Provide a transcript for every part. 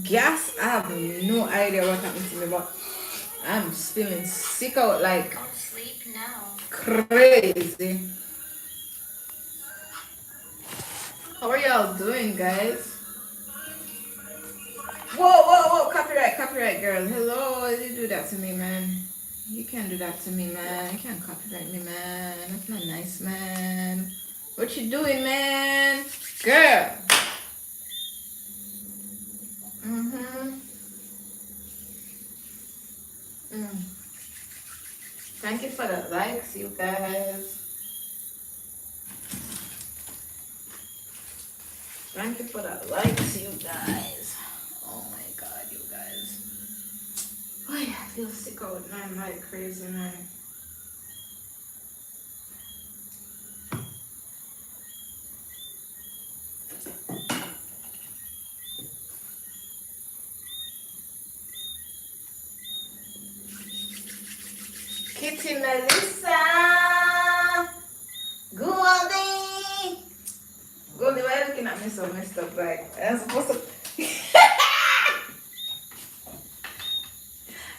gas. I have no idea what happened to me, but I'm feeling sick out like crazy. How are y'all doing, guys? Whoa, whoa, whoa! Copyright, copyright, girl. Hello, you do that to me, man. You can't do that to me, man. You can't copyright me, man. That's not nice, man. What you doing, man? Girl. Mm-hmm. Mm. Thank you for the likes, you guys. Thank you for the likes, you guys. Oh my god, you guys. Oh yeah, I feel sick out, man, like crazy, man. Kitty Melissa! Goldie! Goldie, why are you looking at me so messed up? Like, I'm supposed to.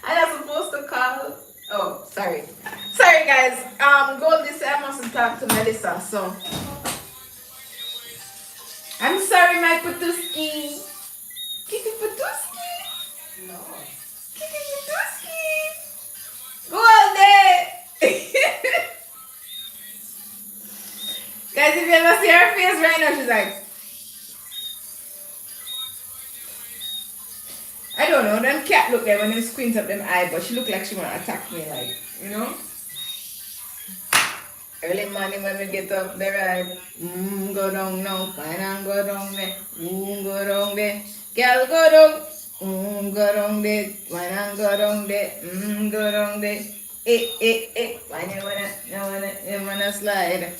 I'm not supposed to call. Oh, sorry. Sorry, guys. Goldie said I mustn't talk to Melissa, so. I'm sorry, my Patuski. Kitty Patuski. No. Kitty Patuski. Goldie! Guys, if you ever see her face right now, she's like, I don't know, them cat look like when they squint up them eye, but she look like she wanna attack me, like, you know? Early morning when we get up there, right? Go down now, fine and go down there. Go down there. Girl, go down. Go down there. Fine and go down there. Go down there. Why you wanna slide?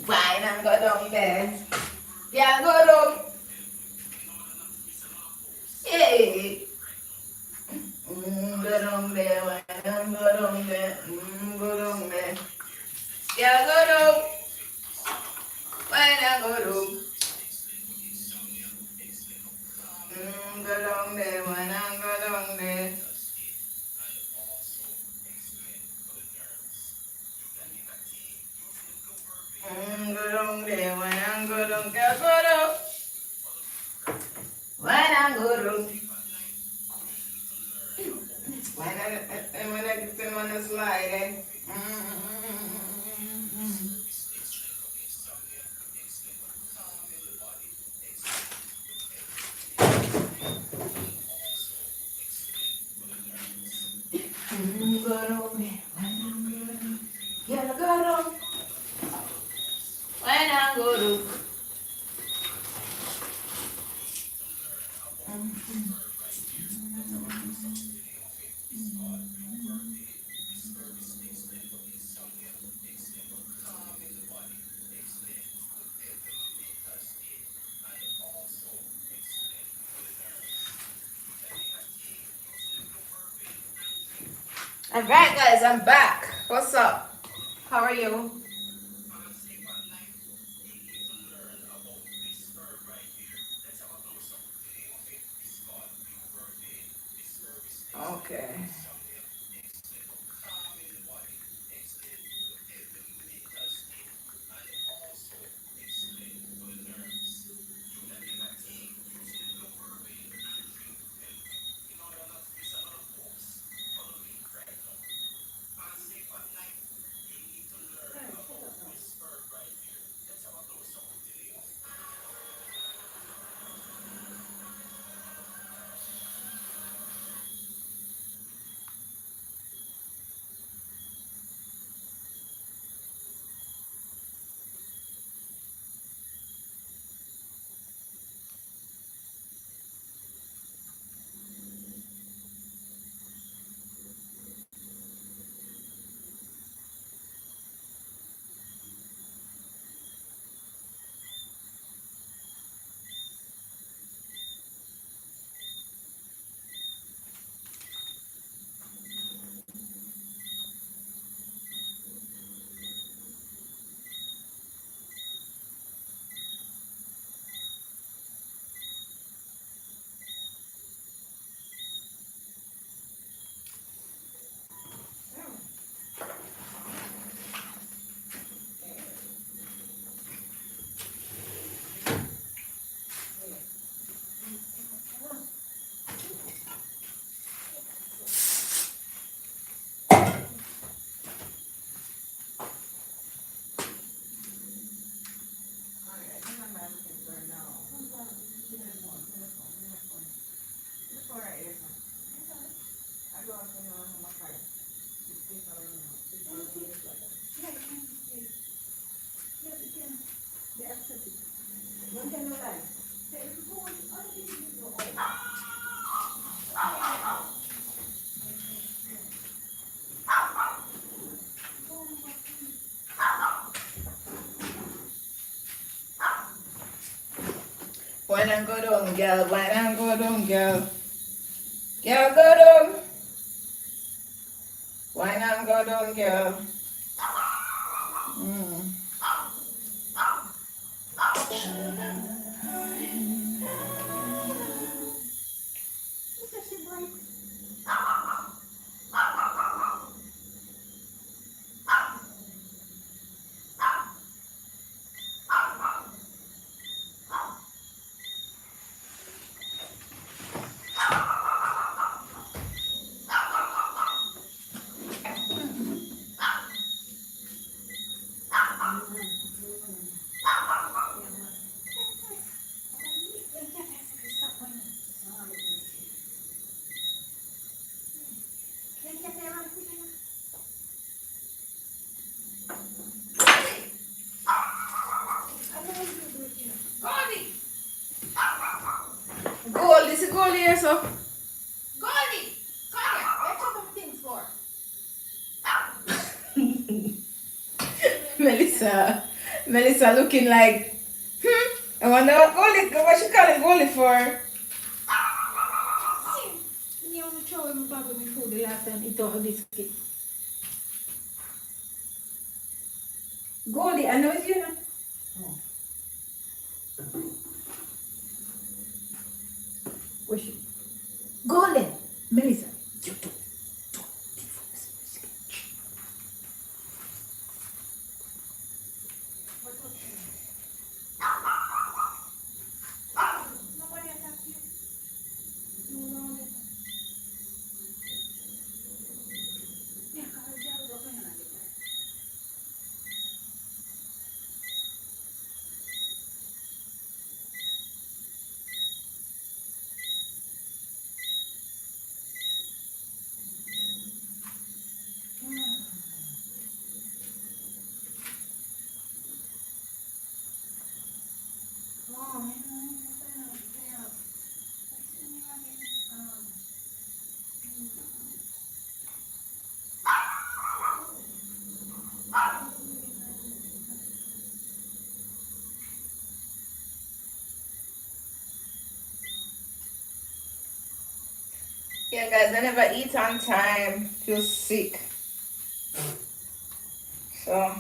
Fine and go down there. Yeah, go down. Hey. Go down there, why not go down there? Go down there. Yeah, go down. Why not go down? Go down there, why not go down there? Go down there, why not go down? Girl, go down. Why not go down? Why not? I wanna get them on the slide, eh? Go down there, why not go down? Yeah, go down. Why not go down? Alright, guys, I'm back. What's up? How are you? Okay. Wine and go down, girl. Wine and go down, girl. Girl, go down. Wine and go down, girl. Mm. Gold, this is gold here, so. Goldie, come here. What you have things for? Melissa looking like, I wonder what she calling Goldie for. See, you want to throw him back with me food the last time, eat all biscuit. Goldie, I know it's you now. Oh. Where's she? Goldie, Melissa, you do. Yeah, guys, I never eat on time. Feel sick. So,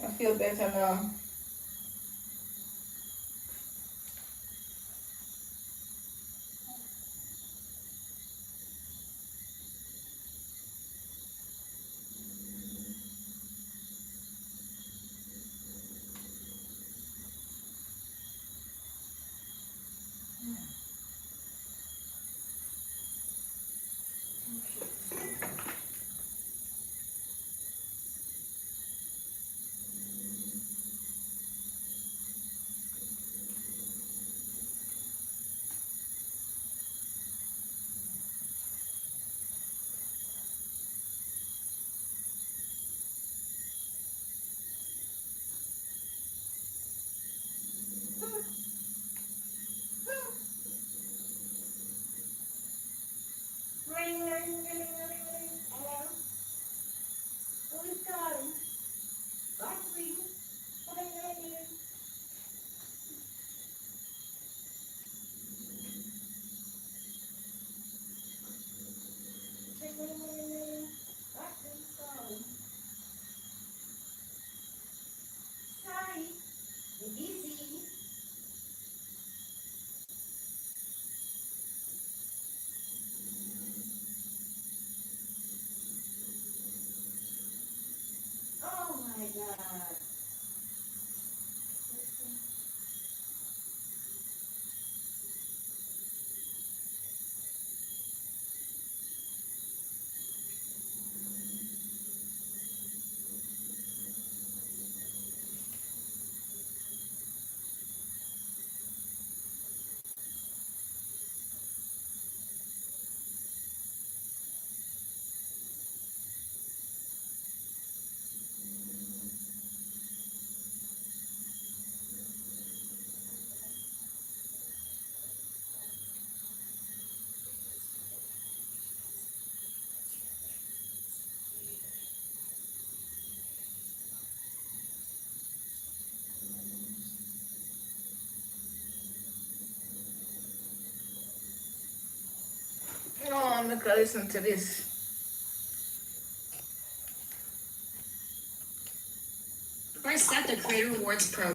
I feel better now. Ring, ring, ring, ring, ring. Hello? Who is calling? What ring? Ring, ring, ring. Ring, ring, ring, ring. What ring calling? Sorry, we're busy. Oh my God. I'm gonna listen to this. Or set the Creator Rewards program.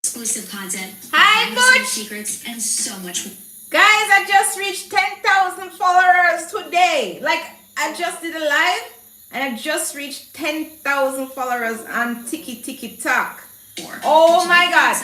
Exclusive content, Hi, Coach. secrets, and so much more. Guys, I just reached 10,000 followers today. Like, I just did a live and I just reached 10,000 followers on Tiki Talk. Oh my God.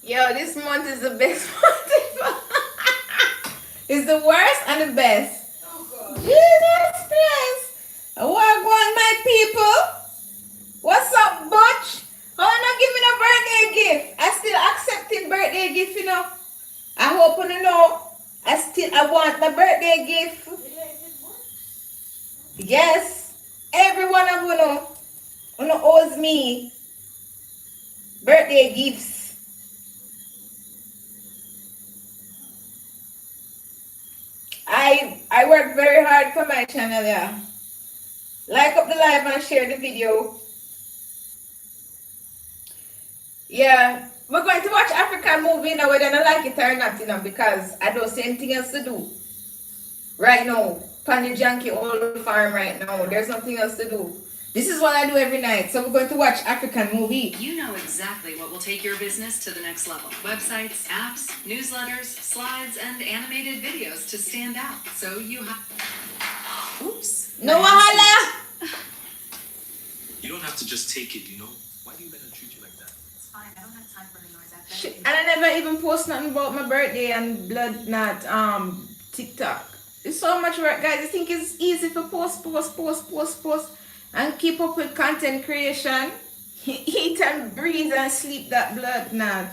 Yo, this month is the best month. It's the worst and the best. Oh, Jesus Christ. Wagwan, my people. What's up, Butch? Oh, not giving a birthday gift. I still accepting birthday gift, you know. I hope you know. I want my birthday gift. Yes. Every one of you owes me birthday gifts. I work very hard for my channel, yeah. Like up the live and share the video. Yeah. We're going to watch African movie now, whether I like it or not, you know, because I don't see anything else to do. Right now. Panny Junkie old farm right now. There's nothing else to do. This is what I do every night. So we're going to watch African movie. You know exactly what will take your business to the next level. Websites, apps, newsletters, slides, and animated videos to stand out. So you have... Oops. No wahala. You don't have to just take it, you know? Why do you let her treat you like that? It's fine. I don't have time for the noise. Shit. And I never even post nothing about my birthday and blood not TikTok. It's so much work, guys. I think it's easy for post and keep up with content creation. Eat and breathe and sleep that blood knot.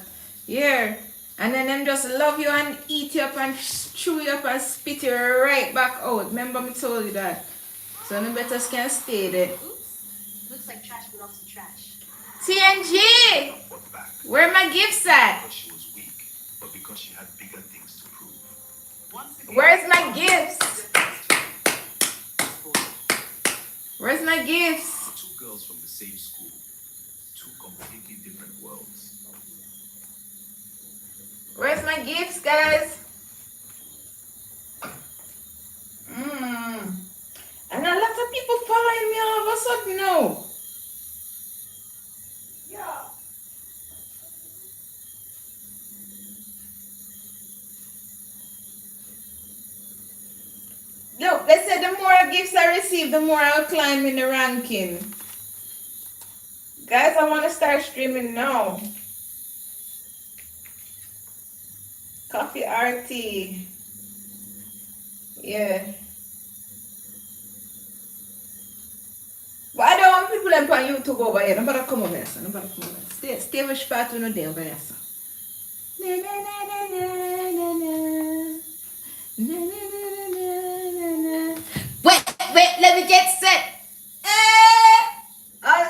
Yeah. And then them just love you and eat you up and chew you up and spit you right back out. Remember me told you that. So no better can stay there. Oops. Looks like trash belongs to trash. TNG! Where my gifts at? Because she was weak, but because she had bigger things to prove. Where's my gifts? Where's my gifts? Two girls from the same school, two completely different worlds. Where's my gifts, guys? And a lot of people following me all of a sudden now. Yeah. Look, they said the more gifts I receive, the more I'll climb in the ranking. Guys, I want to start streaming now. Coffee RT. Yeah. But I don't want people like on YouTube over here. Nobody come over here, sir. Nobody come over here. Stay with spot when you're there over there, sir. Na na na na na na na. Na na na na na na na. Wait, let me get set. All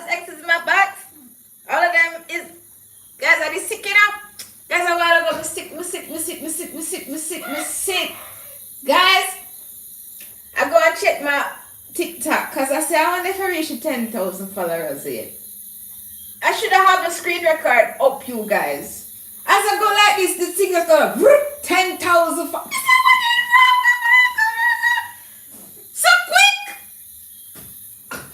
sick. Guys, I go and check my TikTok because I say I wonder if I reach 10,000 followers yet. I should have a screen record up, you guys. As I go like this, the thing is going 10,000 followers. So quick!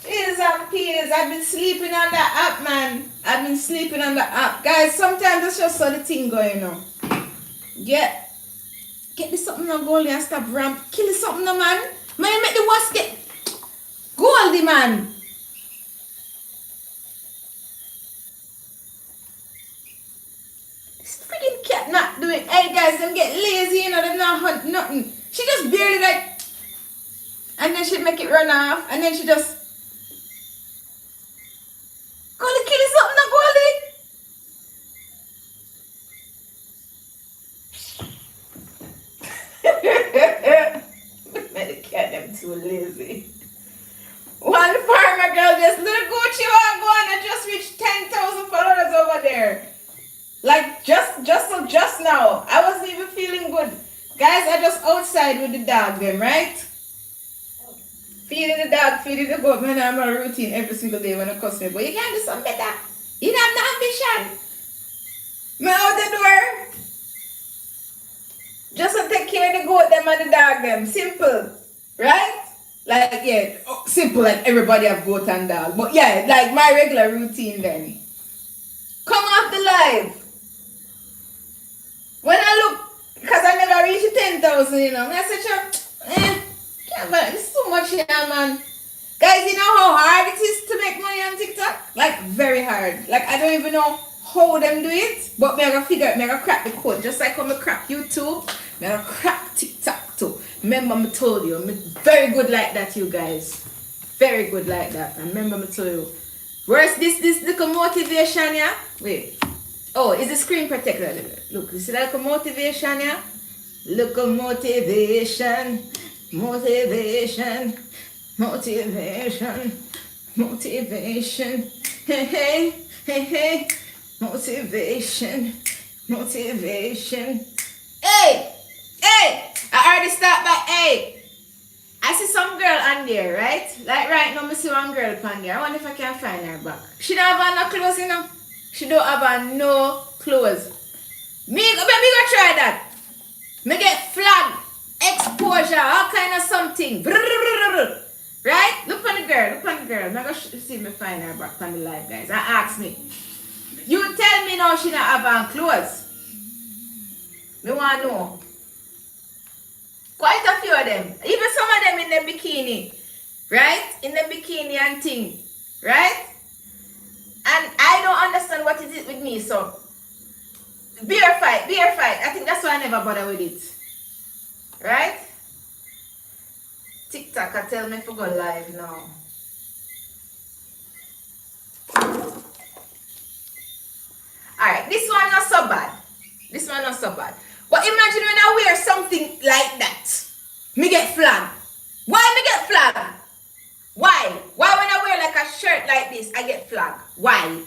Cheers and peas. I've been sleeping on the app, man. I've been sleeping on the app. Guys, sometimes it's just so the thing going on. Get this something on goldie and stop ramp. Kill this something no man. Man, make the wasp get goldie, man. This freaking cat not doing. Hey guys, them get lazy, you know, them not hunt nothing. She just barely like, and then she make it run off, and then she just goldie kill this something no goldie. Man, the cat them too lazy. One farmer girl just little Gucci one go on and just reached 10,000 followers over there. Like just now. I wasn't even feeling good. Guys, I just outside with the dog them, right? Feeding the dog, feeding the goat, man, I'm a routine every single day when I cuss me. But you can't do something better. You don't have the ambition. Me out the door. Just to take care of the goat them and the dog them. Simple. Right? Like, yeah, simple, like everybody have goat and dog. But yeah, like my regular routine then. Come off the live. When I look, because I never reached 10,000, you know, I said, can't buy it's too much here, man. Guys, you know how hard it is to make money on TikTok? Like, very hard. Like, I don't even know how them do it, but me I gotta figure out, me I gotta crack the code. Just like how me crack YouTube, me I gotta crack TikTok too. Remember me told you, me very good like that, you guys. Very good like that. And remember me told you. Where's this little motivation, yeah? Wait. Oh, is the screen protector? Look, you see that little motivation, yeah? Little motivation. Motivation. Motivation. Motivation. Hey, hey, hey, hey. Motivation. Motivation. Hey! Hey! I already start by hey. I see some girl on there, right? Like right now, I see one girl on there. I wonder if I can find her back. She don't have on no clothes, you know? She don't have on no clothes. Me go try that. Me get flag, exposure, all kind of something. Right? Look on the girl, look on the girl. I'm going to see if I find her back on the live, guys. And ask me. You tell me now she don't have on clothes. Me want to know. Quite a few of them. Even some of them in the bikini. Right? In the bikini and thing. Right? And I don't understand what it is with me, so. Beer fight. I think that's why I never bother with it. Right? TikTok, I tell me to go live now. Alright, this one not so bad. This one not so bad. But imagine when I wear something like that. Me get flagged. Why me get flagged? Why? Why when I wear like a shirt like this, I get flagged? Why?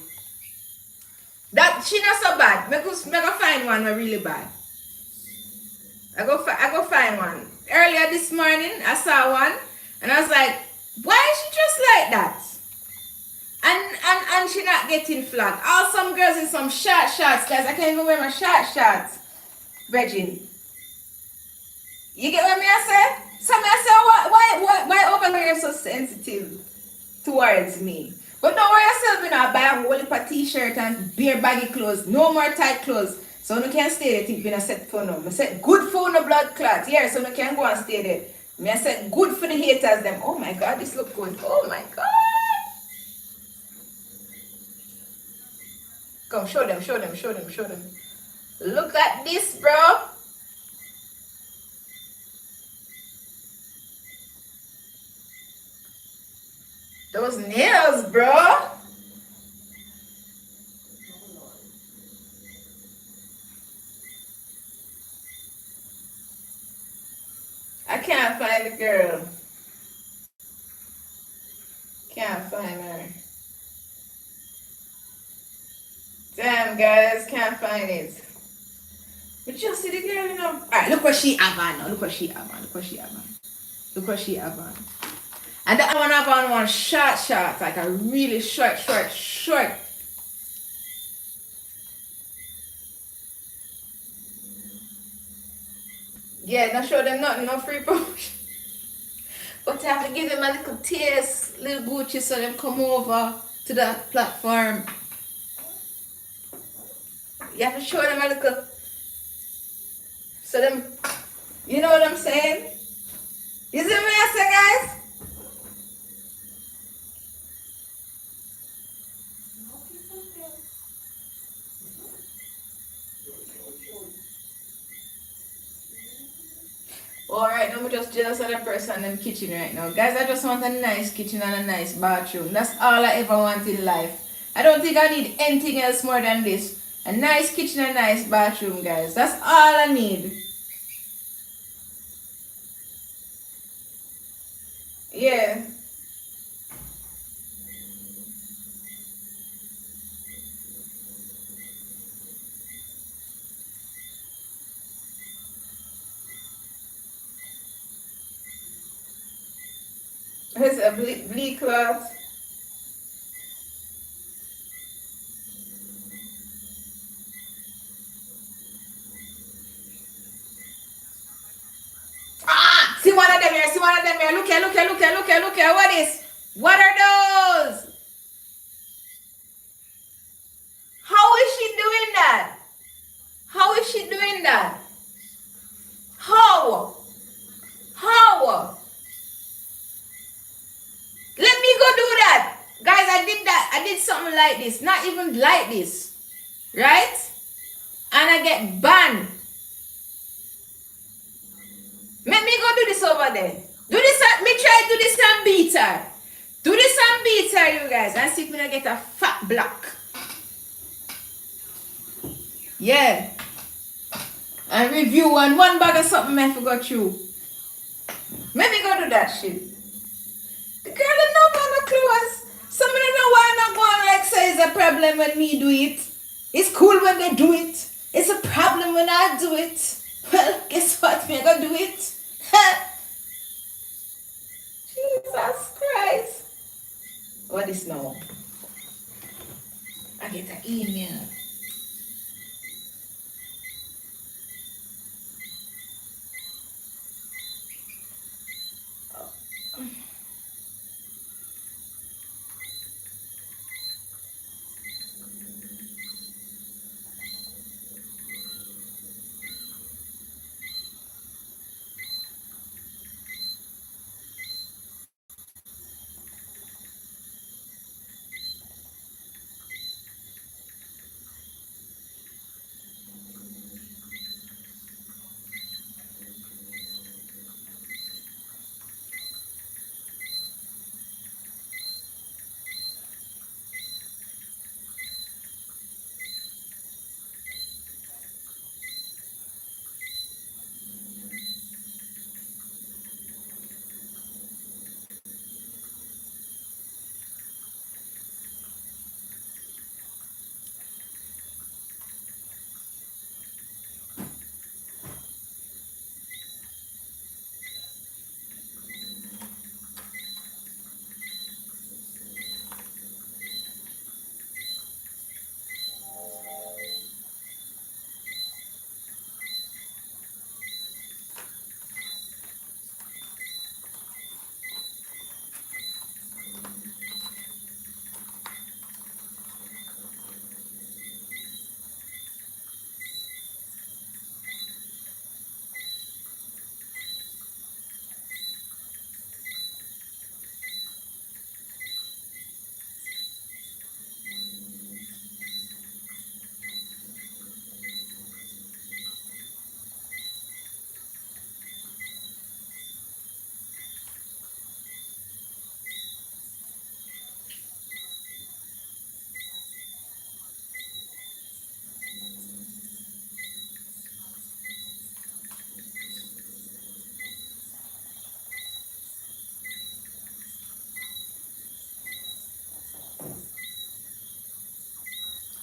That she not so bad. Me go find one really bad. I go find one. Earlier this morning, I saw one, and I was like, why is she just like that? And she not getting flagged. All some girls in some short shorts, guys. I can't even wear my short shorts. Virgin. You get what me I say? So me I say, why over here you're so sensitive towards me? But don't worry yourself, you know, I buy a whole heap of t-shirt and bare baggy clothes. No more tight clothes. So you can't stay there think I set for no. I said good for no blood clot. Yeah, so you can go and stay there. Me I said good for the haters them. Oh my god, this look good. Oh my god. Come show them. Look at this, bro. Those nails, bro. I can't find the girl. Can't find her. Damn, guys, can't find it. But just see the girl, you know. Alright, look what she have on now. Look what she have on. Look what she have on. Look what she have on. And that one have on one short, like a really short. Yeah, not show them nothing, no free promotion. But you have to give them a little taste, little Gucci, so them come over to the platform. You have to show them a little, so them, you know what I'm saying? You see what I say, guys? Alright, now I'm just jealous of the person in the kitchen right now. Guys, I just want a nice kitchen and a nice bathroom. That's all I ever want in life. I don't think I need anything else more than this. A nice kitchen and a nice bathroom, guys. That's all I need. Yeah. Here's a bleak cloth. Ah! See one of them here, see one of them here. Look here, look here, look here, look here, look here. What is? What are those? How is she doing that? How is she doing that? How? How? Let me go do that. Guys, I did that. I did something like this. Not even like this. Right? And I get banned. Let me go do this over there. Do this, me try to do this and beat her. Do this and beat her, you guys. And see if I get a fat block. Yeah. And review and one bag of something I forgot you. Let me go do that shit. The girl is not gonna close. Somebody know why I'm not going like say it's a problem when me do it. It's cool when they do it. It's a problem when I do it. Well, guess what? Me gonna do it. Jesus Christ. What is now? I get an email.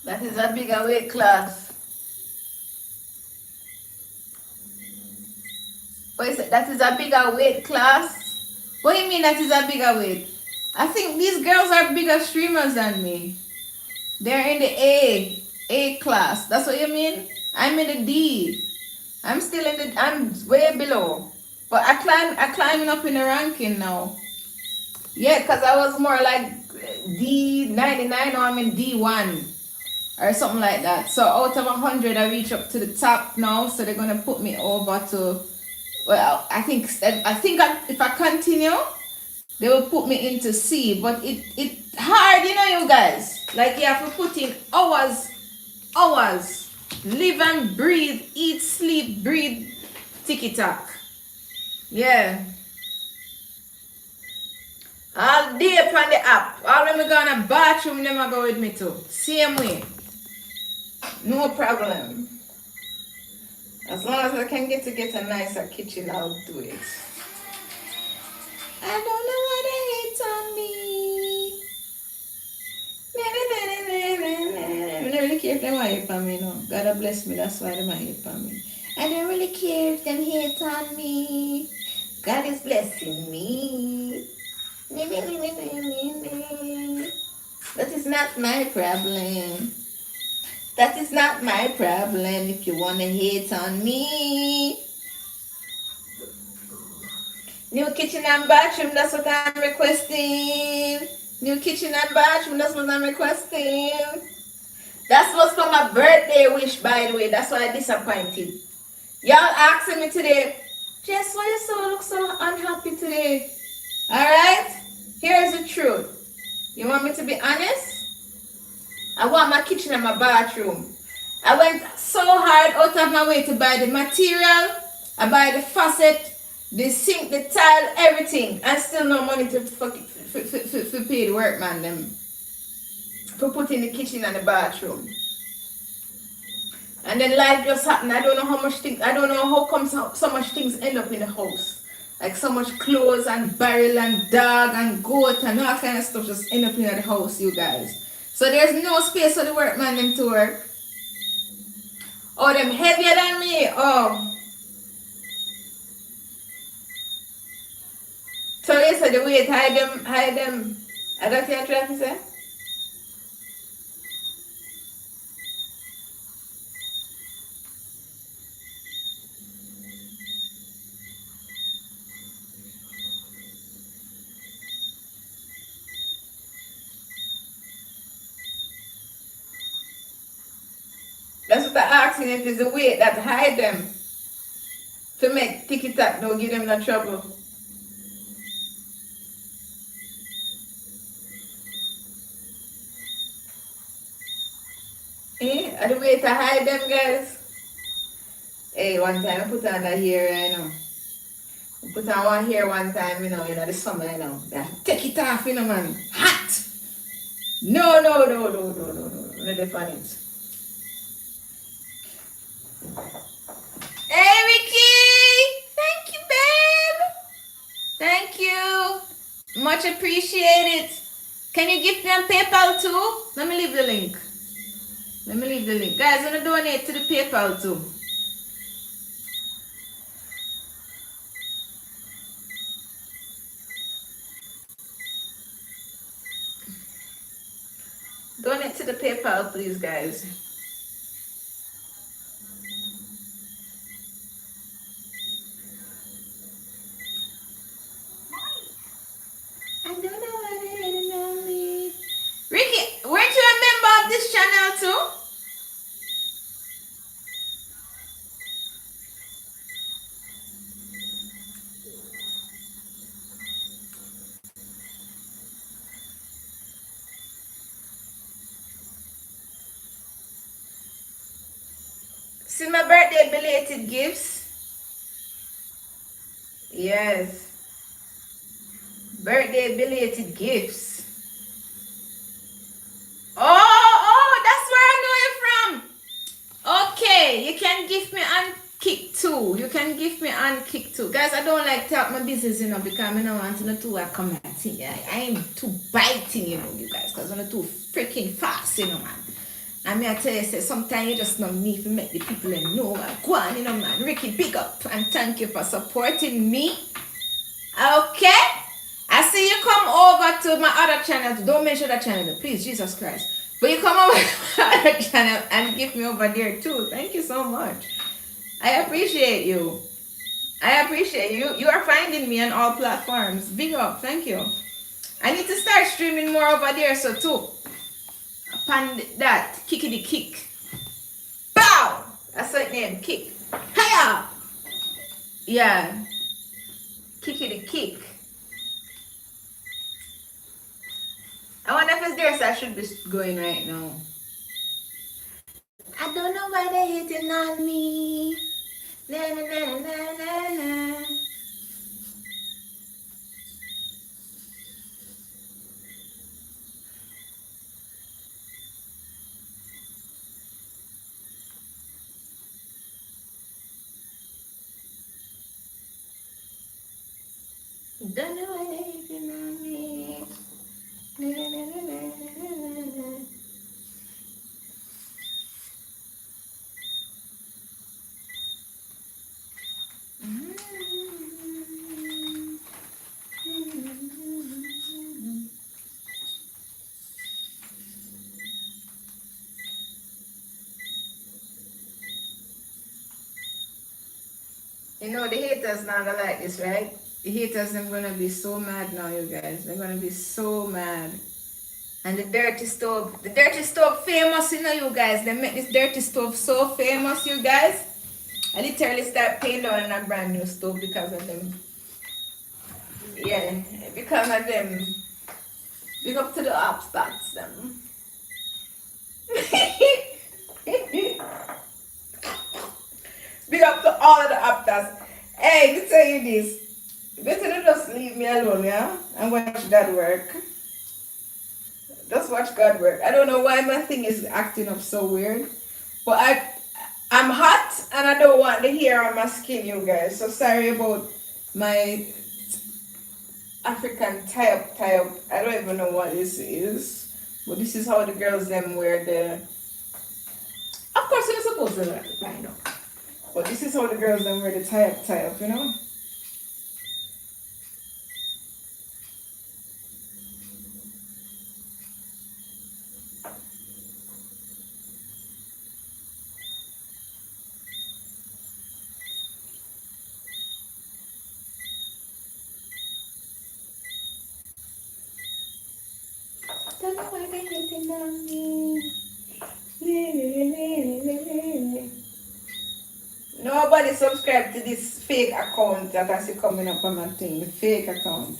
That is a bigger weight class. What is it? That is a bigger weight class? What do you mean that is a bigger weight? I think these girls are bigger streamers than me. They're in the A class. That's what you mean? I'm in the D. I'm way below. But I climbing up in the ranking now. Yeah, because I was more like D99 or I'm in D1 or something like that. So out of 100 I reach up to the top now. So they're gonna put me over to, well, I think if I continue, they will put me into C. But it hard, you guys. Like you have to put in hours, live and breathe, eat, sleep, breathe, ticky tack. Yeah. All day upon the app. All when me go in the bathroom, them a go with me too. Same way. No problem. As long as I can get a nicer kitchen, I'll do it. I don't know why they hate on me. I don't really care if they want hate on me, no. God bless me, that's why they might hate on me. I don't really care if them hate on me. God is blessing me. That is not my problem. That is not my problem if you want to hate on me. New kitchen and bathroom, that's what I'm requesting. New kitchen and bathroom, that's what I'm requesting. That was for my birthday wish, by the way. That's why I disappointed. Y'all asking me today, Jess, why you look so unhappy today? Alright? Here's the truth. You want me to be honest? I want my kitchen and my bathroom. I went so hard out of my way to buy the material. I buy the faucet, the sink, the tile, everything. And still no money to pay the workman them. For put in the kitchen and the bathroom. And then life just happened. I don't know how come so much things end up in the house. Like so much clothes and barrel and dog and goat and all kind of stuff just end up in the house, you guys. So there's no space for the workman them to work. Oh, them heavier than me. Oh. So you said the weight, hide them. I got your trying to say? That's what I'm asking, if there's a weight that hide them to make ticky-tack, don't give them no trouble. Are the way to hide them, guys? Hey, one time I put on that hair, you know. I put on one hair one time, in the summer, Take it off, man. Hot! No. No difference. Hey, Ricky! Thank you, babe! Thank you. Much appreciated. Can you give me on PayPal too? Let me leave the link. Guys, I'm going to donate to the PayPal too. Donate to the PayPal, please, guys. I don't know what I didn't know me. Ricky, weren't you a member of this channel too? See my birthday belated gifts? Yes. Birthday belated gifts. Oh, that's where I know you from. Okay, you can give me on kick too. Guys, I don't like talk my business, because I don't want to too come and see. I ain't too biting, you guys, because I'm too freaking fast, man. I mean, I tell you, say, sometimes you just don't need to make the people know what go on, man. Ricky, big up and thank you for supporting me. Okay? I see you come over to my other channel. Don't mention that channel, please, Jesus Christ. But you come over to my other channel and give me over there too. Thank you so much. I appreciate you. I appreciate you. You are finding me on all platforms. Big up. Thank you. I need to start streaming more over there, so too. Upon that, kickity kick. Bow! That's what name, kick. Hiya! Yeah. Kickity kick. I wonder if it's there, so I should be going right now. I don't know why they're hitting on me. Na na na na na na. Don't know why they're hitting on me. Na na na na na na na. You know the haters not gonna like this, right? The haters are gonna be so mad now, you guys. They're gonna be so mad. And the dirty stove famous, you guys. They make this dirty stove so famous, you guys. I literally start paying on a brand new stove because of them. Yeah, because of them. Big up to the upstarts, them. Big up to all of the upstarts. Hey, let me tell you this. Better than just leave me alone, yeah? And watch God work. Just watch God work. I don't know why my thing is acting up so weird. But I'm hot and I don't want the hair on my skin, you guys. So sorry about my African tie up. I don't even know what this is. But this is how the girls them wear the. Of course you're supposed to wear it, I know. But this is how the girls them wear the tie up, you know? Don't know why they're hating on me. Nobody subscribe to this fake account that I see coming up on my thing. The fake account.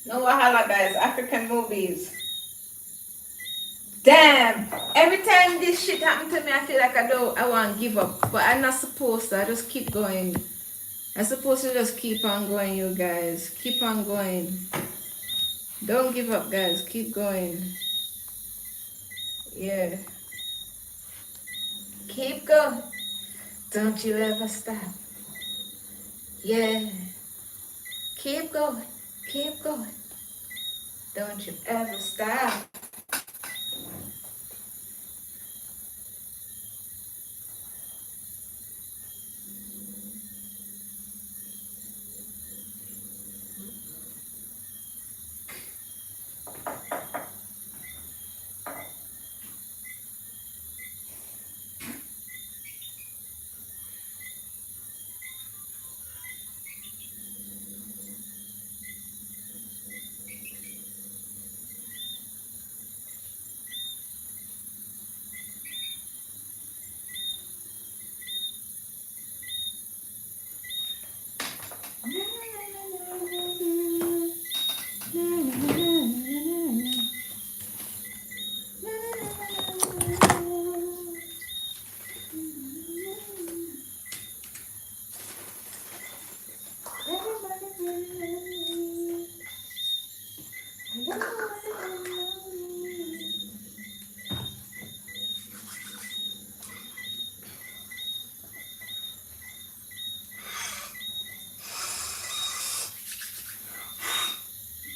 No wahala, guys. African movies. Damn. Every time this shit happen to me, I feel like I want to give up. But I'm not supposed to. I just keep going. I'm supposed to just keep on going, you guys. Keep on going. Don't give up, guys. Keep going. Yeah. Keep going. Don't you ever stop. Yeah. Keep going. Keep going. Don't you ever stop.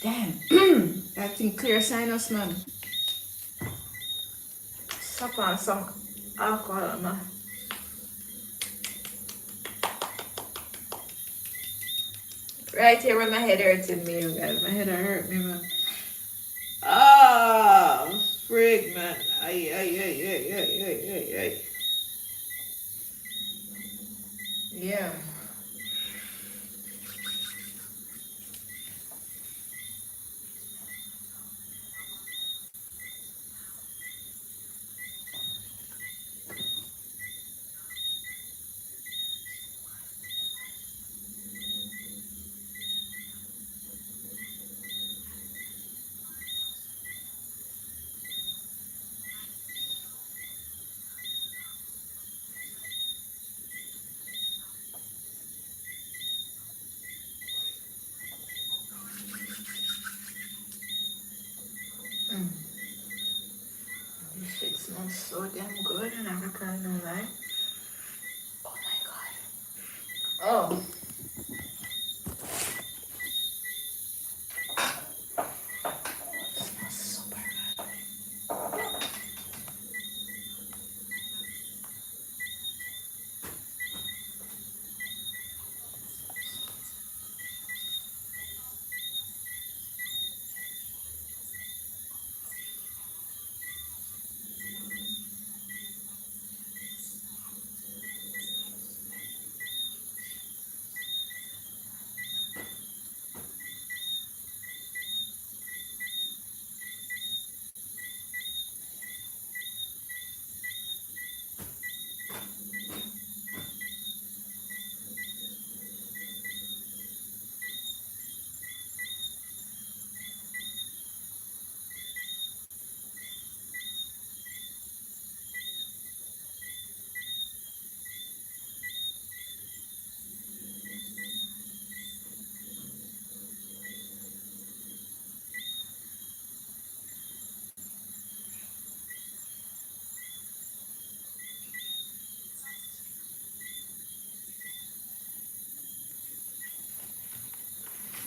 Damn. That thing clear sinus, man. Suck on some alcohol, man. Right here where my head hurting me, you guys. My head hurt me, man. Ah, frig, man. Ay, ay, ay, ay, ay, ay, ay, ay. Yeah. Mm. This shit smells so damn good and I can't no lie. Oh my god. Oh. It smells super good.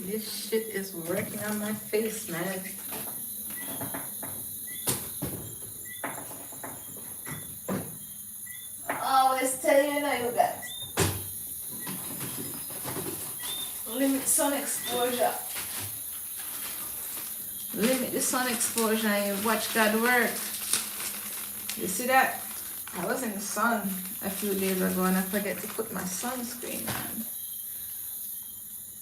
This shit is working on my face, man. I always tell you now, you guys. Limit sun exposure. Limit the sun exposure and you watch God work. You see that? I was in the sun a few days ago and I forget to put my sunscreen on.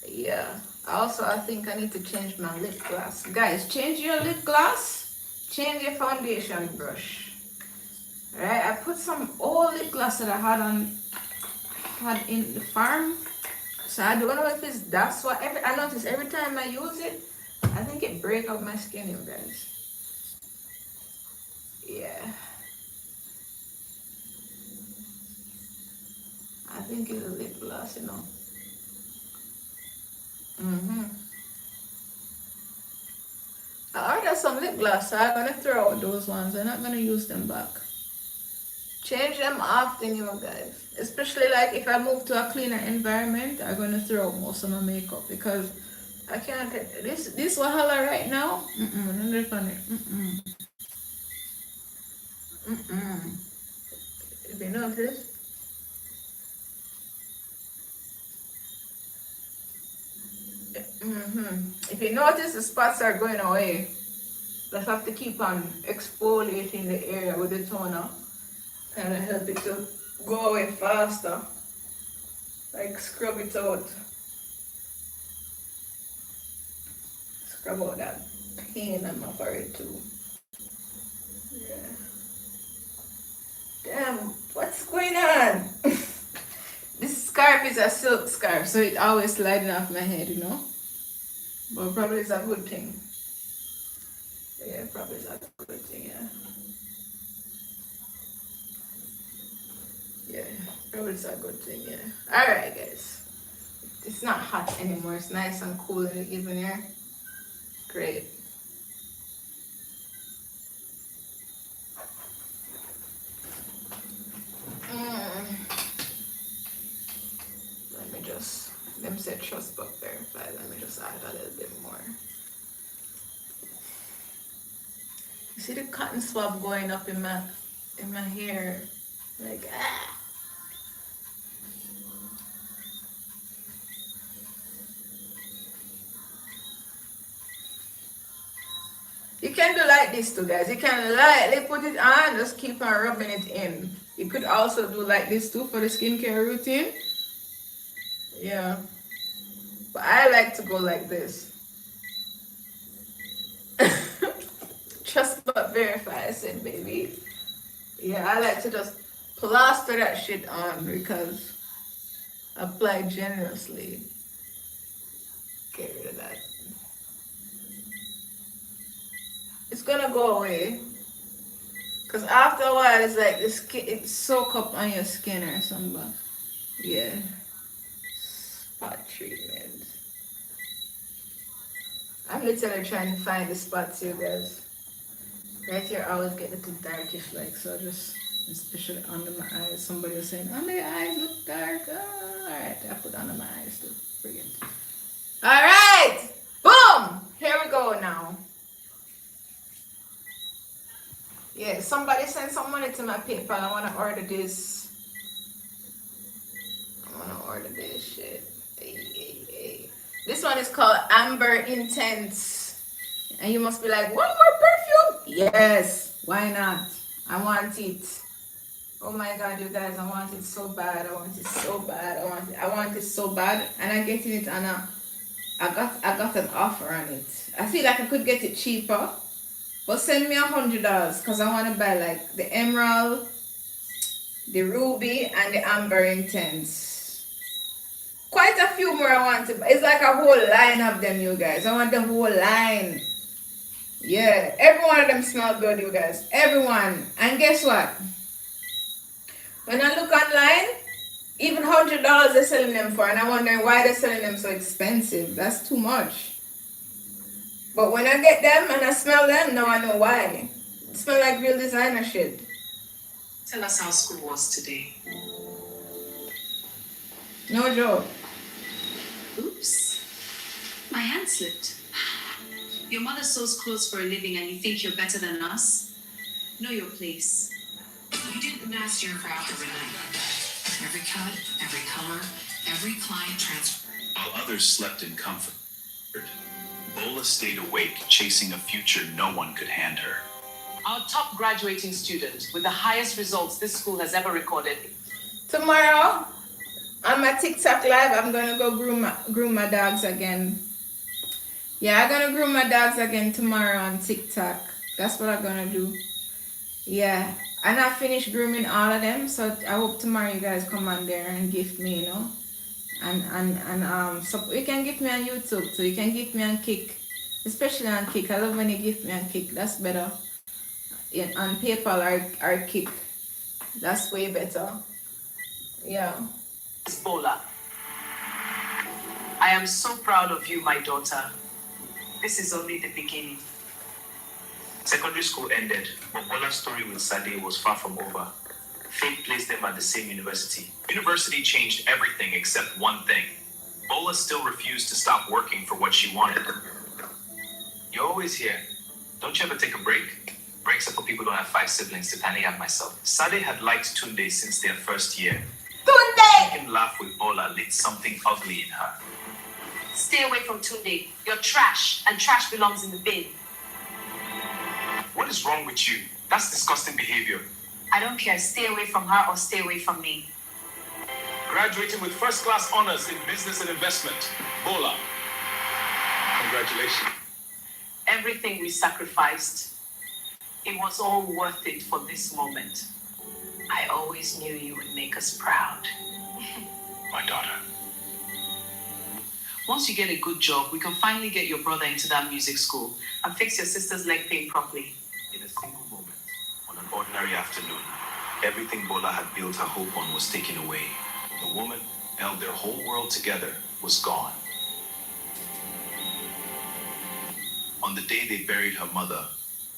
Yeah. Also, I think I need to change my lip gloss. Guys, change your lip gloss. Change your foundation brush. Alright, I put some old lip gloss that I had in the farm. So I don't know if it's that's what I notice every time I use it, I think it breaks up my skin, you guys. Yeah. I think it's a lip gloss, you know. I ordered some lip gloss, so I'm gonna throw out those ones. I'm not gonna use them back. Change them often, you guys. Especially like if I move to a cleaner environment, I'm gonna throw out most of my makeup because I can't this wahala right now. Not funny. If you notice. If you notice the spots are going away, just have to keep on exfoliating the area with the toner and help it to go away faster. Like scrub it out. Scrub out that pain on my forehead too. Yeah. Damn, what's going on? This scarf is a silk scarf, so it always sliding off my head, you know? But probably it's a good thing. Yeah, probably it's a good thing, yeah. Yeah, probably it's a good thing, yeah. Alright, guys. It's not hot anymore. It's nice and cool in the evening here. Great. Let me just, them said trust but verify. Let me just add a little bit more. You see the cotton swab going up in my hair. Like ah. You can do like this too, guys. You can lightly put it on, just keep on rubbing it in. You could also do like this too for the skincare routine. Yeah. But I like to go like this. Trust but verify, I said, baby. Yeah, I like to just plaster that shit on because apply generously. Get rid of that. It's gonna go away. Cause after a while, it's like the skin, it soak up on your skin or something. Yeah. Spot treatment. I'm literally trying to find the spots here, guys. Right here, I always get little darkish like, so just, especially under my eyes. Somebody was saying, under your eyes look dark. Oh, alright, I put under my eyes too. Brilliant. Alright! Boom! Here we go now. Yeah, somebody sent some money to my PayPal. I want to order this. I want to order this shit. Hey, hey, hey. This one is called Amber Intense. And you must be like, one more perfume? Yes, why not? I want it. Oh my God, you guys, I want it so bad. I want it so bad. I want it so bad. And I'm getting it on I got an offer on it. I feel like I could get it cheaper. But send me $100 because I want to buy like the emerald, the ruby, and the amber intense. Quite a few more I want to buy. It's like a whole line of them, you guys. I want the whole line. Yeah, every one of them smell good, you guys. Everyone. And guess what? When I look online, even $100 they're selling them for, and I'm wondering why they're selling them so expensive. That's too much. But when I get them and I smell them, now I know why. It smells like real designer shit. Tell us how school was today. No joke. Oops. My hand slipped. Your mother sews clothes for a living and you think you're better than us? Know your place. You didn't master your craft overnight. Every cut, every color, every client transfer. While others slept in comfort, Bola stayed awake, chasing a future no one could hand her. Our top graduating student with the highest results this school has ever recorded. Tomorrow, on my TikTok live, I'm gonna go groom my dogs again. Yeah, I'm gonna groom my dogs again tomorrow on TikTok. That's what I'm gonna do. Yeah, and I finished grooming all of them, so I hope tomorrow you guys come on there and gift me, you know. And so you can gift me on YouTube too. You can gift me on Kick, especially on Kick. I love when you gift me on Kick. That's better. Yeah, on PayPal or Kick. That's way better. Yeah. Bola, I am so proud of you, my daughter. This is only the beginning. Secondary school ended, but Bola's story with Sade was far from over. Fate placed them at the same university. University changed everything except one thing. Bola still refused to stop working for what she wanted. You're always here. Don't you ever take a break? Breaks are for people who don't have 5 siblings, depending on myself. Sade had liked Tunde since their first year. Tunde! Making laugh with Bola lit something ugly in her. Stay away from Tunde. You're trash, and trash belongs in the bin. What is wrong with you? That's disgusting behavior. I don't care. Stay away from her or stay away from me. Graduating with first-class honors in business and investment. Bola. Congratulations. Everything we sacrificed, it was all worth it for this moment. I always knew you would make us proud. My daughter. Once you get a good job, we can finally get your brother into that music school and fix your sister's leg pain properly. In a single moment, on an ordinary afternoon, everything Bola had built her hope on was taken away. The woman held their whole world together was gone. On the day they buried her mother,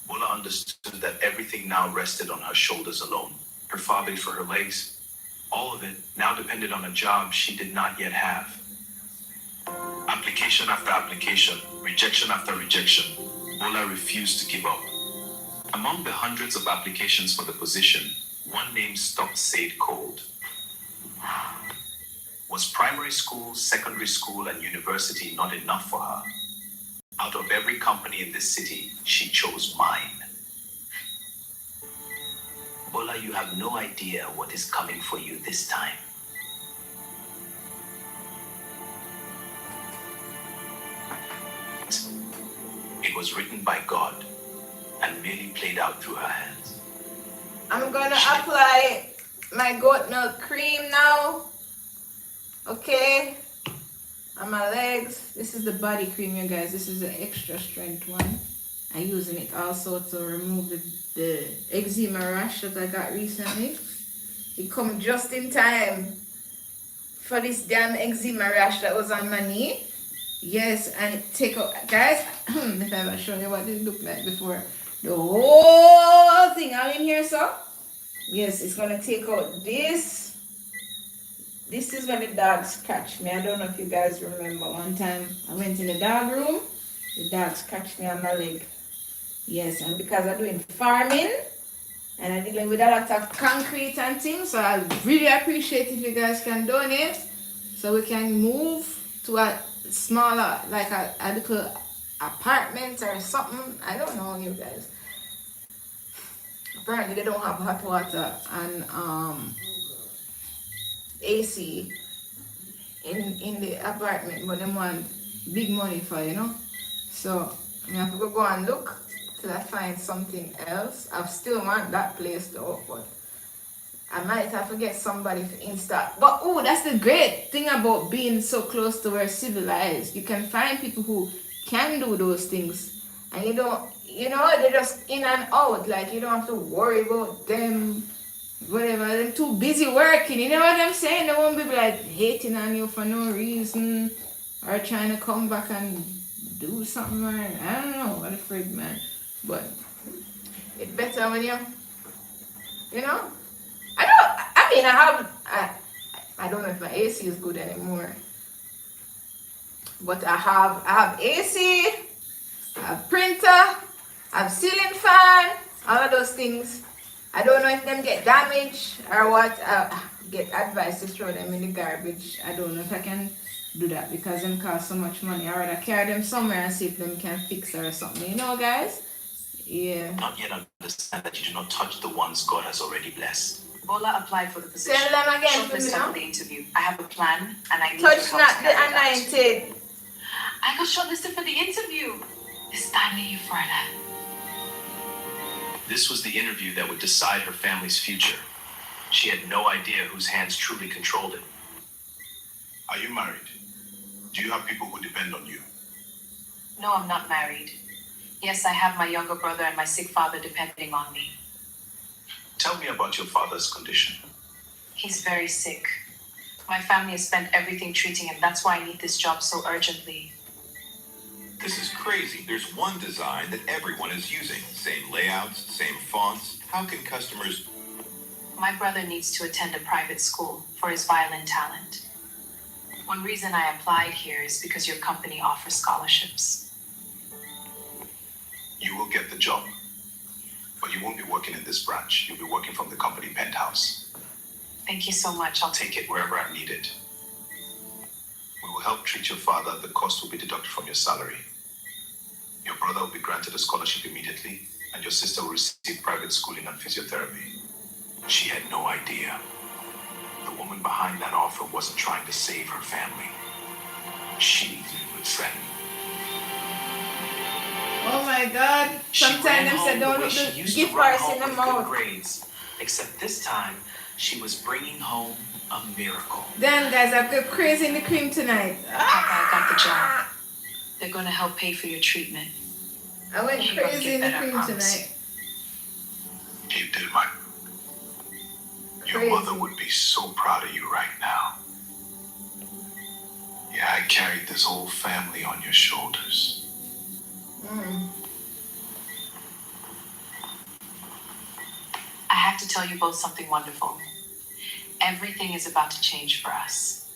Bola understood that everything now rested on her shoulders alone. Her father for her legs, all of it now depended on a job she did not yet have. Application after application, rejection after rejection, Bola refused to give up. Among the hundreds of applications for the position, one name stopped Sade cold. Was primary school, secondary school, and university not enough for her? Out of every company in this city, she chose mine. Bola, you have no idea what is coming for you this time. It was written by God and merely played out through her hands. I'm gonna apply my goat milk cream now. Okay. On my legs. This is the body cream, you guys. This is an extra strength one. I'm using it also to remove the eczema rash that I got recently. It come just in time for this damn eczema rash that was on my knee. Yes, and it take out, guys, if I ever show you what it looked like before. The whole thing out in here, so. Yes, it's gonna take out this. This is when the dog scratched me. I don't know if you guys remember. One time I went in the dog room, the dog scratched me on my leg. Yes, and because I'm doing farming and I'm dealing with a lot of concrete and things, so I really appreciate if you guys can donate so we can move to a smaller, like a little apartment or something. I don't know, you guys. Apparently they don't have hot water and AC in the apartment, but they want big money for, you know. So I have to go and look till I find something else. I still want that place though, but I might have to get somebody to install. But oh, that's the great thing about being so close to where civilized. You can find people who can do those things, and you don't, you know, they're just in and out. Like you don't have to worry about them, whatever. They're too busy working. You know what I'm saying? They won't be like hating on you for no reason or trying to come back and do something. Or, I don't know. What a freak, man. But it's better when you know. I don't know if my AC is good anymore. But I have AC, I have printer, I have ceiling fan, all of those things. I don't know if them get damaged or what. I get advice to throw them in the garbage. I don't know if I can do that because them cost so much money. I rather carry them somewhere and see if them can fix or something. You know, guys? Yeah. Not yet understand that you do not touch the ones God has already blessed. Bola applied for the position. Tell them again for me Shortlisted now. for the interview. I have a plan and I need Touch your help not to the carry it out. anointed. I got shortlisted for the interview. It's time to you further. This was the interview that would decide her family's future. She had no idea whose hands truly controlled it. Are you married? Do you have people who depend on you? No, I'm not married. Yes, I have my younger brother and my sick father depending on me. Tell me about your father's condition. He's very sick. My family has spent everything treating him. That's why I need this job so urgently. This is crazy. There's one design that everyone is using. Same layouts, same fonts. How can customers... My brother needs to attend a private school for his violin talent. One reason I applied here is because your company offers scholarships. You will get the job. But you won't be working in this branch. You'll be working from the company penthouse. Thank you so much. I'll take it wherever I need it. We will help treat your father. The cost will be deducted from your salary. Your brother will be granted a scholarship immediately, and your sister will receive private schooling and physiotherapy. She had no idea. The woman behind that offer wasn't trying to save her family. She would threaten. Oh my God. Sometimes them say don't look the gift horse in the mouth. Grades, except this time, she was bringing home a miracle. Damn, guys, I've got crazy in the cream tonight. Papa, I got the job. They're going to help pay for your treatment. I went You're gonna crazy get in the better, I cream promise. tonight. You did, my... Your Crazy. mother would be so proud of you right now. Yeah, I carried this whole family on your shoulders. I have to tell you both something wonderful. Everything is about to change for us.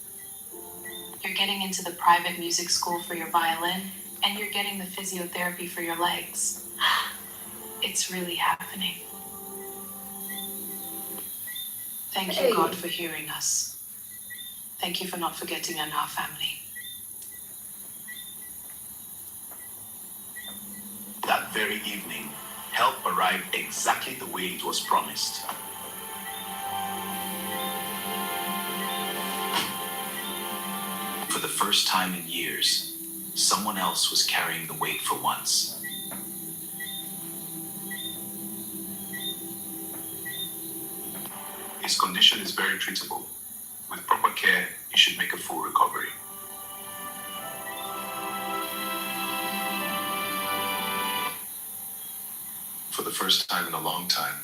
You're getting into the private music school for your violin, and you're getting the physiotherapy for your legs. It's really happening. Thank Hey. you, God, for hearing us. Thank you for not forgetting in our family. That very evening, help arrived exactly the way it was promised. For the first time in years, someone else was carrying the weight for once. His condition is very treatable. With proper care, he should make a full recovery. For the first time in a long time,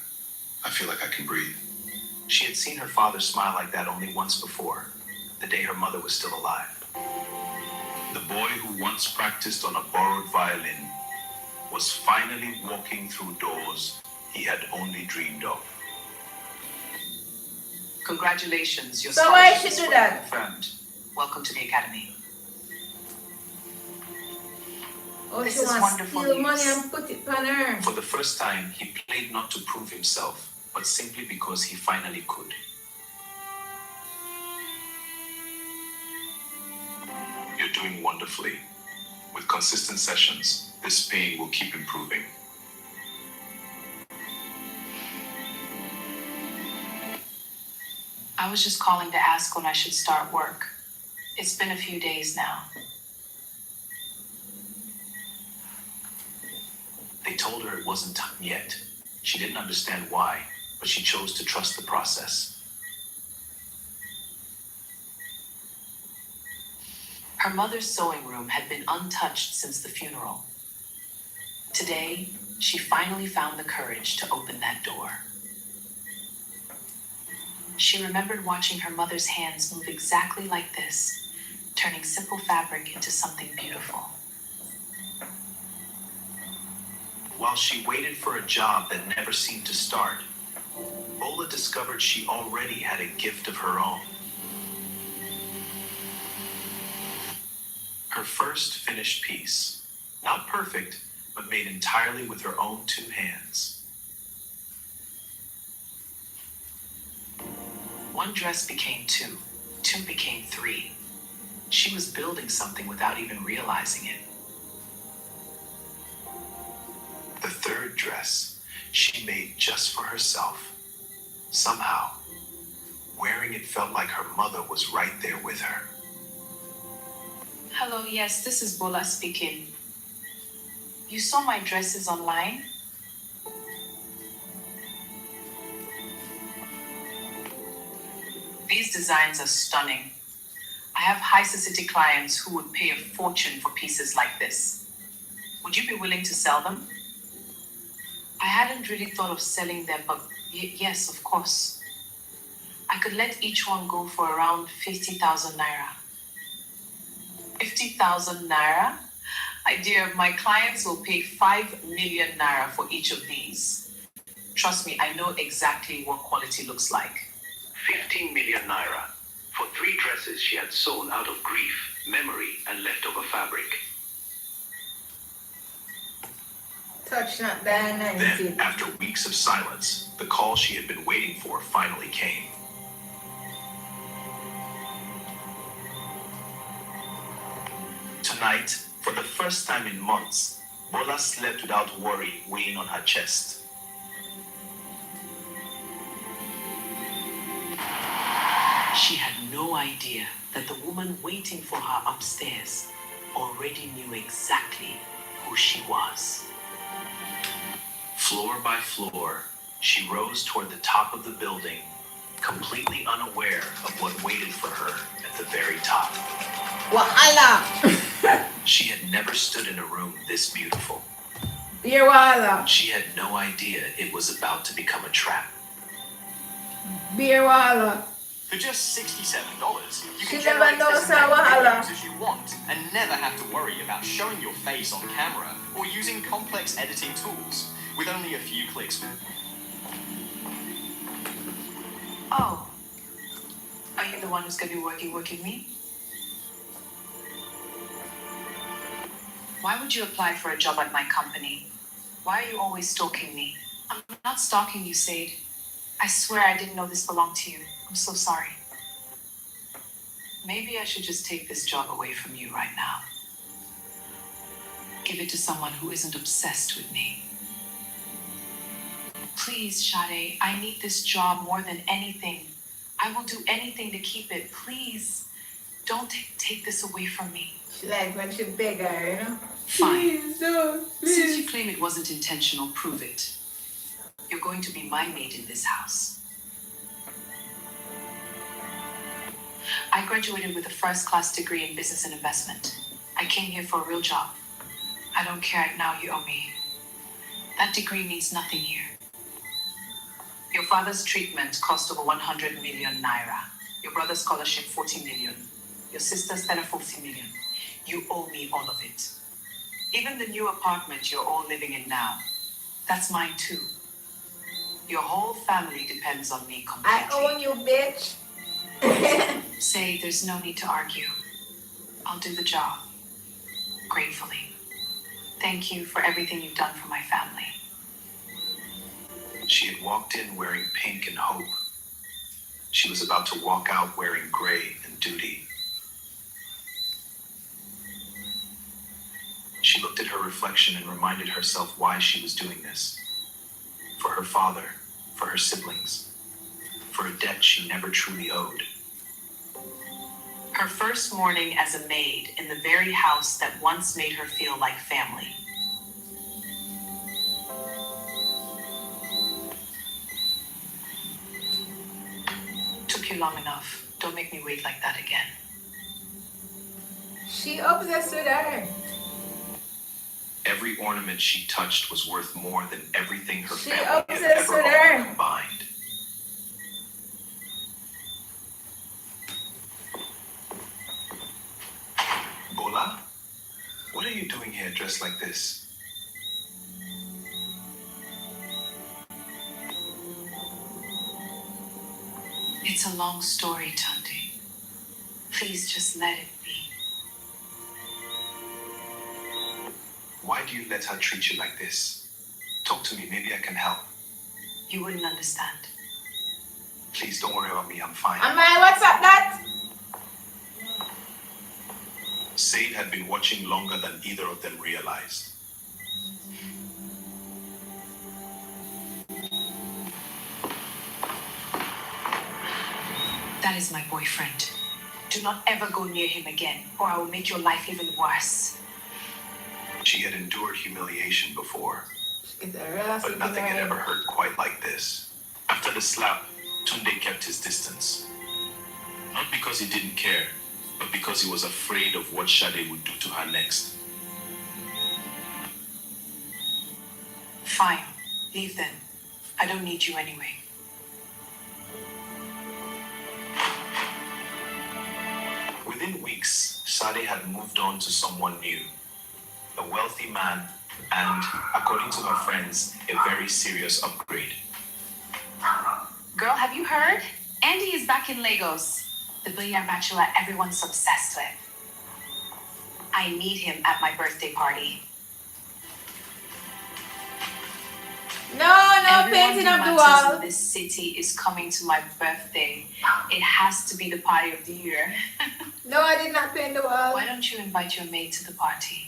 I feel like I can breathe. She had seen her father smile like that only once before, the day her mother was still alive. The boy who once practiced on a borrowed violin was finally walking through doors he had only dreamed of. Congratulations, your So why scholarship she is do fully that? confirmed. Welcome to the academy. Oh, This she is wants wonderful steal money news. and put it on her. For the first time, he played not to prove himself, but simply because he finally could. You're doing wonderfully. With consistent sessions, this pain will keep improving. I was just calling to ask when I should start work. It's been a few days now. They told her it wasn't time yet. She didn't understand why, but she chose to trust the process. Her mother's sewing room had been untouched since the funeral. Today, she finally found the courage to open that door. She remembered watching her mother's hands move exactly like this, turning simple fabric into something beautiful. While she waited for a job that never seemed to start, Bola discovered she already had a gift of her own. Her first finished piece, not perfect, but made entirely with her own two hands. One dress became two, two became three. She was building something without even realizing it. The third dress she made just for herself. Somehow, wearing it felt like her mother was right there with her. Hello, yes, this is Bola speaking. You saw my dresses online? These designs are stunning. I have high society clients who would pay a fortune for pieces like this. Would you be willing to sell them? I hadn't really thought of selling them, but yes, of course. I could let each one go for around 50,000 naira. 50,000 naira? My dear, my clients will pay 5 million naira for each of these. Trust me, I know exactly what quality looks like. 15 million naira for 3 dresses she had sewn out of grief, memory, and leftover fabric. Touch not that Then, after weeks of silence, the call she had been waiting for finally came. Tonight, for the first time in months, Bola slept without worry weighing on her chest. She had no idea that the woman waiting for her upstairs already knew exactly who she was. Floor by floor, she rose toward the top of the building, completely unaware of what waited for her at the very top. Wahala! She had never stood in a room this beautiful. Dear Wahala. She had no idea it was about to become a trap. Dear Wahala. For just $67, you She can never generate knows as how many Wahala. videos as you want and never have to worry about showing your face on camera or using complex editing tools with only a few clicks. Oh, are you the one who's going to be working with me? Why would you apply for a job at my company? Why are you always stalking me? I'm not stalking you, Sade. I swear I didn't know this belonged to you. I'm so sorry. Maybe I should just take this job away from you right now. Give it to someone who isn't obsessed with me. Please, Sade, I need this job more than anything. I will do anything to keep it. Please, don't take this away from me. She like when she beg her, you know? Fine. Please don't, Since please. you claim it wasn't intentional, prove it. You're going to be my maid in this house. I graduated with a first-class degree in business and investment. I came here for a real job. I don't care, now you owe me. That degree means nothing here. Your father's treatment cost over 100 million naira. Your brother's scholarship, 40 million. Your sister's 40 million. You owe me all of it. Even the new apartment you're all living in now, that's mine too. Your whole family depends on me completely. I own you, bitch. Say, there's no need to argue. I'll do the job. Gratefully. Thank you for everything you've done for my family. She had walked in wearing pink and hope. She was about to walk out wearing gray and duty. She looked at her reflection and reminded herself why she was doing this. For her father, for her siblings, for a debt she never truly owed. Her first morning as a maid in the very house that once made her feel like family. Took you long enough. Don't make me wait like that again. She obsessed with her. Every ornament she touched was worth more than everything her She family had obsessed ever with her. owned combined. Bola, what are you doing here dressed like this? It's a long story, Tunde. Please just let it be. Why do you let her treat you like this? Talk to me, maybe I can help. You wouldn't understand. Please don't worry about me, I'm fine. Am I? What's up, that? Said had been watching longer than either of them realized. That is my boyfriend. Do not ever go near him again, or I will make your life even worse. She had endured humiliation before, Get her ass but in nothing had there. ever hurt quite like this. After the slap, Tunde kept his distance. Not because he didn't care, but because he was afraid of what Sade would do to her next. Fine. Leave then. I don't need you anyway. Within weeks, Sade had moved on to someone new. A wealthy man and, according to her friends, a very serious upgrade. Girl, have you heard? Andy is back in Lagos. The billionaire bachelor everyone's obsessed with. I need him at my birthday party. No Everyone painting who of the matters wall. in this city is coming to my birthday. It has to be the party of the year. No, I did not paint the wall. Why don't you invite your maid to the party?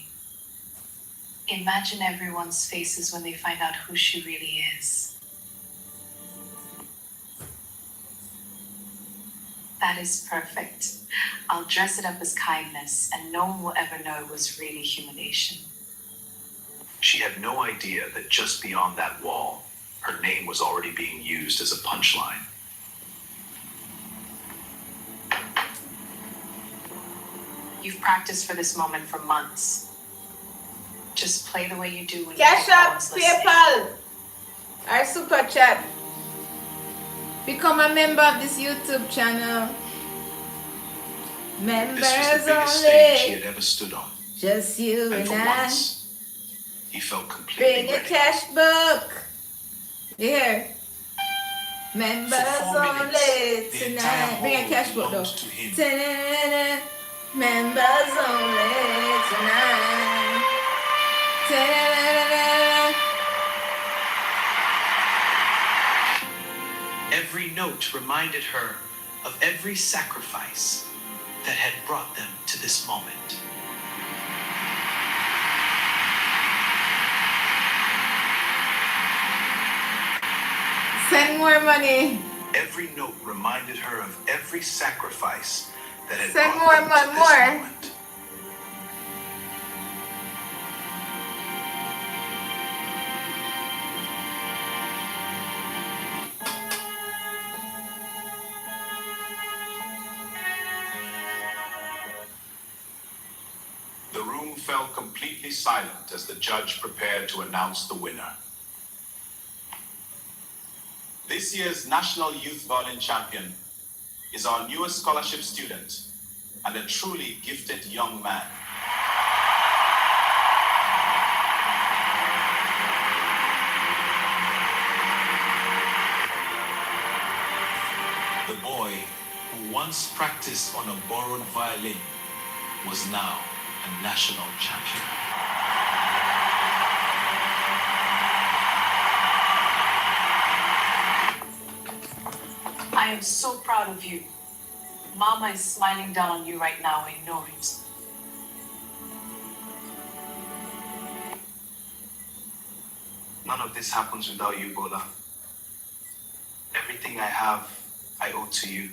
Imagine everyone's faces when they find out who she really is. That is perfect. I'll dress it up as kindness, and no one will ever know it was really humiliation. She had no idea that just beyond that wall, her name was already being used as a punchline. You've practiced for this moment for months. Just play the way you do when Cash you know no up, one's listening. PayPal, or Super Chat. Become a member of this YouTube channel. Members This was the biggest stage he only. had ever stood on. Just you And and for I. once, he felt completely Bring your ready. cash book. Here. Members For 4 only minutes, the entire tonight. Bring a hall cash book though. belonged to him. Ta-da-da-da. Members only tonight. Ta-da-da-da-da. note reminded her of every sacrifice that had brought them to this moment. Send more money. Every note reminded her of every sacrifice that had Send brought more, them to this more. moment. The room fell completely silent as the judge prepared to announce the winner. This year's National Youth Violin Champion is our newest scholarship student and a truly gifted young man. The boy who once practiced on a borrowed violin was now a national champion. I am so proud of you. Mama is smiling down on you right now, I know it. None of this happens without you, Bola. Everything I have, I owe to you.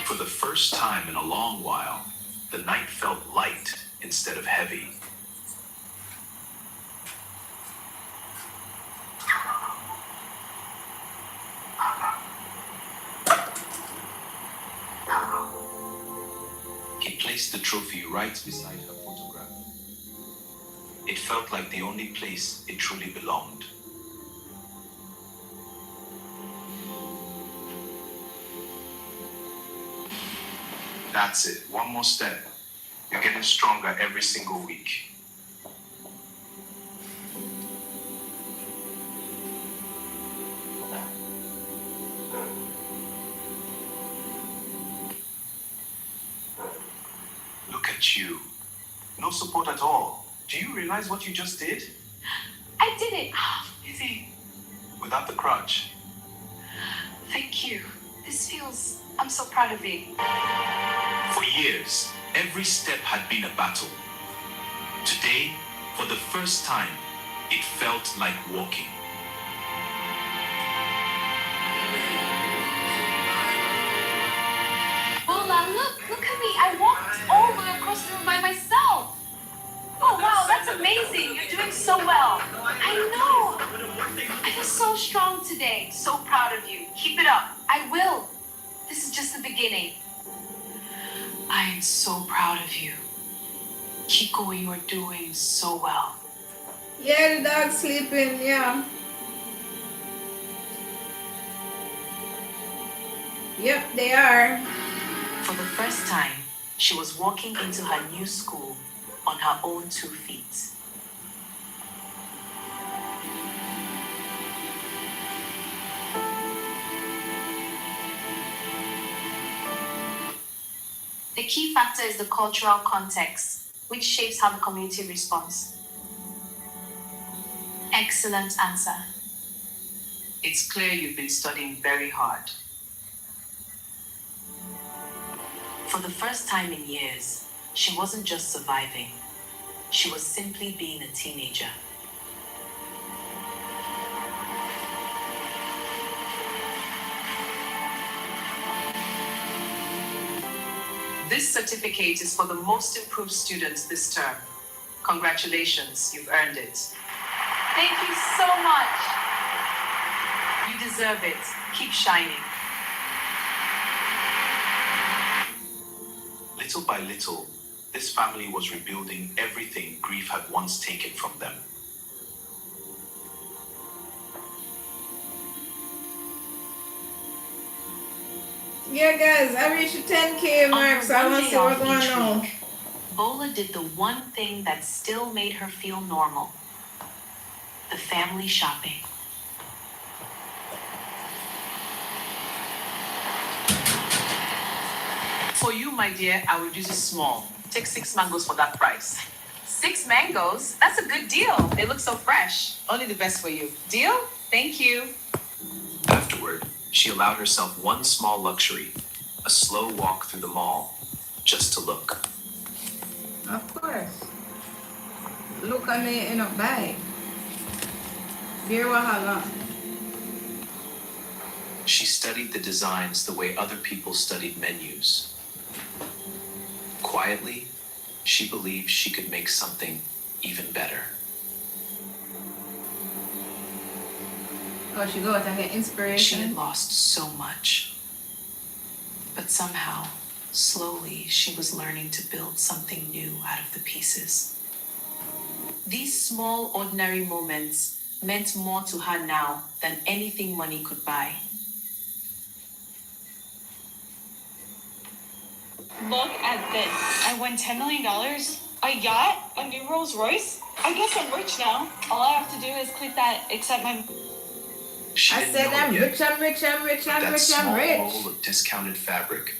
For the first time in a long while, the night felt light instead of heavy. He placed the trophy right beside her photograph. It felt like the only place it truly belonged. That's it. One more step. You're getting stronger every single week. Look at you. No support at all. Do you realize what you just did? I did it. Amazing. Without the crutch. Thank you. I'm so proud of you. For years, every step had been a battle. Today, for the first time, it felt like walking. Bola, look at me. I walked all the way across the room by myself. Oh wow, that's amazing. You're doing so well. I know. I feel so strong today. So proud of you. Keep it up. I will. This is just the beginning. I am so proud of you. Kiko, you are doing so well. Yeah, the dog's sleeping, yeah. Yep, they are. For the first time, she was walking into her new school on her own 2 feet. The key factor is the cultural context, which shapes how the community responds. Excellent answer. It's clear you've been studying very hard. For the first time in years, she wasn't just surviving. She was simply being a teenager. This certificate is for the most improved students this term. Congratulations, you've earned it. Thank you so much. You deserve it. Keep shining. Little by little, this family was rebuilding everything grief had once taken from them. Yeah, guys, I reached the 10K mark, so I want to see what's going on. Bola did the one thing that still made her feel normal. The family shopping. For you, my dear, I will use it small. Take 6 mangoes for that price. 6 mangoes? That's a good deal. They look so fresh. Only the best for you. Deal? Thank you. Afterward, she allowed herself one small luxury, a slow walk through the mall, just to look. Of course. Look at me in a bag. Beer wahala. She studied the designs the way other people studied menus. Quietly, she believed she could make something even better. Oh, she go out and get She inspiration. had lost so much. But somehow, slowly, she was learning to build something new out of the pieces. These small, ordinary moments meant more to her now than anything money could buy. Look at this. I won $10 million, a yacht, a new Rolls Royce. I guess I'm rich now. All I have to do is click that accept my... She I didn't said know I'm it yet, rich, I'm rich, I'm rich, but I'm that rich, I'm small rich. roll of discounted fabric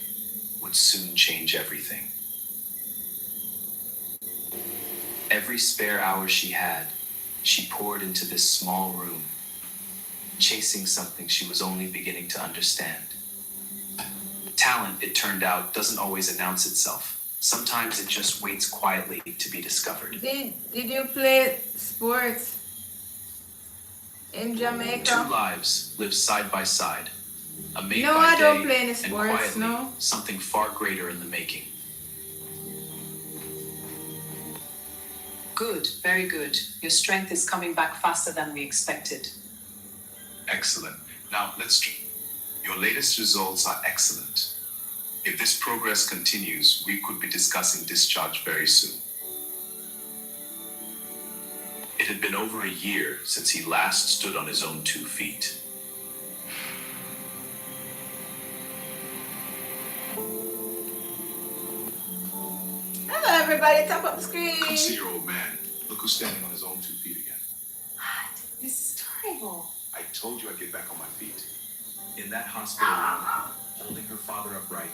would soon change everything. Every spare hour she had, she poured into this small room, chasing something she was only beginning to understand. Talent, it turned out, doesn't always announce itself. Sometimes it just waits quietly to be discovered. Did you play sports in Two Jamaica? lives live side by side. A made No, by I don't day play any and sports, quietly no. something far greater in the making. Good, very good. Your strength is coming back faster than we expected. Excellent. Now, your latest results are excellent. If this progress continues, we could be discussing discharge very soon. It had been over a year since he last stood on his own 2 feet. Hello, everybody. Top up the screen. Come see your old man. Look who's standing on his own 2 feet again. What? This is terrible. I told you I'd get back on my feet. In that hospital room, holding her father upright,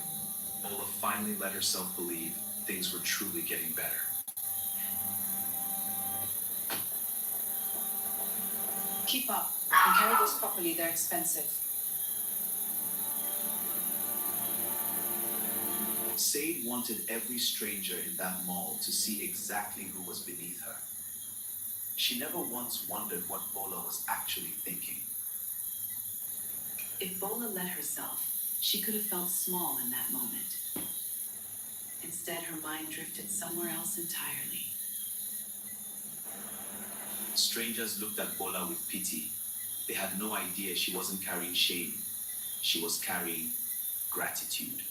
Ola finally let herself believe things were truly getting better. Keep up and carry those properly. They're expensive. Sade wanted every stranger in that mall to see exactly who was beneath her. She never once wondered what Bola was actually thinking. If Bola let herself, she could have felt small in that moment. Instead, her mind drifted somewhere else entirely. Strangers looked at Bola with pity. They had no idea she wasn't carrying shame. She was carrying gratitude.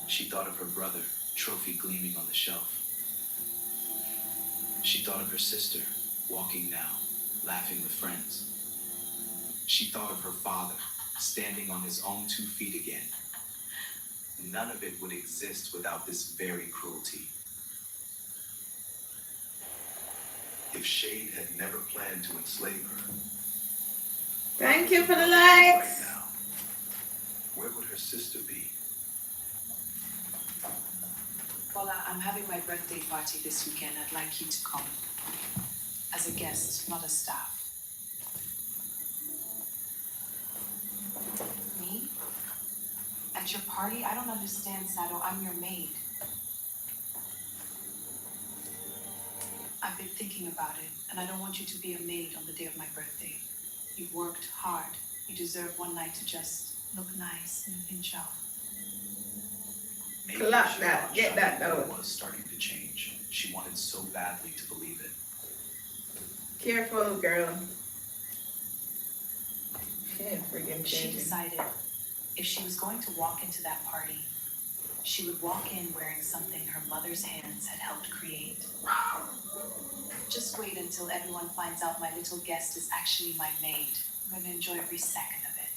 She thought of her brother, trophy gleaming on the shelf. She thought of her sister, walking now, laughing with friends. She thought of her father, standing on his own 2 feet again. None of it would exist without this very cruelty. If Shade had never planned to enslave her, Thank you for the right likes. now, where would her sister be? Bola, I'm having my birthday party this weekend. I'd like you to come. As a guest, not a staff. Me? At your party? I don't understand, Sado. I'm your maid. I've been thinking about it, and I don't want you to be a maid on the day of my birthday. You've worked hard. You deserve one night to just look nice and pinch out. Maybe Clap she that, thought get that Shadi out. was starting to change. She wanted so badly to believe it. Careful, girl. She ain't friggin' She changing. decided if she was going to walk into that party, she would walk in wearing something her mother's hands had helped create. Just wait until everyone finds out my little guest is actually my maid. I'm going to enjoy every second of it.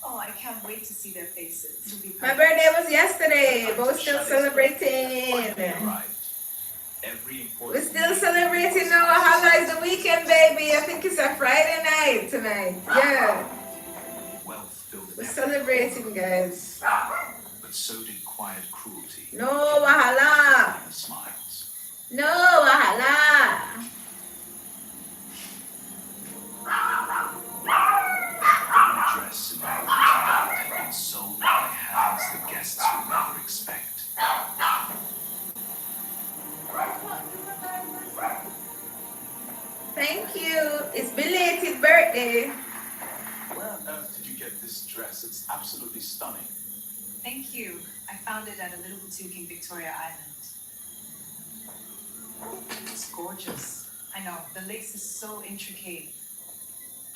Oh, I can't wait to see their faces. It'll be My perfect. birthday was yesterday, but we're still Shadi's celebrating. finally arrived. Every We're important still celebrating now. How is the weekend, baby? I think it's a Friday night tonight. Yeah, wealth filled we're every celebrating, guys. but so did quiet cruelty. No wahala. And smiles. No, wahala. Every dress in my wardrobe had been sewn by hands the guests would never expect. Thank you. It's belated birthday. Where on earth did you get this dress? It's absolutely stunning. Thank you. I found it at a little boutique in Victoria Island. It's gorgeous. I know, the lace is so intricate.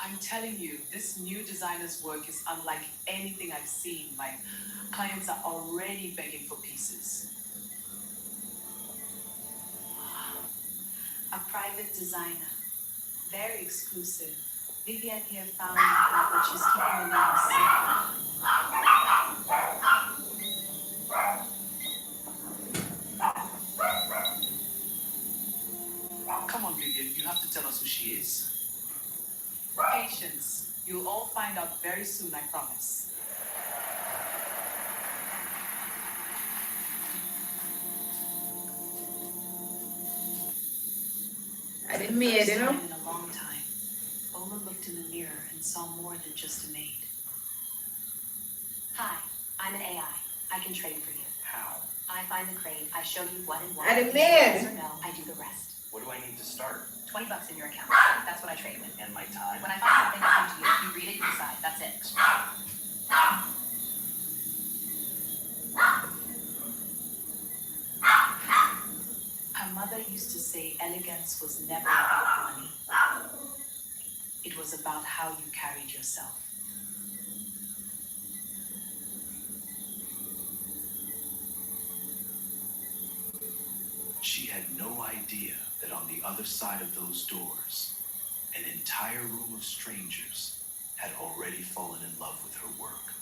I'm telling you, this new designer's work is unlike anything I've seen. My clients are already begging for pieces. A private designer. Very exclusive. Vivian here found it, but she's keeping the name secret. Come on, Vivian, you have to tell us who she is. Patience. You'll all find out very soon, I promise. I didn't made, you know. In a long time, Ola looked in the mirror and saw more than just a maid. Hi, I'm an AI. I can trade for you. How? I find the crate, I show you what and what. I You didn't say yes made. or no, I do the rest. What do I need to start? $20 in your account. That's what I trade with. And my time? When I find something, I come to you. You read it, you decide. That's it. Her mother used to say elegance was never about money. It was about how you carried yourself. She had no idea that on the other side of those doors, an entire room of strangers had already fallen in love with her work.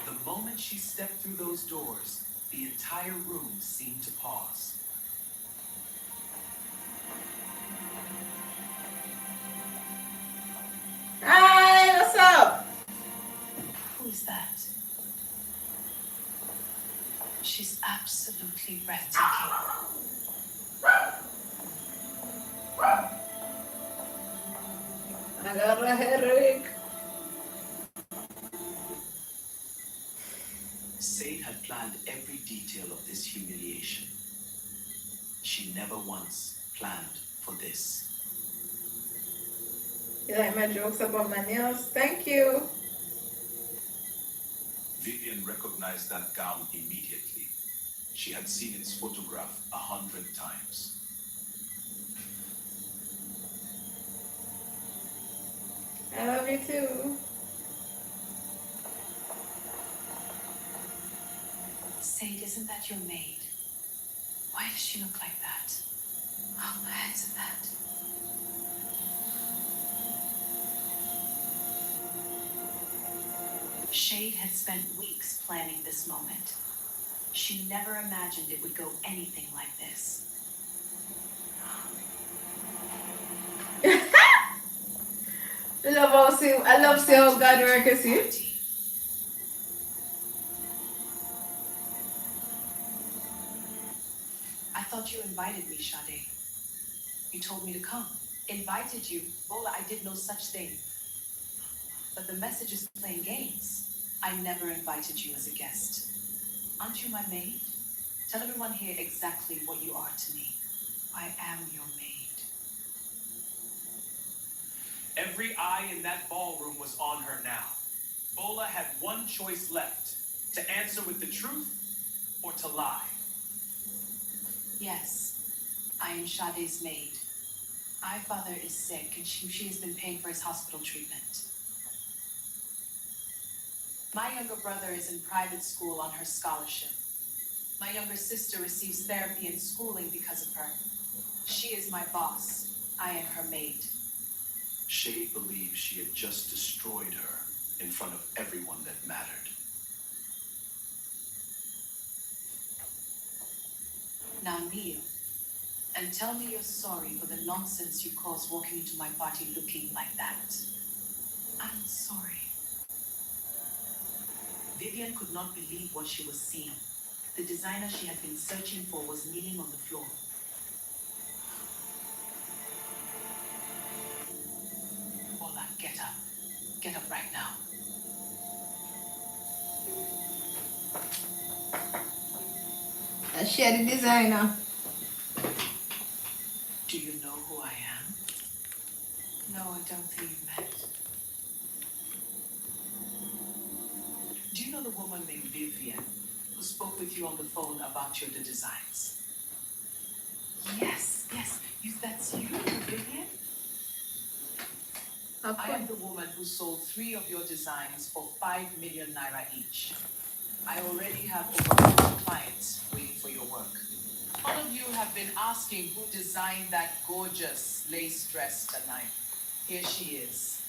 The moment she stepped through those doors, the entire room seemed to pause. Hi, what's up? Who is that? She's absolutely breathtaking. Agarra Eric. Sade had planned every detail of this humiliation. She never once planned for this. You like my jokes about my nails? Thank you. Vivian recognized that gown immediately. She had seen its photograph 100 times. I love you too. Sade, isn't that your maid? Why does she look like that? How bad is that? Shade had spent weeks planning this moment. She never imagined it would go anything like this. I love seeing how God works you. I thought you invited me, Sade. You told me to come. Invited you? Bola, I did no such thing. But the message is playing games. I never invited you as a guest. Aren't you my maid? Tell everyone here exactly what you are to me. I am your maid. Every eye in that ballroom was on her now. Bola had one choice left: to answer with the truth or to lie. Yes, I am Sade's maid. My father is sick and she has been paying for his hospital treatment. My younger brother is in private school on her scholarship. My younger sister receives therapy and schooling because of her. She is my boss. I am her maid. Shade believed she had just destroyed her in front of everyone that mattered. Now kneel and tell me you're sorry for the nonsense you caused walking into my party looking like that. I'm sorry. Vivian could not believe what she was seeing. The designer she had been searching for was kneeling on the floor. Bola, get up. Get up right now. She the designer. Do you know who I am? No, I don't think you've met. Do you know the woman named Vivian who spoke with you on the phone about your designs? Yes, that's you, Vivian? I am the woman who sold 3 of your designs for 5 million naira each. I already have over 100 clients waiting for your work. All of you have been asking who designed that gorgeous lace dress tonight. Here she is.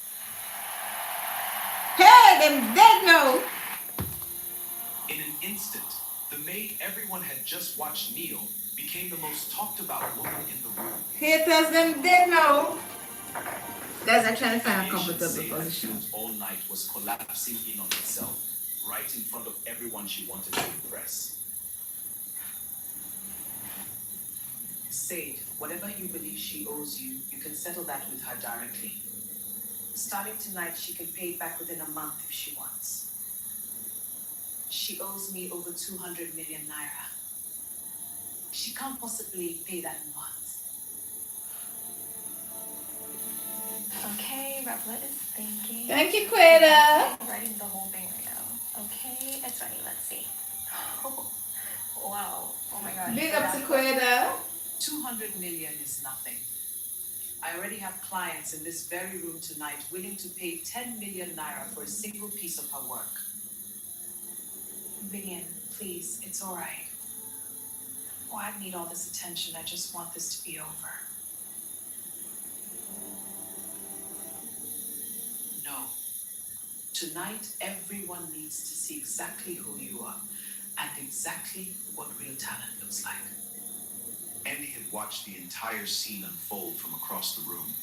Hey, them dead now. In an instant, the maid everyone had just watched kneel became the most talked about woman in the room. Haters, them dead now. Guys, I'm trying to find a comfortable Creation position. all night was collapsing in on itself, right in front of everyone she wanted to impress. Said, whatever you believe she owes you, you can settle that with her directly. Starting tonight, she can pay it back within a month if she wants. She owes me over 200 million naira. She can't possibly pay that in once. Okay, Revla is thinking. Thank you, Quetta. I'm writing the whole thing right now. Okay, it's ready. Let's see. Wow. Oh my gosh. Big up to Quetta. 200 million is nothing. I already have clients in this very room tonight willing to pay 10 million naira for a single piece of her work. Vivian, please, it's all right. Oh, I need all this attention. I just want this to be over. No. Tonight, everyone needs to see exactly who you are and exactly what real talent looks like. Andy had watched the entire scene unfold from across the room.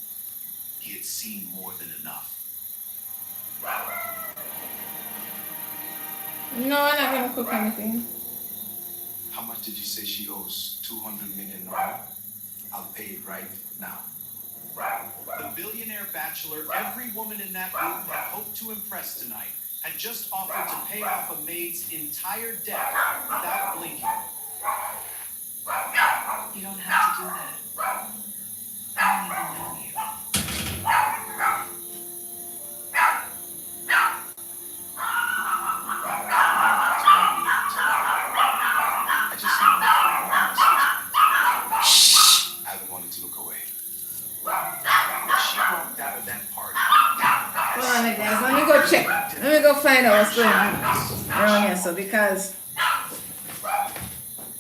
He had seen more than enough. No, I'm not gonna cook anything. How much did you say she owes? 200 million naira? I'll pay it right now. The billionaire bachelor every woman in that room had hoped to impress tonight had just offered to pay off a maid's entire debt without blinking. You don't have to do that. I don't even know you. I just need I haven't wanted to look away. She walked out of that party. Hold on, guys. Let me go check. Let me go find out what's going on around here. So, because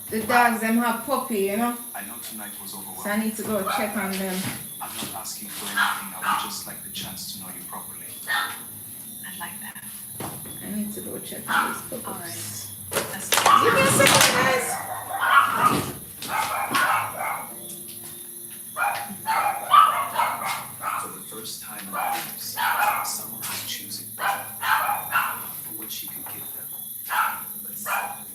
the dogs, them have puppy, you know. I know tonight was So I overwhelming. need to go check on them. I'm not asking for anything. I would just like the chance to know you properly. I like that. I need to go check on these puppies. All right. That's Give me a second, guys. For the first time in years, someone was choosing for what she could give them. But sadly,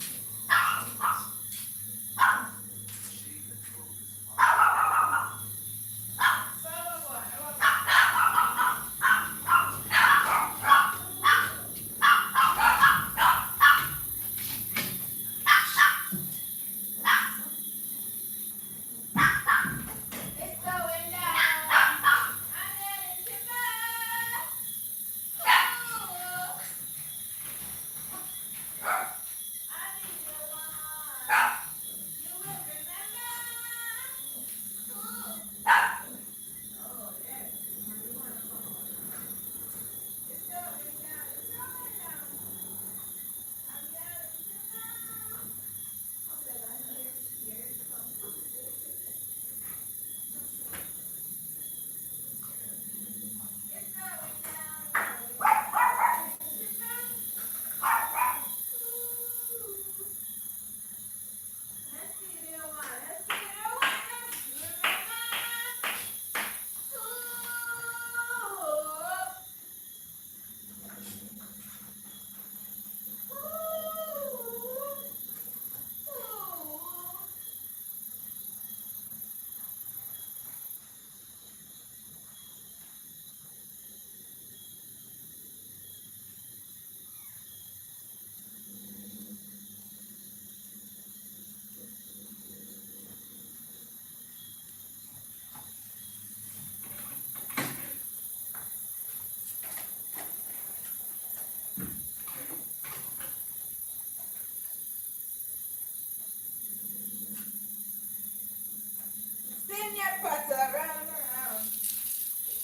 Spin your pot around and around.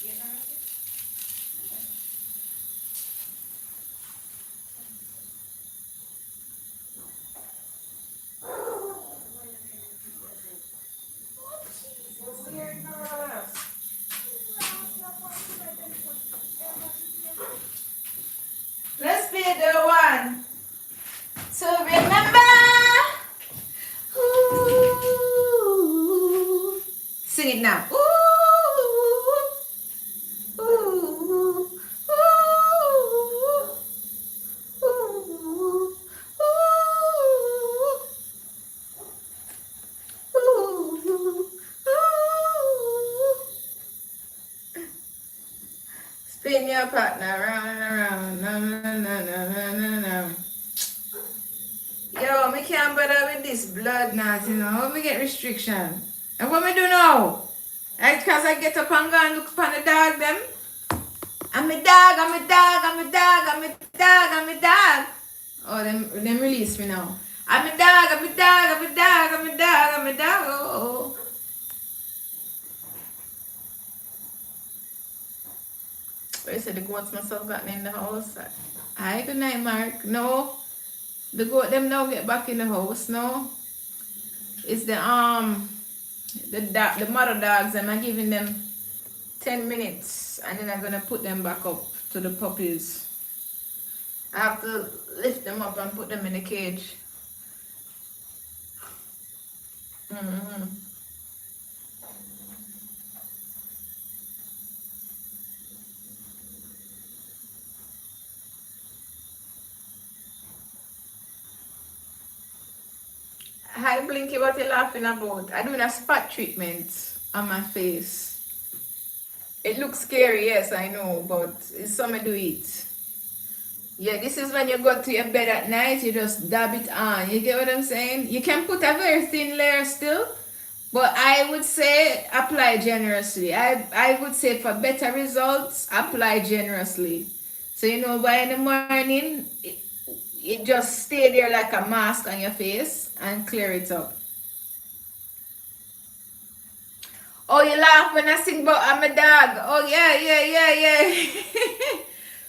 You know? Weird girls. Let's be the one to remember. Ooh. Sing it now. Ooh. Ooh. Ooh. Ooh. Ooh. Ooh. Spin your partner round and around. No, no, no, no, no, no, no. Yo, me can't bother with this blood now, you know. How me get restriction? And what me do now? Because I get up and go and look upon the dog them. I'm a dog, I'm a dog, I'm a dog, I'm a dog, I'm a dog. Oh, them release me now. I'm a dog, I'm a dog, I'm a dog, I'm a dog, I'm a dog. Oh. Where you say the goats must have gotten in the house? Hi, good night, Mark. No. The goat them now get back in the house, no. It's the mother dogs, and I'm giving them 10 minutes and then I'm gonna put them back up to the puppies. I have to lift them up and put them in the cage. Hi Blinky, what you laughing about? I'm doing a spot treatment on my face. It looks scary, yes, I know, but it's something to do it. Yeah, this is when you go to your bed at night, you just dab it on. You get what I'm saying? You can put a very thin layer still, but I would say apply generously. I would say for better results, apply generously. So you know, by in the morning, it just stay there like a mask on your face and clear it up. Oh, you laugh when I sing about I'm a dog. Oh yeah, yeah, yeah, yeah.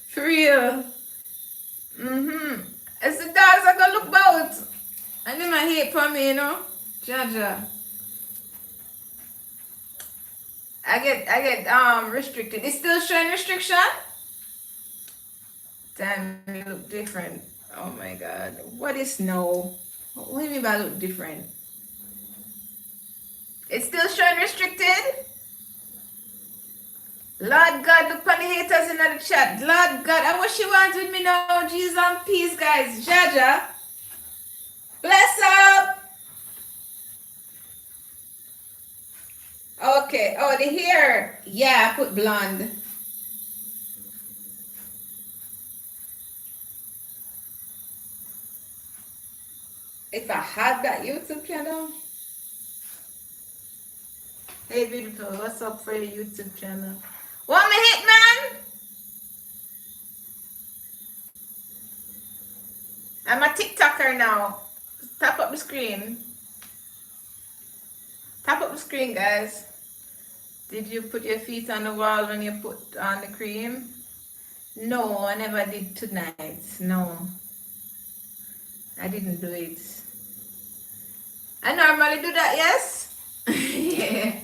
For real. It's the dogs I gonna look about. And them I hate for me, you know. Jaja. I get restricted. It's still showing restriction? Damn, you look different. Oh my god. What is no? What do you mean by look different? It's still showing restricted? Lord God, look for the haters in the chat. Lord God, I wish you want with me now. Jesus and peace, guys. Jaja. Bless up. Okay. Oh, the hair. Yeah, I put blonde. If I had that YouTube channel. Hey, beautiful. What's up for your YouTube channel? Want me hit, man? I'm a TikToker now. Tap up the screen. Tap up the screen, guys. Did you put your feet on the wall when you put on the cream? No, I never did tonight. No. I didn't do it. I normally do that, yes? Yeah.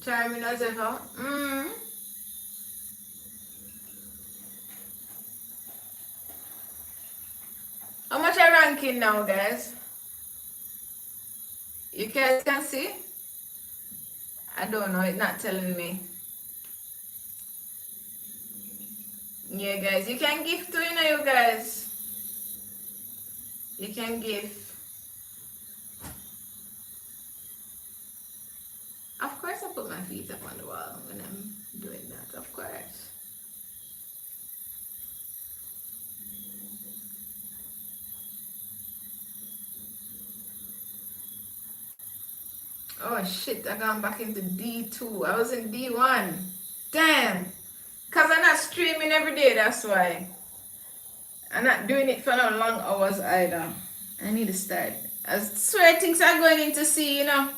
Charming as ever. How much I ranking now, guys? You guys can see? I don't know, it's not telling me. Yeah, guys, you can give too, you know, you guys. You can give. Of course, I put my feet up on the wall when I'm doing that, of course. Oh shit, I gone back into D2. I was in D1. Damn. Because I'm not streaming every day, that's why. I'm not doing it for no long hours either. I need to start. I swear things are going into C, you know.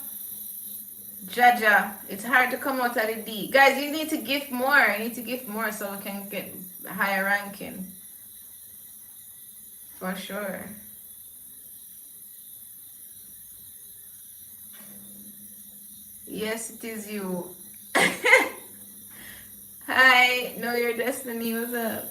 Jaja, it's hard to come out of the D. Guys, you need to give more. You need to give more so we can get a higher ranking. For sure. Yes, it is you. Hi, know your destiny. What's up?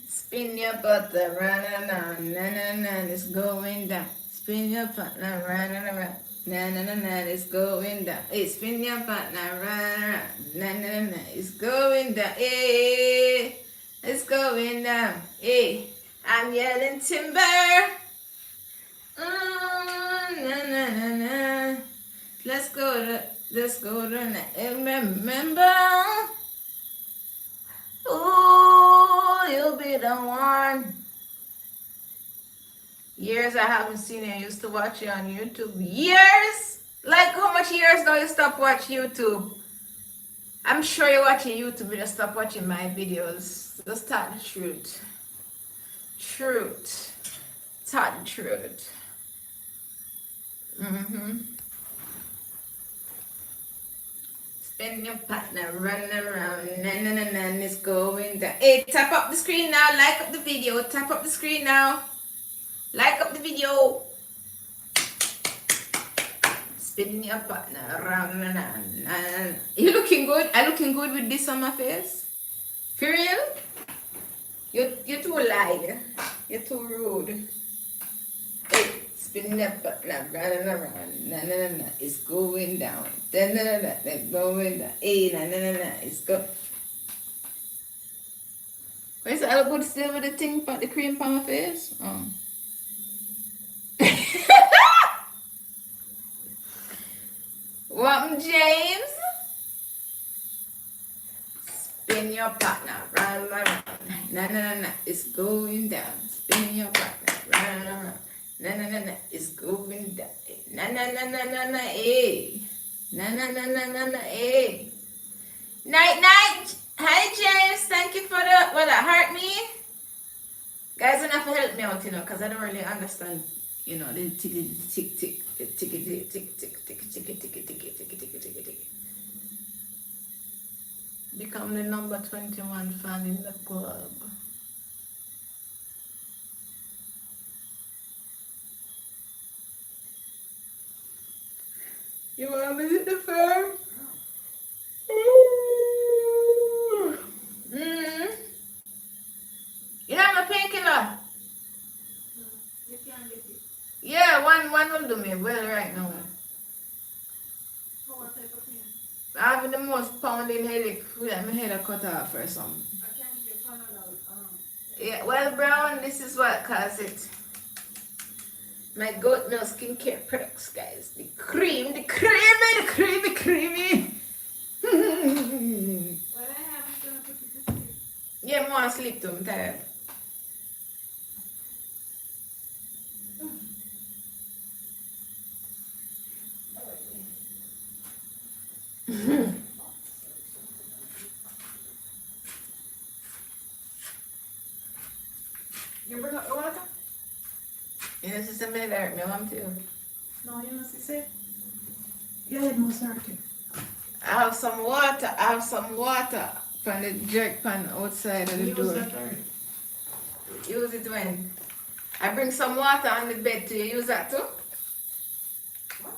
Spin your butt around and around, na na na, it's going down. Spin your butt around and around, na na na na, it's going down. Hey, spin your butt around, na na na, it's going down. Hey, it's going down. Hey, I'm yelling timber. Na na na na. Let's go to remember. Ooh, you'll be the one. Years I haven't seen you. I used to watch you on YouTube. Years? Like how much years now you stop watching YouTube? I'm sure you're watching YouTube, you just stop watching my videos. Just tell the truth. Truth. Tell the truth. Spin your partner, run around, it's going down. Hey, tap up the screen now, like up the video, tap up the screen now. Like up the video. Spin your partner around and around. You looking good? I looking good with this on my face? For real? You're too light. You're too rude. Hey, spin your partner around and around. It's going down. It's going down. Hey, it's going. Where's the other good still with the thing, the cream on my face? Oh. Welcome, James. Spin your partner round, round. Na, it's going down. Spin your partner round, round. Na, it's going down. Na, eh. Na, eh. Night. Hi, James. Thank you for the, what, that hurt me? Guys, you have to help me out, you know, because I don't really understand, you know, the tick. Become the number 21 fan in the club. You want to visit the farm? You have a painkiller? Yeah, one will do me well right now. I have the most pounding headache. My head cut off or something. Yeah, well, Brown, this is what caused it. My goat milk skincare products, guys. The creamy. Yeah, I want to sleep too. I'm tired. You bring up the water? Yes, it's a minute hurt me, mom too. No, you know, she said, your head must hurt you. I have some water from the jerk pan outside of the door. Use it when? I bring some water on the bed too. You use that too? What?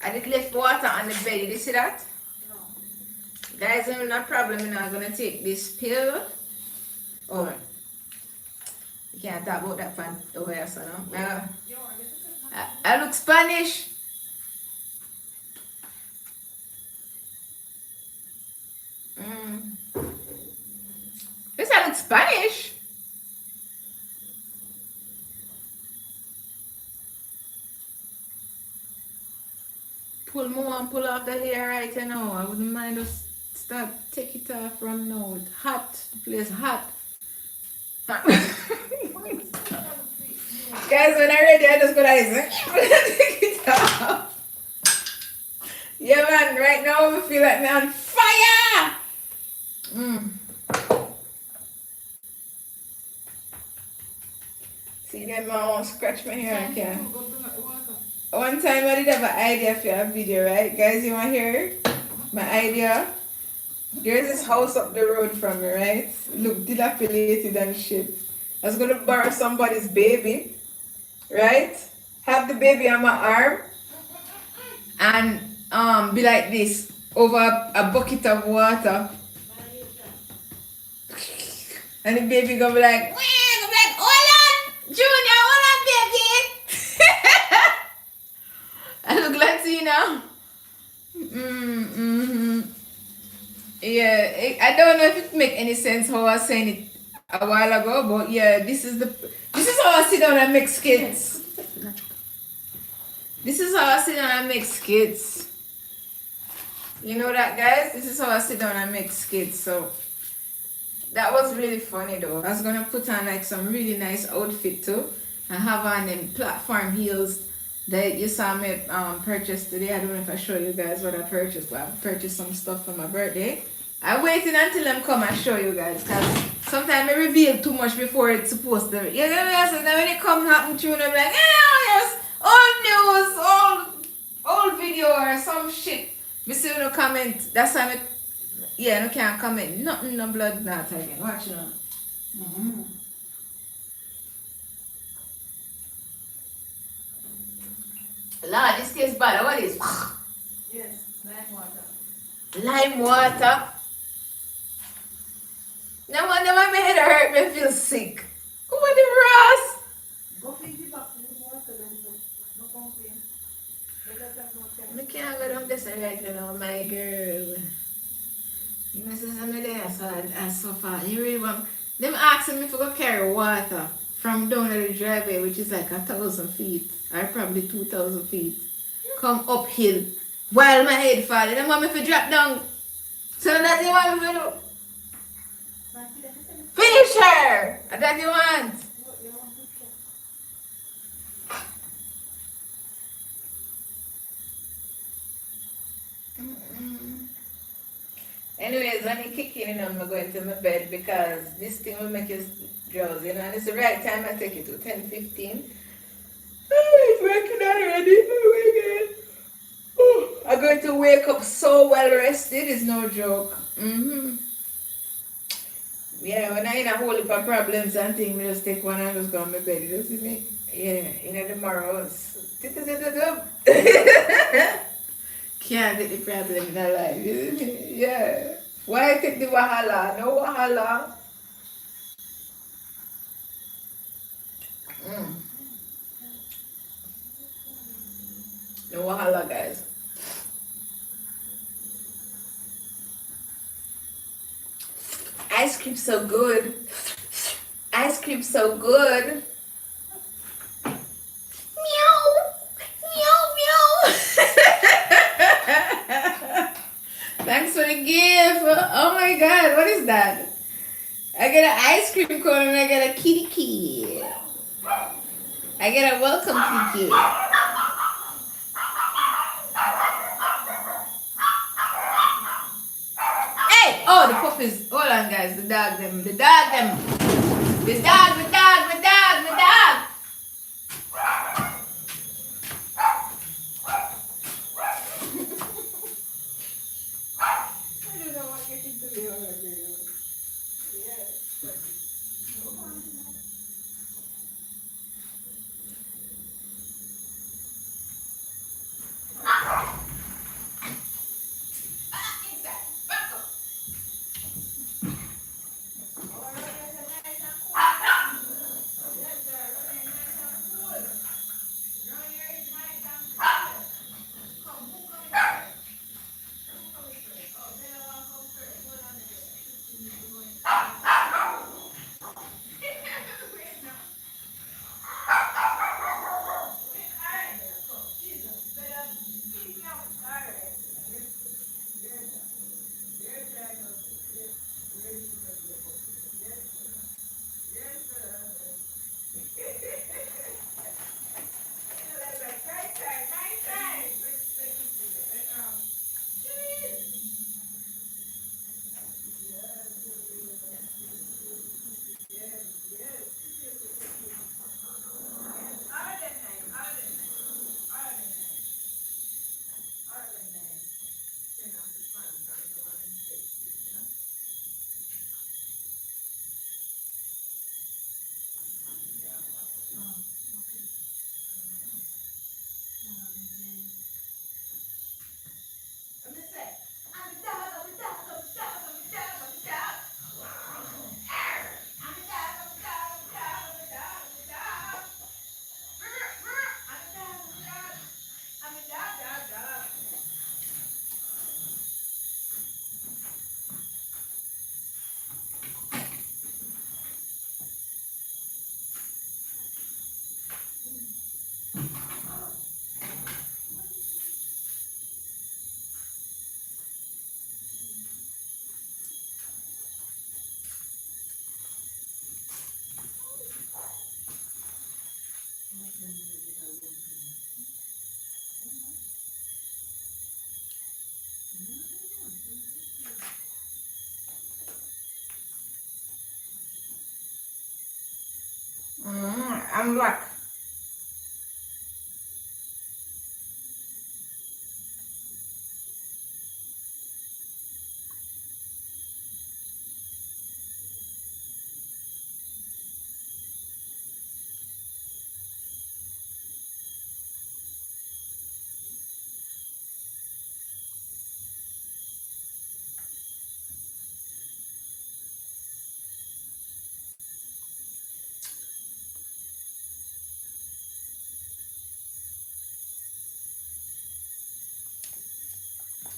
I did left water on the bed. Did you see that? No. Guys, no problem. I'm gonna take this pill. Oh, you can't talk about that fan over here, so no. I look Spanish. This I look Spanish. Pull more and pull off the hair right now. I wouldn't mind just start take it off from now. It's hot. The place hot. Guys, when I'm ready, I just go like this. Yeah, man. Right now, I feel like me on fire. Mm. See them man scratch my hair again. One time I did have an idea for a video, right? Guys, you want to hear it? My idea? There's this house up the road from me, right? Look dilapidated and shit. I was gonna borrow somebody's baby, right? Have the baby on my arm and be like this over a bucket of water. And the baby gonna be like, "Wah!" Gonna be like, hold on, Junior, hold on, baby. I look Latino. Mm-hmm. Yeah, I don't know if it make any sense how I was saying it a while ago, but yeah, this is how I sit down and make skits. This is how I sit down and make skits. You know that, guys? This is how I sit down and make skits. So that was really funny though. I was gonna put on like some really nice outfit too, and have on them platform heels that you saw me purchase today. I don't know if I show you guys what I purchased, but I purchased some stuff for my birthday. I'm waiting until them come and show you guys, because sometimes I reveal too much before it's supposed to. You know what I mean? So then when it comes happen to you, I'm like, yes, old news, old video or some shit. Me see no comment. That's why no can't comment. Nothing, no blood, not again. Watch now. Mm-hmm. Lord, this tastes bad. What is? Yes, lime water. Lime water. No wonder why my head hurt. Me feel sick. Come on, the Ross. Go feed the back with water. No complain. I can't go down this right now, my girl. You know, since I'm there, so I suffer. You really want them asking me if I go carry water from down the driveway, which is like 1,000 feet, or probably 2,000 feet. Come uphill while my head falling. They want me to drop down. So that's what you want me to do. Finish her! That's what you want. Anyways, when you kick in, I'm going to my bed because this thing will make you drowsy, you know, and it's the right time I take it to 10:15. Oh, it's working already. Oh my god. Oh, I'm going to wake up so well rested, it's no joke. Yeah, when I in a whole heap of problems and things, I just take one and just go on my bed. You see me? Yeah, in the morrows. Can't take the problem in a life. You see me? Yeah. Why take the wahala? No wahala. No wahala, guys. Ice cream so good. Ice cream so good. Meow. Meow, meow. Thanks for the gift. Oh my god, what is that? I get an ice cream cone and I get a kitty key. I get a welcome kitty. Hey! Oh, the puppies. Hold on, guys. The dog, them. The dog, them. The dog, the dog, the dog, the dog. I don't know what you're doing. I'm back.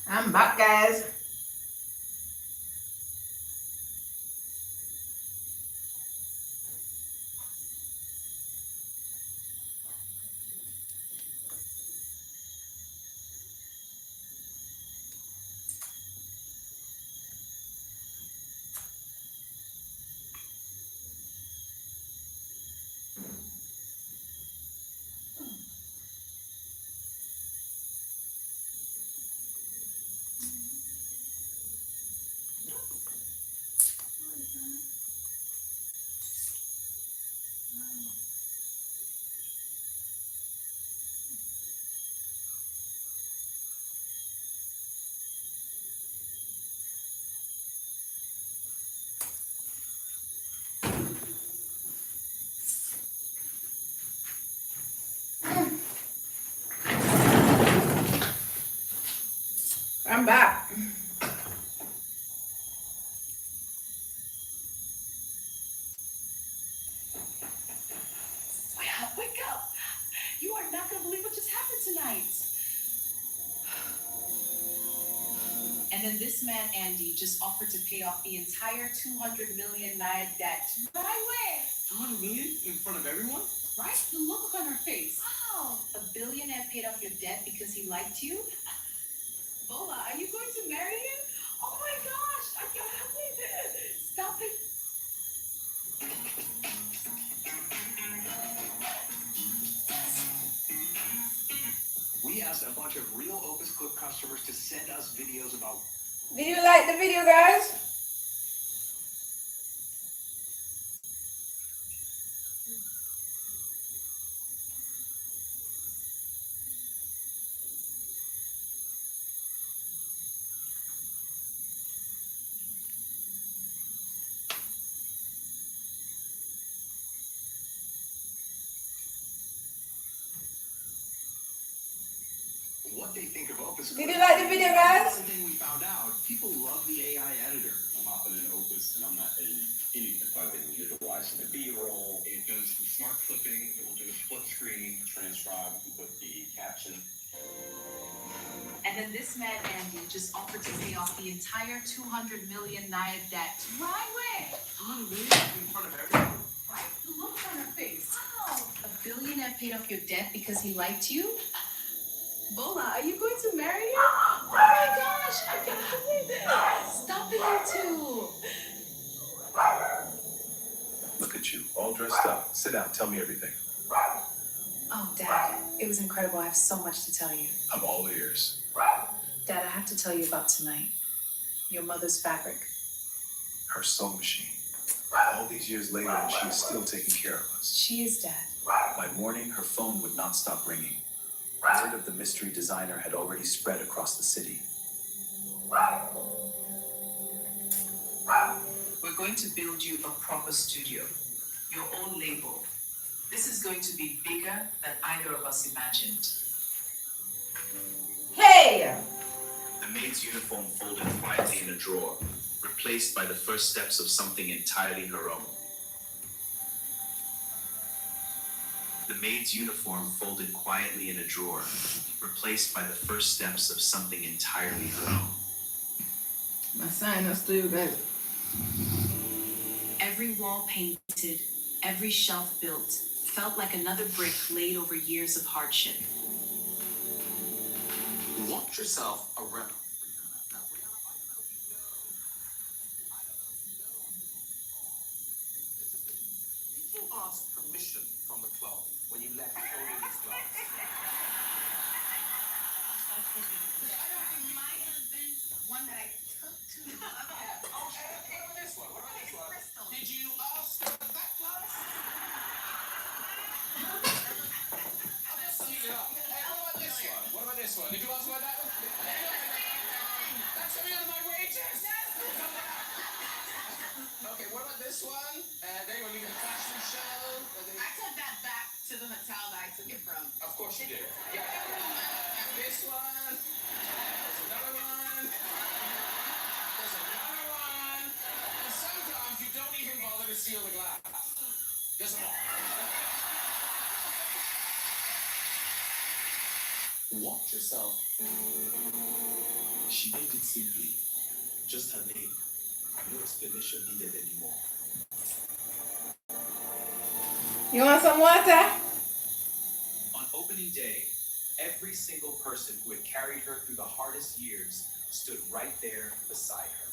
I'm back, guys. I'm back. Wake up! You are not going to believe what just happened tonight. And then this man, Andy, just offered to pay off the entire 200 million naira debt. Right away. 200 million in front of everyone? Right? The look on her face. Wow. A billionaire paid off your debt because he liked you? Bola, are you going to marry him? Oh my gosh, I can't believe it. Stop it. We asked a bunch of real Opus Clip customers to send us videos about. Did you like the video, guys? What they think of Opus. Did you like the video, guys? One thing we found out, people love the AI editor. I'm hopping in Opus and I'm not editing anything. I've been utilizing the B-roll. It does some smart clipping. It will do a split screen, transcribe, you can put the caption. And then this man, Andy, just offered to pay off the entire 200 million naira debt. Right away. 200 million in front of everyone? Right? The look on her face. Wow. A billionaire paid off your debt because he liked you? Bola, are you going to marry him? Oh my gosh, I can't believe it. Stop it, you two. Look at you, all dressed up. Sit down, tell me everything. Oh, Dad, it was incredible. I have so much to tell you. I'm all ears. Dad, I have to tell you about tonight. Your mother's fabric. Her sewing machine. All these years later, and she is still taking care of us. She is, Dad. By morning, her phone would not stop ringing. Word of the mystery designer had already spread across the city. We're going to build you a proper studio, your own label. This is going to be bigger than either of us imagined. Hey! The maid's uniform folded quietly in a drawer, replaced by the first steps of something entirely her own. The maid's uniform folded quietly in a drawer, replaced by the first steps of something entirely her own. My sinus to you guys. Every wall painted, every shelf built, felt like another brick laid over years of hardship. Watch yourself around. Did you ask permission from the club when you left holding this glass? I don't think mine has been one that I took to the club. What about this one? Did you ask that glass? this one? Did you ask about that one? That's coming out of my wages! Okay, what about this one? They were leaving the fashion show. I took that back to the hotel that I took it from. Of course you did. Yeah. And this one. There's another one. There's another one. And sometimes you don't even bother to seal the glass. Just one. Watch yourself. She made it simply. Just her name. No explanation needed anymore. You want some water? On opening day, every single person who had carried her through the hardest years stood right there beside her.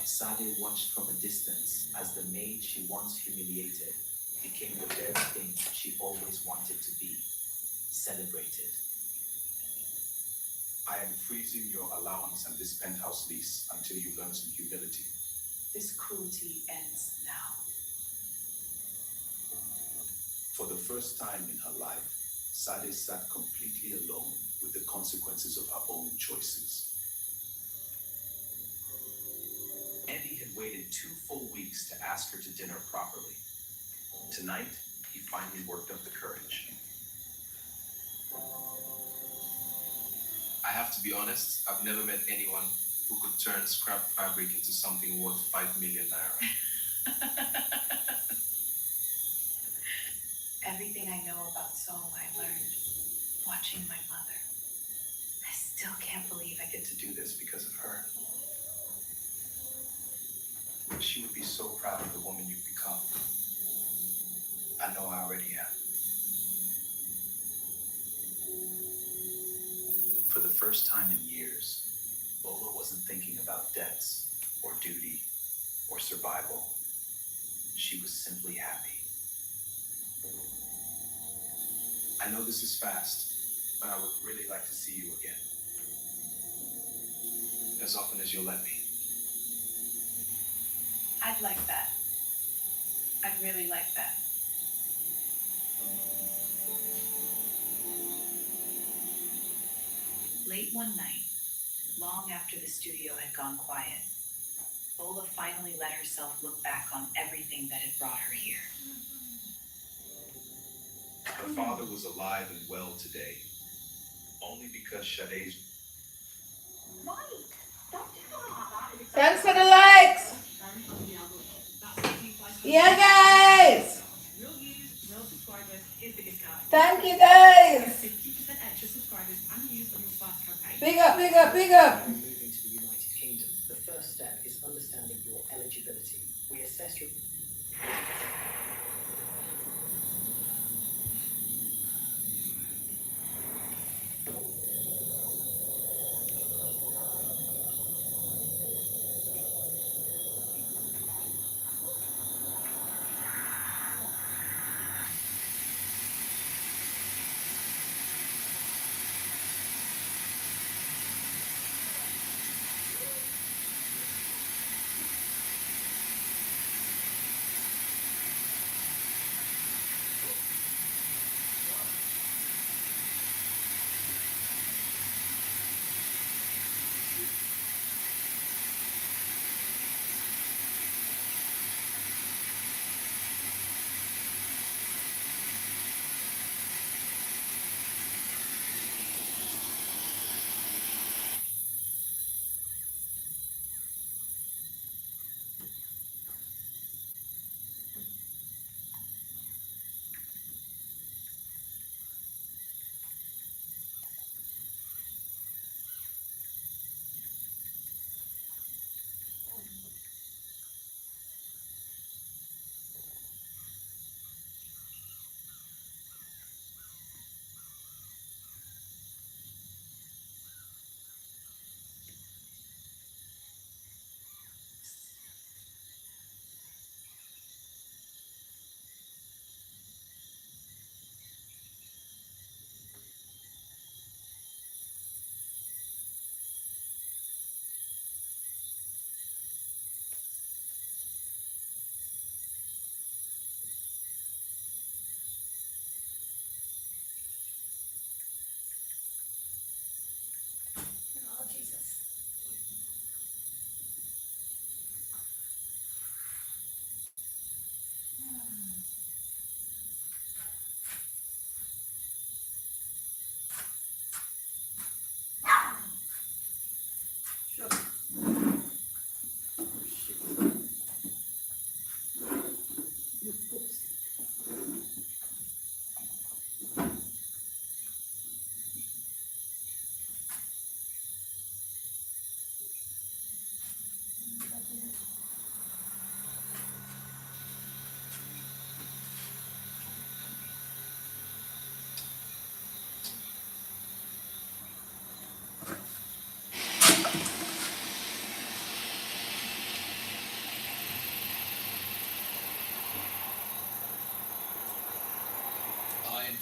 Sade watched from a distance as the maid she once humiliated became the very thing she always wanted to be, celebrated. I am freezing your allowance and this penthouse lease until you learn some humility. This cruelty ends now. For the first time in her life, Sade sat completely alone with the consequences of her own choices. Andy had waited 2 full weeks to ask her to dinner properly. Tonight, he finally worked up the courage. I have to be honest, I've never met anyone who could turn scrap fabric into something worth 5 million naira. Everything I know about sewing I learned watching my mother. I still can't believe I get to Do this because of her. She would be so proud of the woman you've become. I know I already am. For the first time in years, Bola wasn't thinking about debts or duty or survival. She was simply happy. I know this is fast, but I would really like to see you again. As often as you'll let me. I'd like that. I'd really like that. Late one night, long after the studio had gone quiet, Bola finally let herself look back on everything that had brought her here. Her father was alive and well today, only because Sade's Thanks for the likes. Yeah, guys. Thank you, guys. Big up, big up, big up. Moving to the United Kingdom, the first step is understanding your eligibility. We assess your...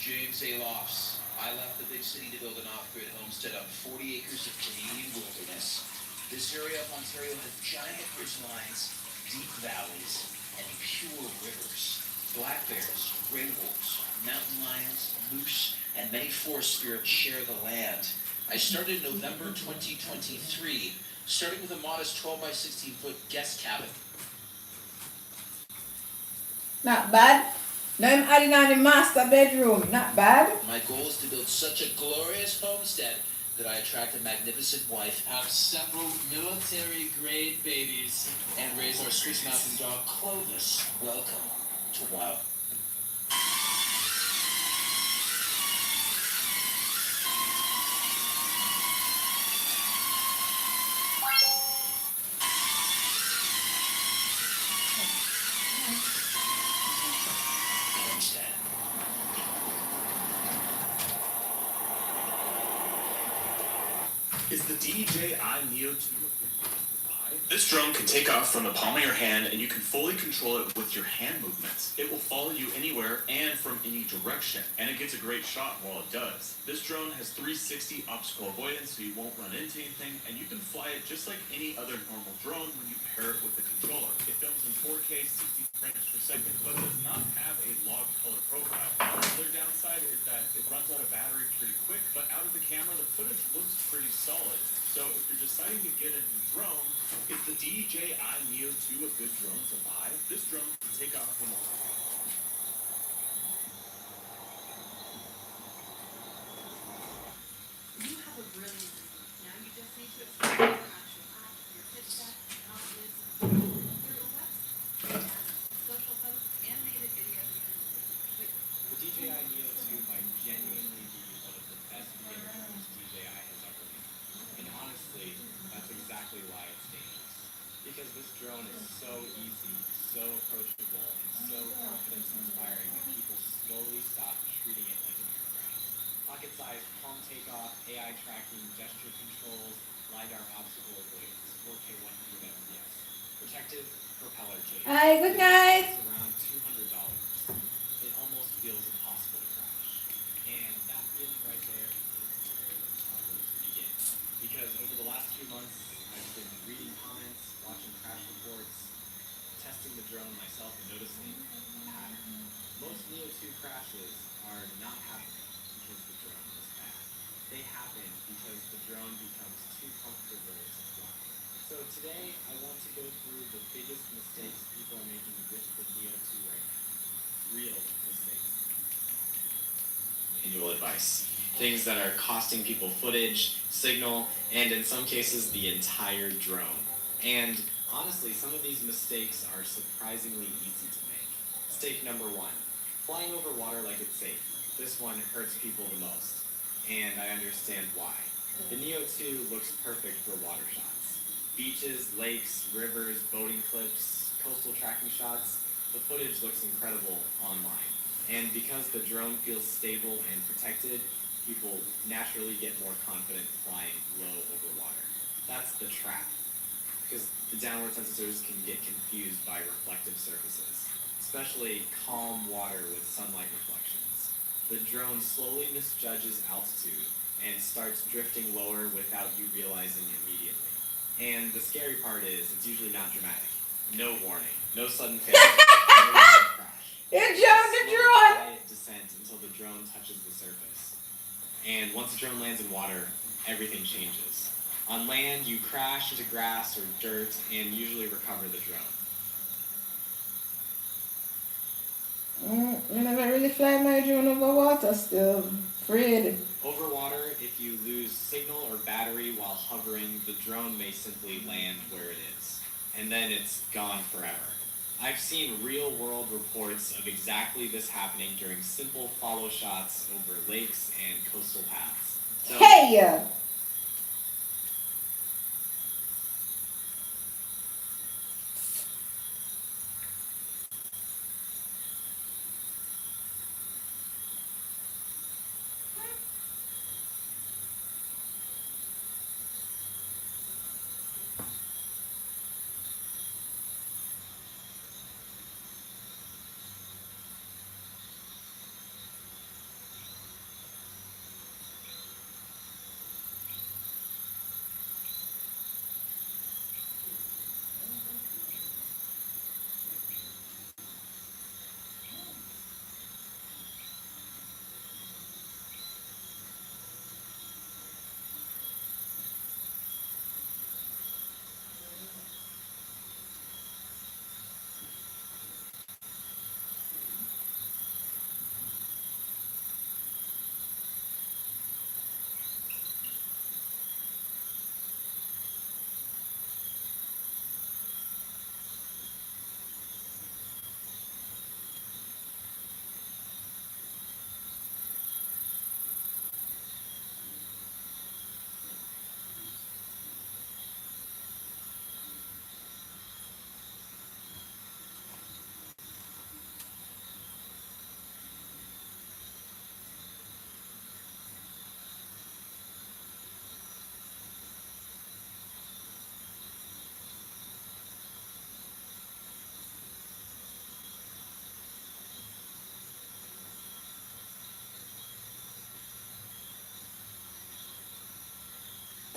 James A. Lofts. I left the big city to build an off-grid homestead on 40 acres of Canadian wilderness. This area of Ontario has giant ridgelines, deep valleys, and pure rivers. Black bears, gray wolves, mountain lions, moose, and many forest spirits share the land. I started in November 2023, starting with a modest 12 by 16 foot guest cabin. Not bad. Now I'm adding on the master bedroom. Not bad. My goal is to build such a glorious homestead that I attract a magnificent wife, have several military-grade babies, and raise our Swiss Mountain dog Clovis. Welcome to Wild. Homestead. Is the DJI Neo 2 This drone can take off from the palm of your hand and you can fully control it with your hand movements. It will follow you anywhere and from any direction, and it gets a great shot while it does. This drone has 360 obstacle avoidance so you won't run into anything, and you can fly it just like any other normal drone when you pair it with the controller. It films in 4K 60 frames per second, but does not have a log color profile. Another downside is that it runs out of battery pretty quick, but out of the camera the footage looks pretty solid. So if you're deciding to get a new drone, is the DJI Neo 2 a good drone to buy? This drone can take off from You have a brilliant idea. Now you just need to explore your actual app, your pitch deck, outlets, through a website, social posts, animated videos, and The DJI Neo 2 might genuinely be one of the best beginner drones DJI has ever made. And honestly, that's exactly why it's dangerous. Because this drone is so easy, so approachable, and so confidence-inspiring that people slowly stop treating it like an aircraft. Pocket-sized palm takeoff, AI tracking, gesture controls, LiDAR obstacle avoidance, 4K 100 FPS, protective propeller cage. Hi, good night. It's around $200. It almost feels impossible to crash. And that feeling right there is where the problems begin. Because over the last few months, I've been reading comments, watching crash reports, testing the drone myself, and noticing a pattern. Most Neo 2 crashes are not happening because the drone is bad. They happen because the drone becomes too comfortable to fly. So today, I want to go through the biggest mistakes people are making with the Neo 2 right now. Real mistakes. Manual advice. Things that are costing people footage, signal, and in some cases, the entire drone. And honestly, some of these mistakes are surprisingly easy to make. Mistake number 1. Flying over water like it's safe. This one hurts people the most. And I understand why. The Neo 2 looks perfect for water shots. Beaches, lakes, rivers, boating clips, coastal tracking shots. The footage looks incredible online. And because the drone feels stable and protected, people naturally get more confident flying low over water. That's the trap. Because the downward sensors can get confused by reflective surfaces, especially calm water with sunlight reflections. The drone slowly misjudges altitude and starts drifting lower without you realizing immediately. And the scary part is, it's usually not dramatic. No warning, no sudden failure, no loud crash. You jumped the drone! Quiet descent until the drone touches the surface. And once the drone lands in water, everything changes. On land, you crash into grass or dirt and usually recover the drone. I never really fly my drone over water still. Afraid. Over water, if you lose signal or battery while hovering, the drone may simply land where it is. And then it's gone forever. I've seen real-world reports of exactly this happening during simple follow shots over lakes and coastal paths. So, Hey!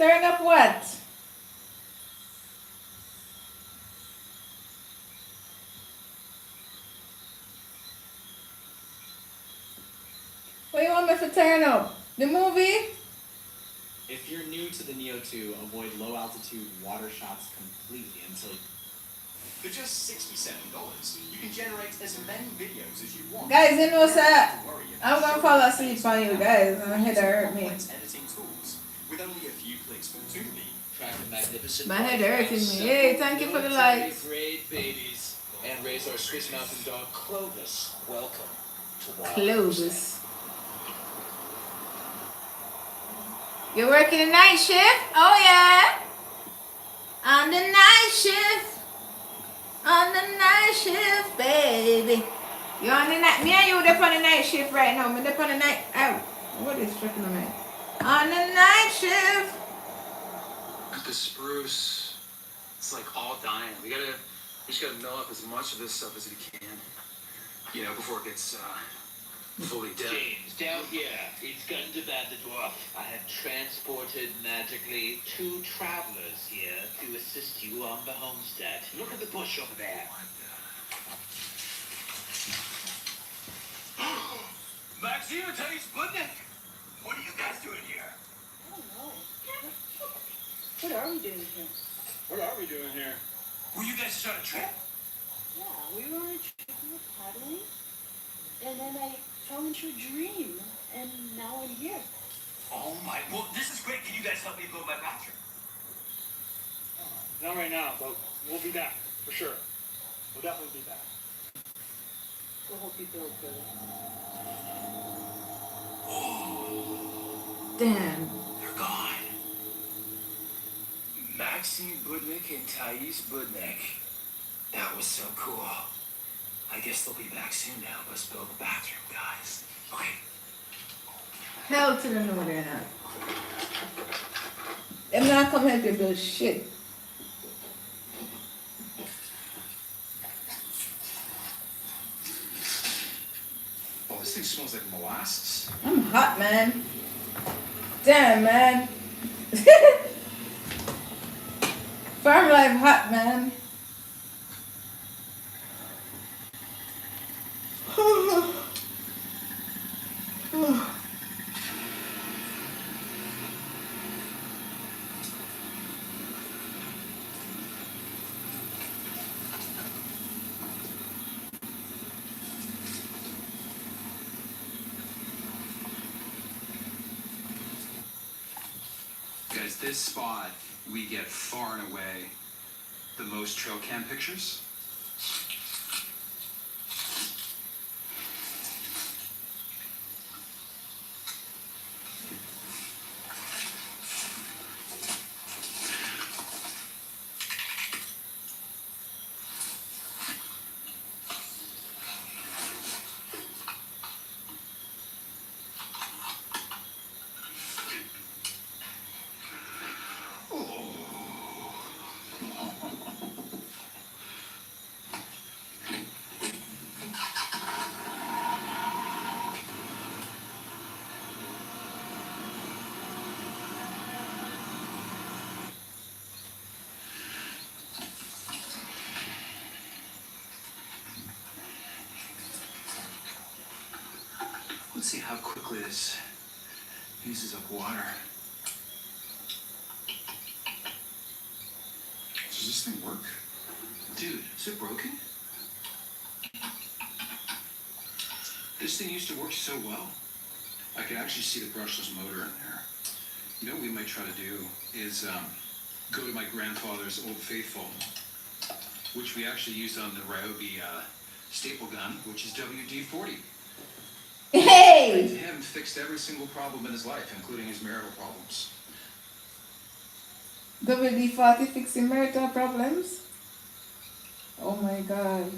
Turn up what? What you want me to turn up? The movie? If you're new to the Neo 2, avoid low altitude water shots completely until. For just $67, you can generate as many videos as you want. Guys, you know, sir, I'm gonna fall asleep on you guys. My head hurt me. Editing tools. With only a few clicks from Tubi. My head hurting me. Hey, thank you for the likes. Great babies. And raise our Swiss Mountain dog Clovis. Welcome to Wild. Clovis. You're working the night shift? Oh yeah. On the night shift. On the night shift, baby. You're on the night. Me and you up on the night shift right now. Me up on the night. Ow. What is stripping on me? On the night shift. The spruce, it's like all dying. We just gotta mill up as much of this stuff as we can, you know, before it gets fully dead. James, down here. It's gotten to bad the dwarf. I have transported magically 2 travelers here to assist you on the homestead. Look at the bush over there. Maxine and Teddy Sputnik! What are you guys doing here? I don't know. What are we doing here? What are we doing here? Were you guys just on a trip? Yeah, we were on a trip, we were paddling, and then I fell into a dream, and now I'm here. Oh my, well, this is great. Can you guys help me build my bathroom? Not right now, but we'll be back, for sure. We'll definitely be back. We'll hope you feel good. Damn. They're gone. Maxine Budnick and Thais Budnick. That was so cool. I guess they'll be back soon to help us build the bathroom, guys. Okay. Hell to the no, they're not. Them not come help you build shit. Oh, this thing smells like molasses. I'm hot, man. Damn, man. Farm life hot, man. Guys, this spot, we get far and away the most trail cam pictures. Let's see how quickly this uses up water. Does this thing work? Dude, is it broken? This thing used to work so well. I could actually see the brushless motor in there. You know what we might try to do is go to my grandfather's Old Faithful, which we actually used on the Ryobi staple gun, which is WD-40. Hey! Him fixed every single problem in his life, including his marital problems. WD-40 fixing marital problems? Oh my god.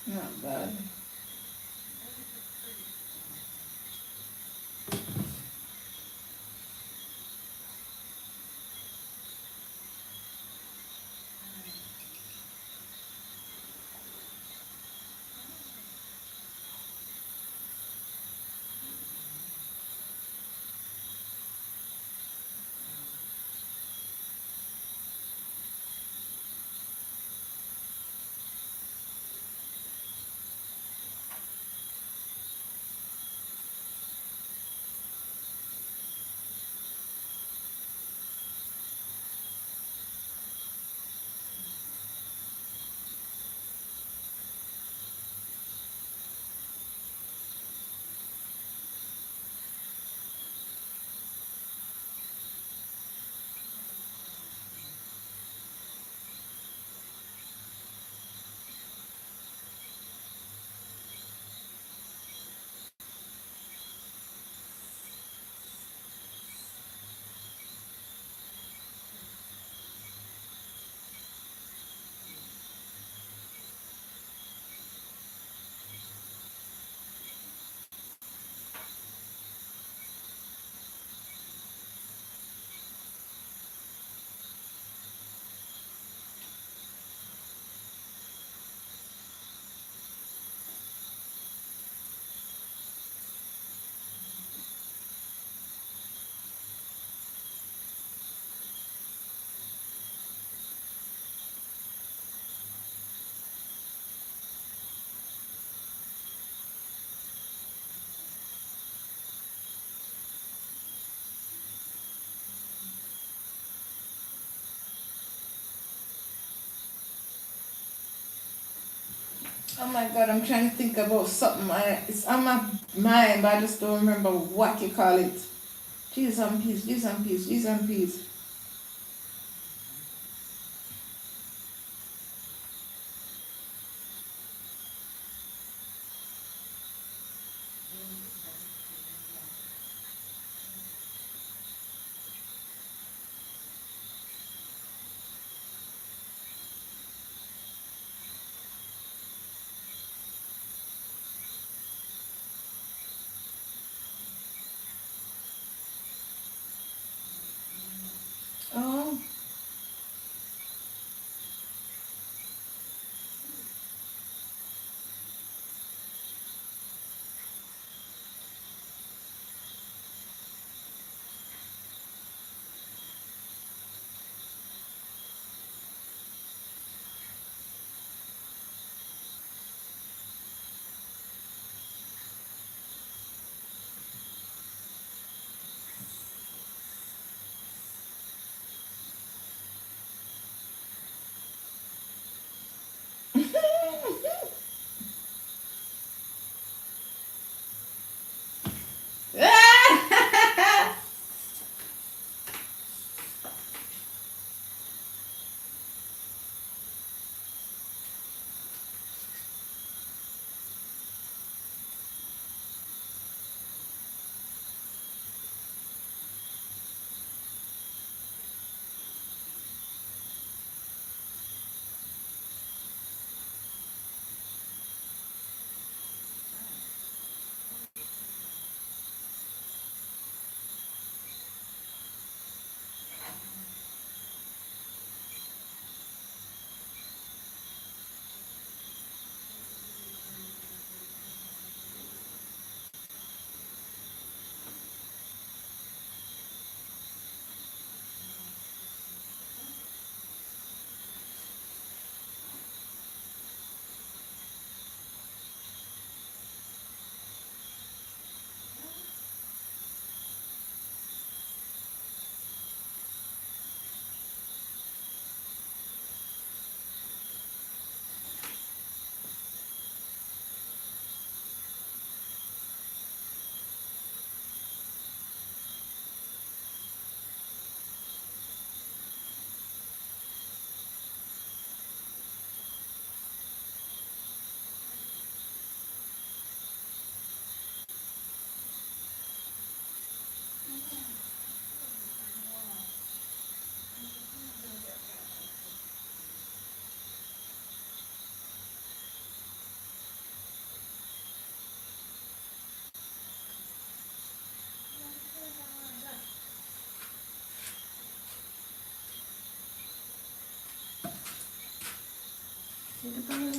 Not bad. Oh my God, I'm trying to think about something. It's on my mind, but I just don't remember what you call it. Jesus and peace, Jesus and peace, Jesus and peace.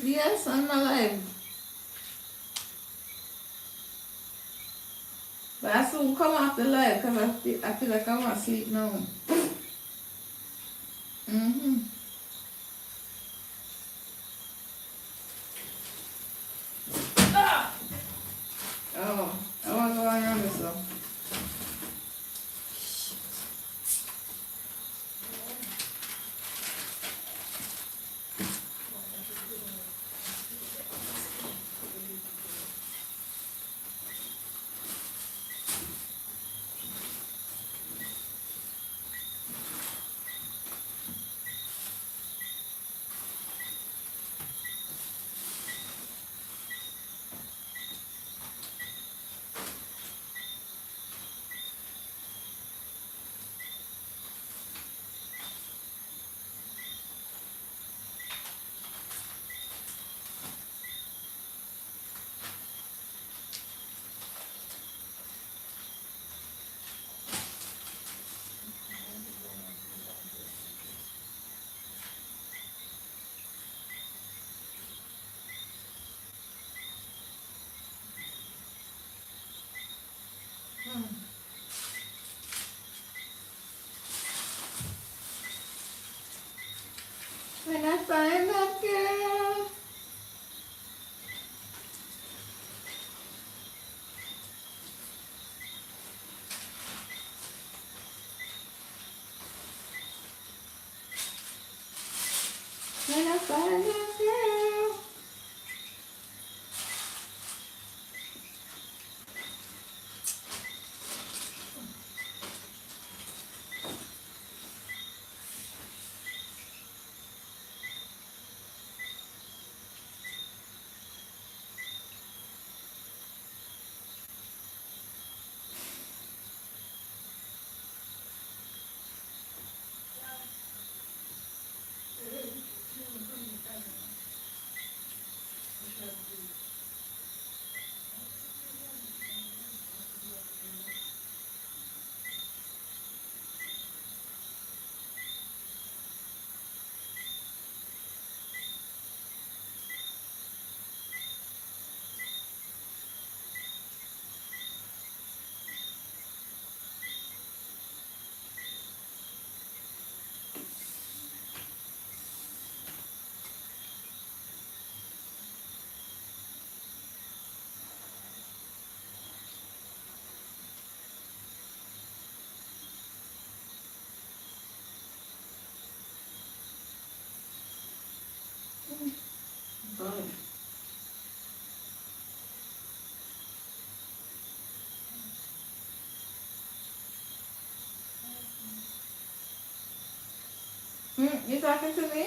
Yes, I'm alive. But I soon come off the live because I feel like I want to sleep now. Mm-hmm. Oh, I want to go around this one. When I find that girl. When I find that girl. God. You talking to me?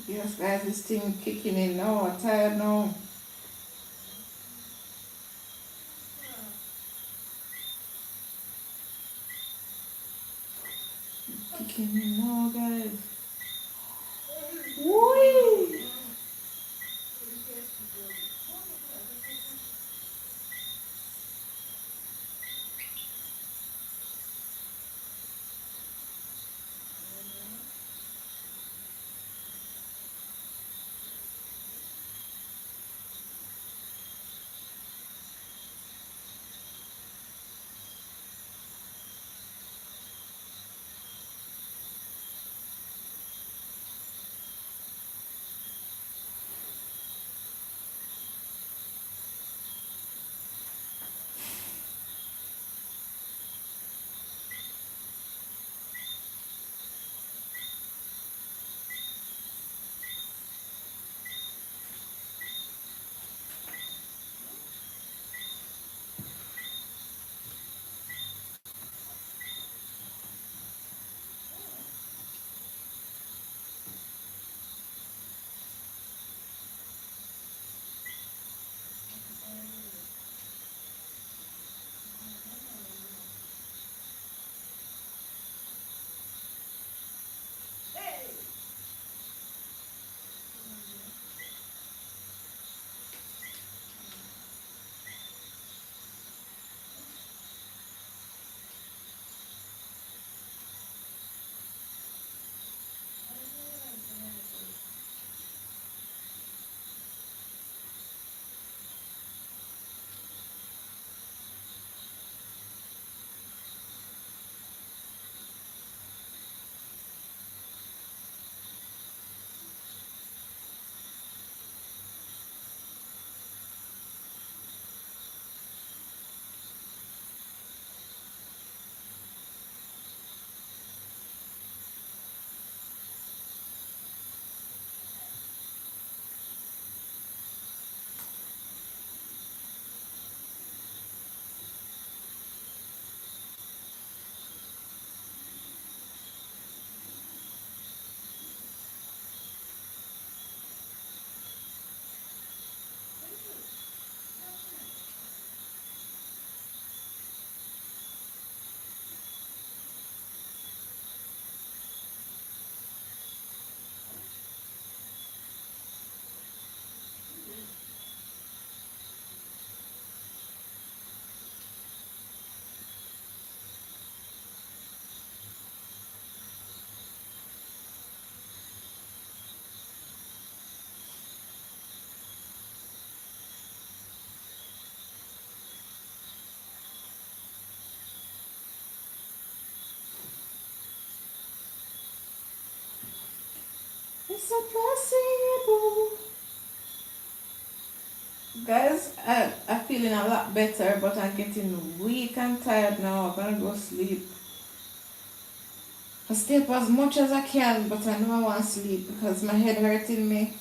Yes, guys, this thing kicking in now. I'm tired now. Kicking in now, guys. Woo! Guys, I'm feeling a lot better, but I'm getting weak and tired now. I'm gonna go sleep. I stay up as much as I can, but I know I want to sleep because my head hurting me.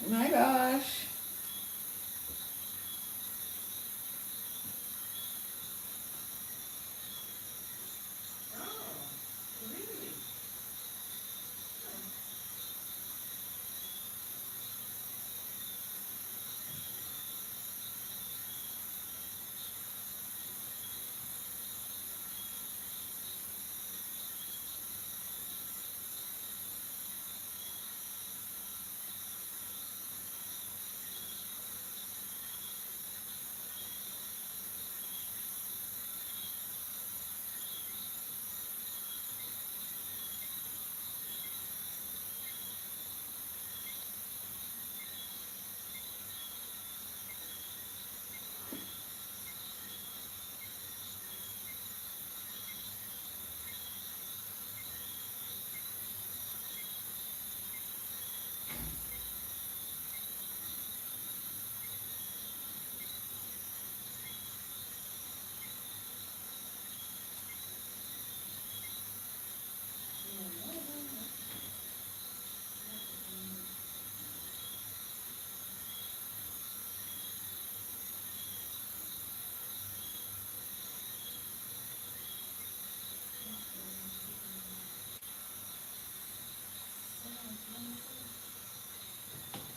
My gosh.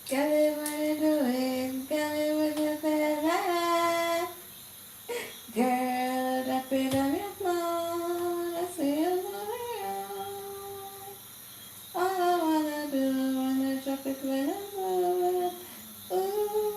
Kelly, what you doing? Kelly, what you doing? Girl, drop it on your phone. I see you moving around. All I wanna do, wanna drop it when I'm moving. Ooh.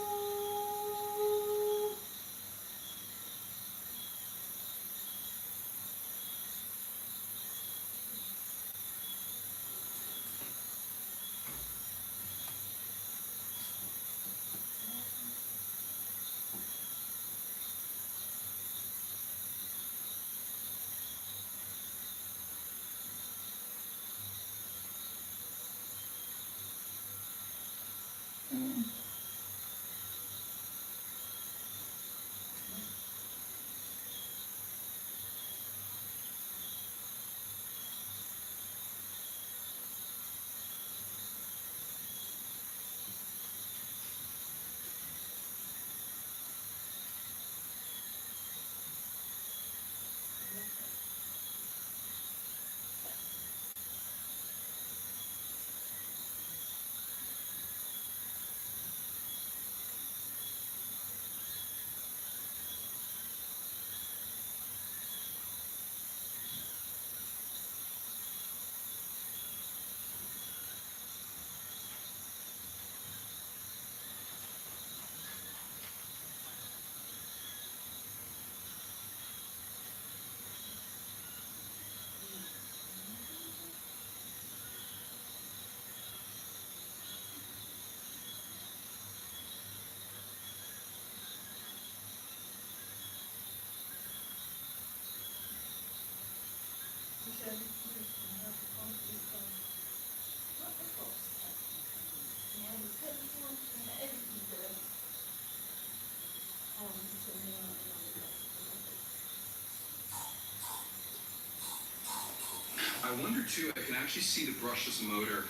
wonder too, I can actually see the brushless motor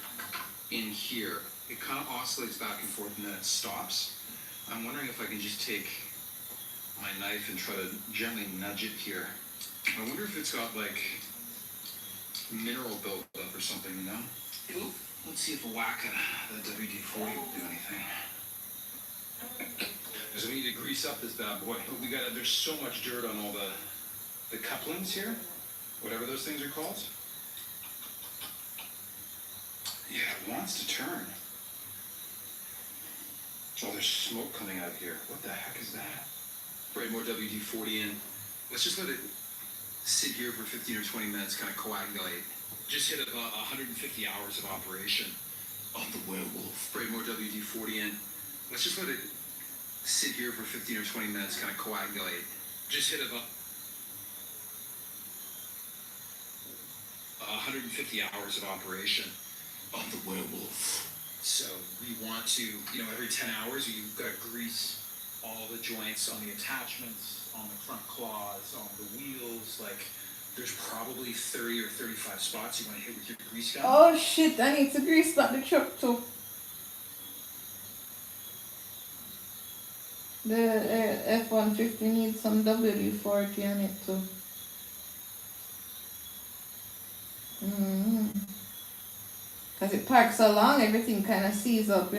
in here. It kind of oscillates back and forth and then it stops. I'm wondering if I can just take my knife and try to gently nudge it here. I wonder if it's got like mineral buildup or something, you know? Ooh, let's see if a whack of the WD-40 will do anything. So we need to grease up this bad boy. There's so much dirt on all the couplings here, whatever those things are called. Yeah, it wants to turn. Oh, there's smoke coming out here. What the heck is that? Right, more WD-40 in. Let's just let it sit here for 15 or 20 minutes, kind of coagulate. Just hit about 150 hours of operation on the werewolf. Right, more WD-40 in. Let's just let it sit here for 15 or 20 minutes, kind of coagulate. Just hit about 150 hours of operation on the werewolf. So we want to, every 10 hours, you've got to grease all the joints on the attachments, on the front claws, on the wheels. Like, there's probably 30 or 35 spots you want to hit with your grease gun. Oh shit, I need to grease back the truck too. The F-150 needs some WD-40 on it too. Because it parks so long, everything kind of sees up,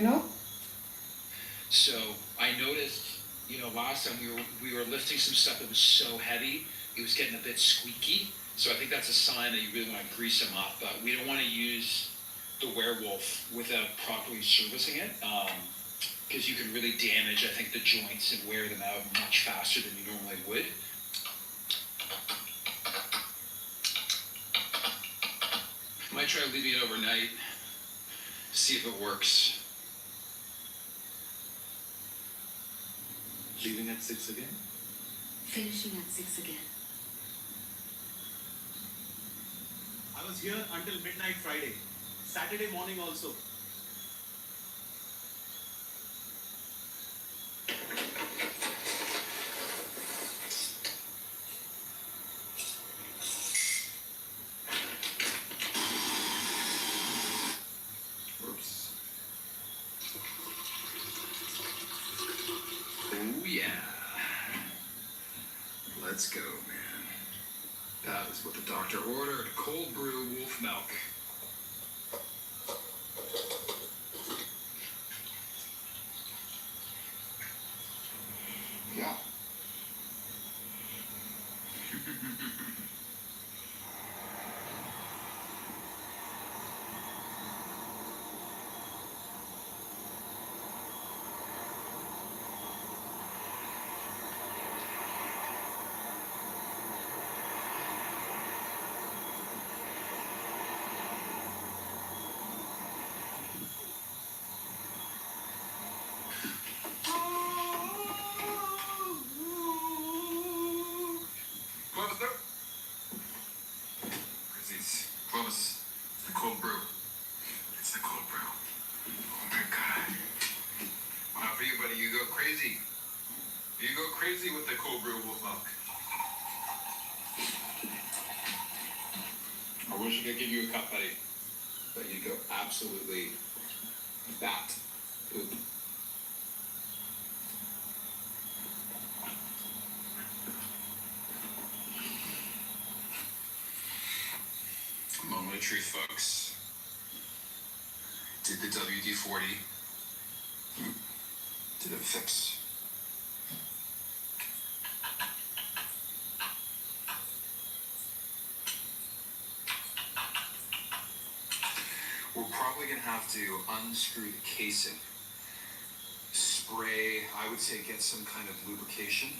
So I noticed, last time we were lifting some stuff that was so heavy, it was getting a bit squeaky. So I think that's a sign that you really want to grease them up. But we don't want to use the werewolf without properly servicing it, because you can really damage, I think, the joints and wear them out much faster than you normally would. Might try leaving it overnight, see if it works. Leaving at 6 again? Finishing at 6 again. I was here until midnight Friday. Saturday morning also. Whoops. Oh yeah. Let's go, man. That is what the doctor ordered. Cold brew wolf milk. Yeah. Clovis, no. Chrissy's. Clovis. It's the cold brew. It's the cold brew. Oh my god. Wow, for you, buddy, you go crazy. You go crazy with the cold brew wolf milk. I wish I could give you a cup, buddy. But you'd go absolutely bat poop. Moment of truth, folks. Did the WD-40. Did it fix? We're probably going to have to unscrew the casing. Spray, I would say get some kind of lubrication.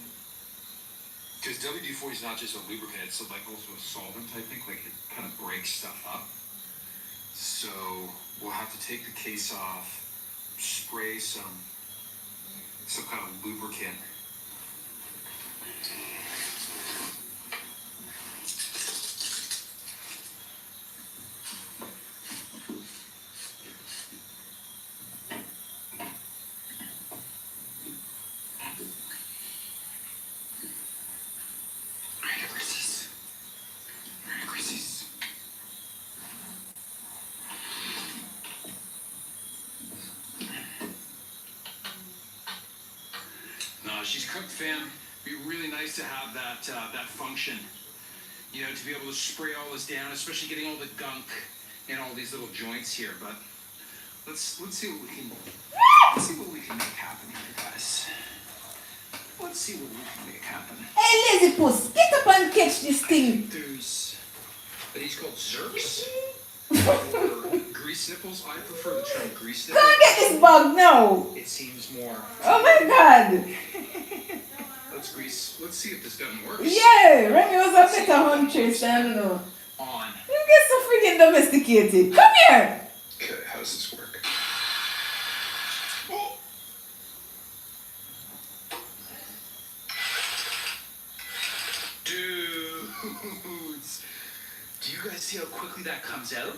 Because WD-40 is not just a lubricant, it's also a solvent, I think, like it kind of breaks stuff up. So we'll have to take the case off, spray some kind of lubricant. she's cooked, fam. Be really nice to have that function. You know, to be able to spray all this down, especially getting all the gunk in all these little joints here. But let's see what we can make happen here, guys. Let's see what we can make happen. Hey, lazy puss, get up and catch this thing. Are these called zerks? Or grease nipples? I prefer the term grease nipples. Go and get this bug now. It seems more. Oh my God. Let's see if this gun works. Yeah, Remy was a better huntress, I don't know. On. You get so freaking domesticated. Come here. Okay, how does this work? Dudes, do you guys see how quickly that comes out?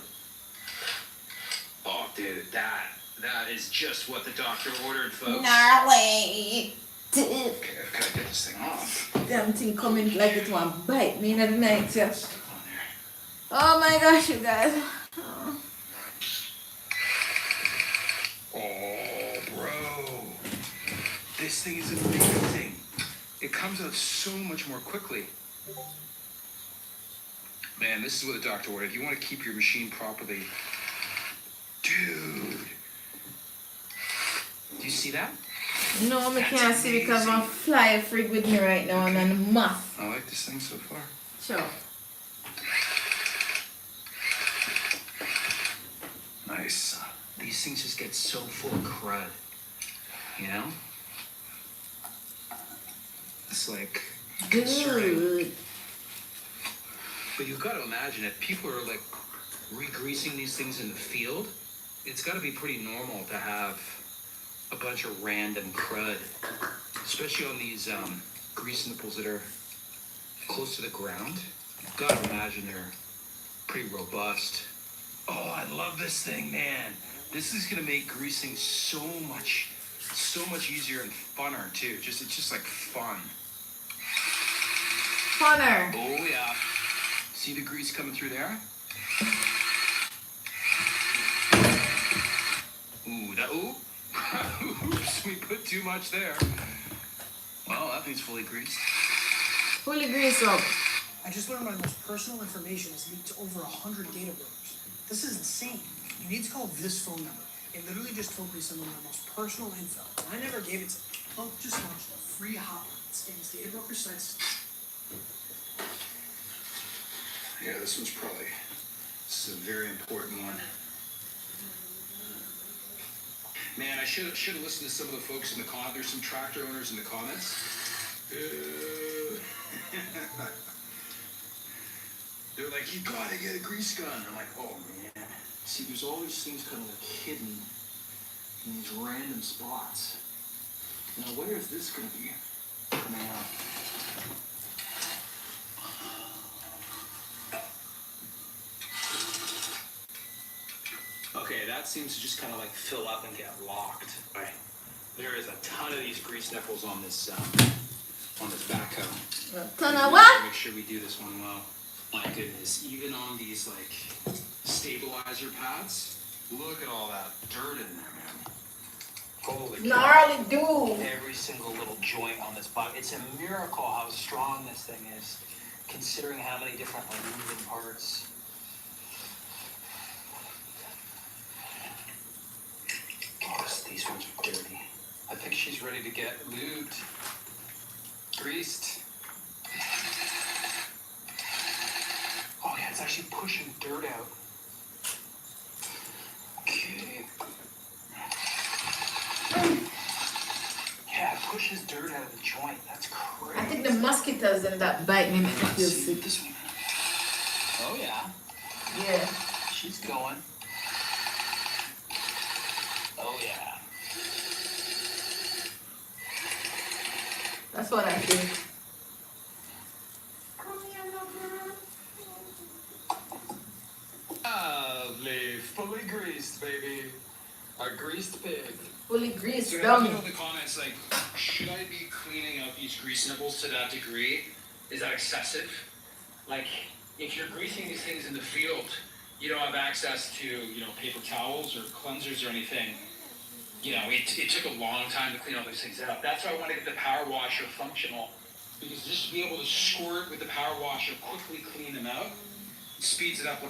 Oh, dude, that is just what the doctor ordered, folks. Gnarly. Okay, I've got to get this thing off. Damn thing coming like it want to bite me in the night, yeah. Oh my gosh, you guys. Oh, bro. This thing is amazing. It comes out so much more quickly. Man, this is what the doctor ordered. You want to keep your machine properly. Dude. Do you see that? No, I can't see because I'm fly freak with me right now and I'm a moth. I like this thing so far. Sure. Nice. These things just get so full of crud. You know? It's like concerning. Good. But you've got to imagine if people are like re-greasing these things in the field, it's got to be pretty normal to have a bunch of random crud, especially on these grease nipples that are close to the ground. You've got to imagine they're pretty robust. Oh, I love this thing, man. This is gonna make greasing so much easier and funner too. It's just like fun. Funner. Oh yeah. See the grease coming through there? Ooh. Oops, we put too much there. Well, that thing's fully greased. Fully greased up. I just learned my most personal information is leaked to over 100 data brokers. This is insane. You need to call this phone number. It literally just told me some of my most personal info, and I never gave it to them. Well, just launched a free hotline that scans data broker sites. Yeah, this is a very important one. Man, I should have listened to some of the folks in the comments. There's some tractor owners in the comments. They're like, you gotta get a grease gun. I'm like, oh man. See, there's all these things kind of like hidden in these random spots. Now, where is this gonna be coming out? Okay, that seems to just kind of like fill up and get locked. Right. There is a ton of these grease nipples on this backhoe. A ton of what? Make sure we do this one well. My goodness, even on these like stabilizer pads, look at all that dirt in there, man. Holy cow. Gnarly dude. Every single little joint on this bug. It's a miracle how strong this thing is, considering how many different like moving parts. Oh, these ones are dirty. I think she's ready to get lubed, greased. Oh yeah, it's actually pushing dirt out. Okay. Yeah, it pushes dirt out of the joint. That's crazy. I think the mosquitoes in that bite me make me feel sick. This one. Oh yeah. Yeah. She's going. Oh yeah. That's what I think. Lovely, fully greased, baby. A greased pig. Fully greased, So dumb. let me know in the comments, like, should I be cleaning out these grease nipples to that degree? Is that excessive? Like, if you're greasing these things in the field, you don't have access to, paper towels or cleansers or anything. you know, it took a long time to clean all those things out. That's why I want to get the power washer functional, because just to be able to squirt with the power washer, quickly clean them out, it speeds it up.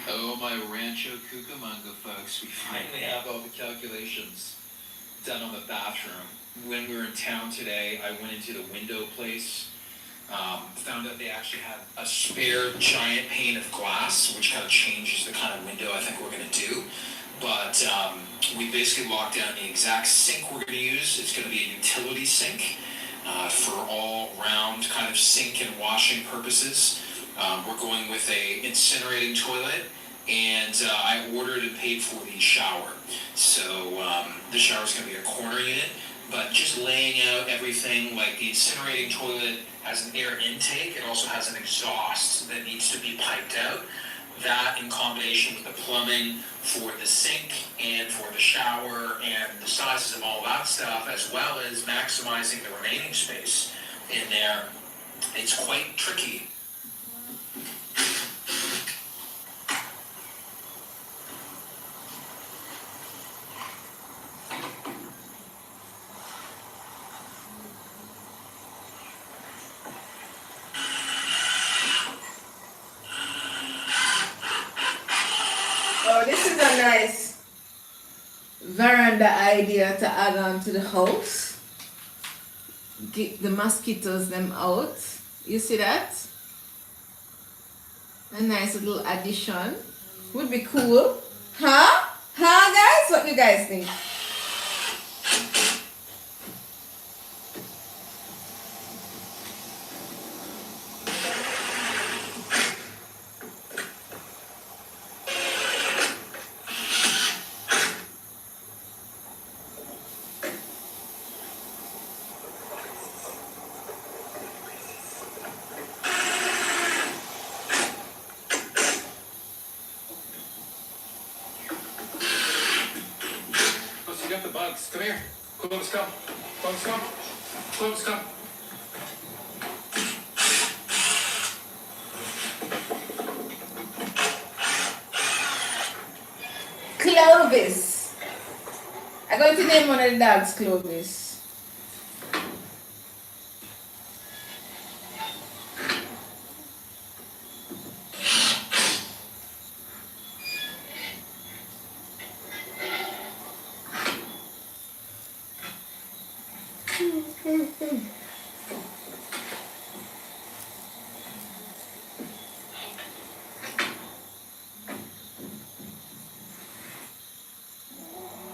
Oh, my Rancho Cucamonga folks, we finally have all the calculations done on the bathroom. When we were in town today, I went into the window place, found out they actually had a spare giant pane of glass, which kind of changes the kind of window I think we're going to do. But we basically locked down the exact sink we're going to use. It's going to be a utility sink for all round kind of sink and washing purposes. We're going with a incinerating toilet, and I ordered and paid for the shower. So the shower is going to be a corner unit, but just laying out everything, like the incinerating toilet has an air intake. It also has an exhaust that needs to be piped out. That in combination with the plumbing for the sink and for the shower and the sizes of all that stuff, as well as maximizing the remaining space in there, it's quite tricky. Oh, this is a nice veranda idea to add on to the house. Get the mosquitoes them out. You see that? A nice little addition. Would be cool. Huh? Huh, guys? What do you guys think? You got the bugs. Come here. Clovis, come. Clovis, come. Clovis, come. Clovis. I'm going to name one of the dogs Clovis.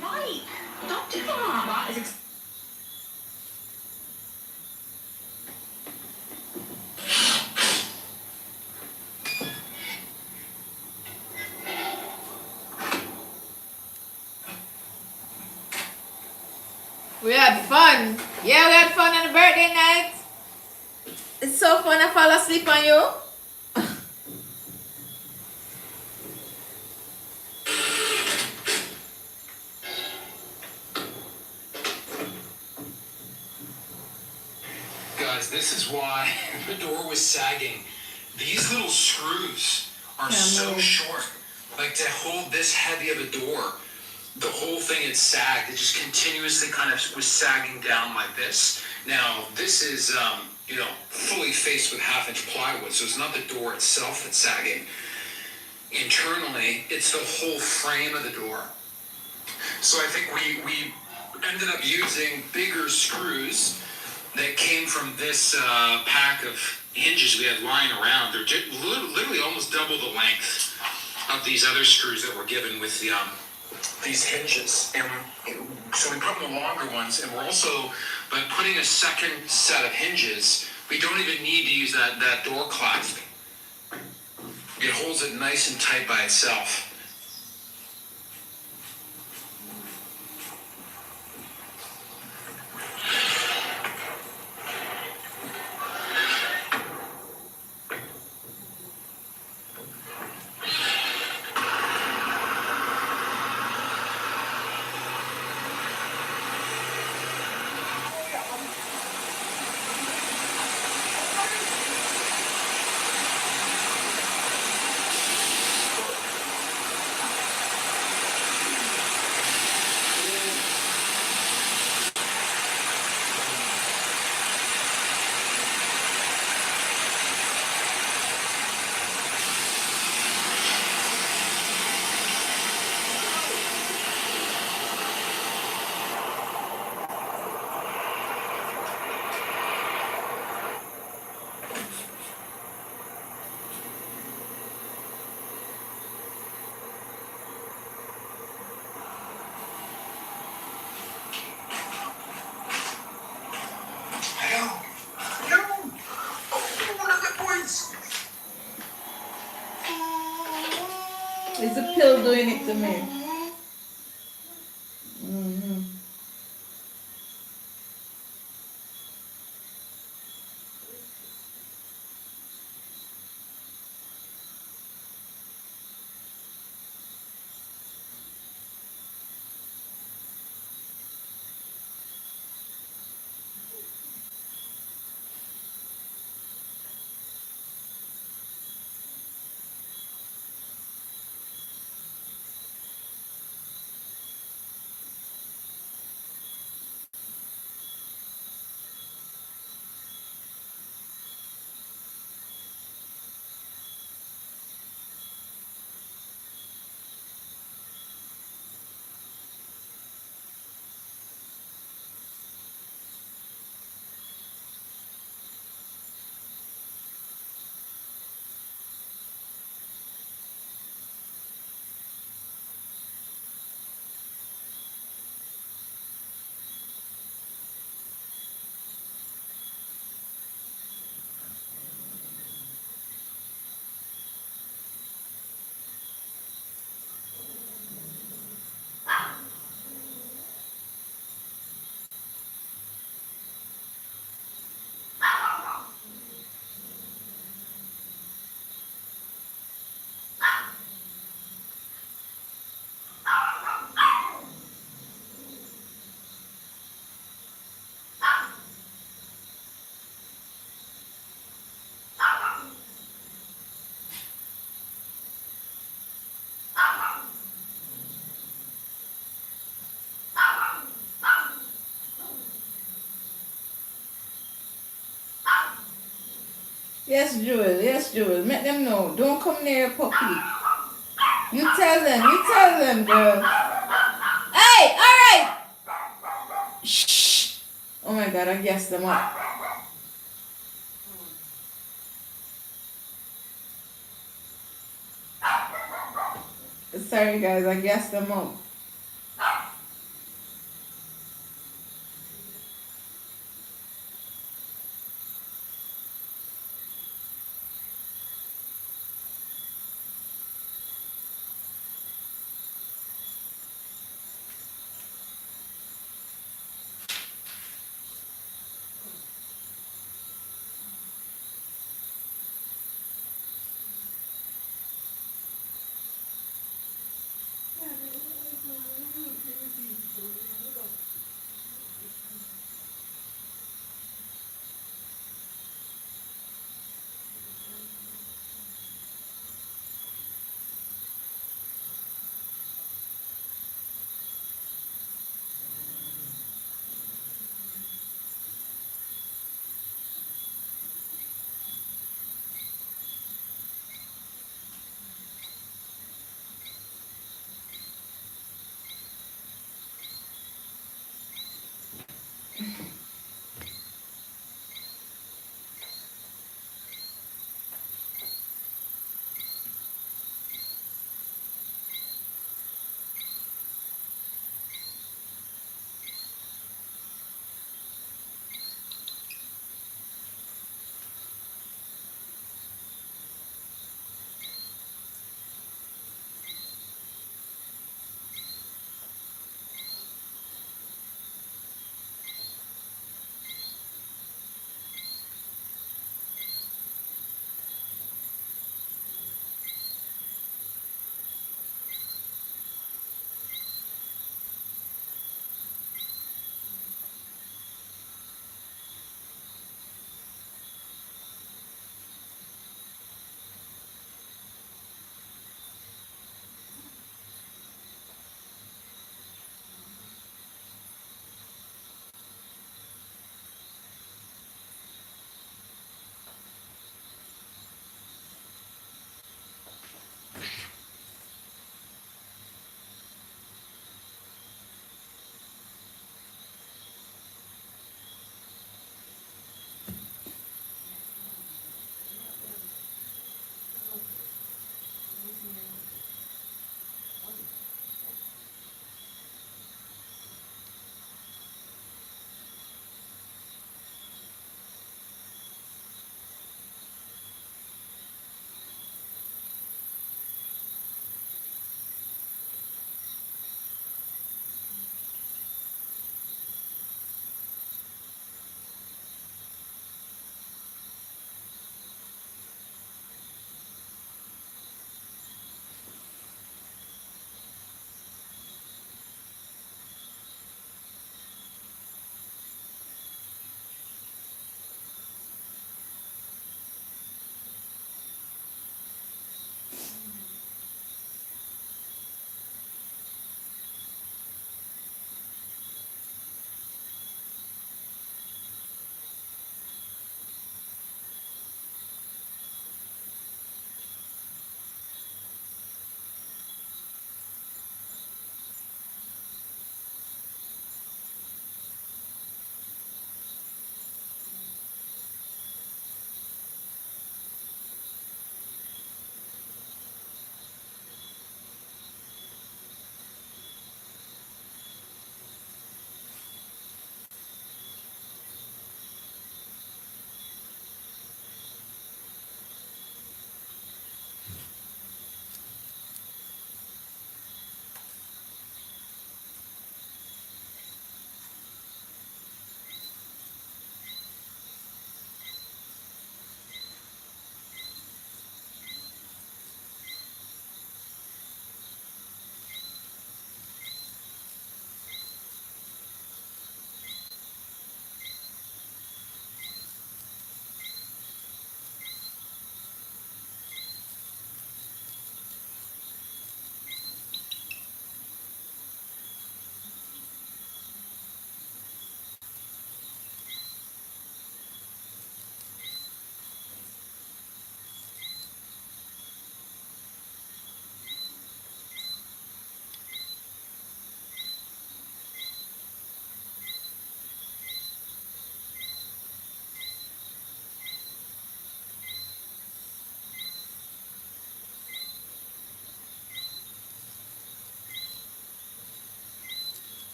Mike, don't do that. We had fun. Yeah, we had fun on the birthday night. It's so fun I fall asleep on you. Guys, this is why the door was sagging. These little screws are so short. Like to hold this heavy of a door, the whole thing had sagged. It just continuously kind of was sagging down like this. Now, this is, fully faced with half-inch plywood, so it's not the door itself that's sagging. Internally, it's the whole frame of the door. So I think we ended up using bigger screws that came from this pack of hinges we had lying around. They're literally almost double the length of these other screws that were given with the these hinges. And so we put in the longer ones, and we're also, by putting a second set of hinges, we don't even need to use that door clasp. It holds it nice and tight by itself. It's a pill doing it to me. Mm-hmm. Yes, Jewel. Yes, Jewel. Make them know. Don't come near puppy. You tell them. You tell them, girl. Hey, all right. Shh. Oh my God, I gassed them up. Sorry, guys, I gassed them up.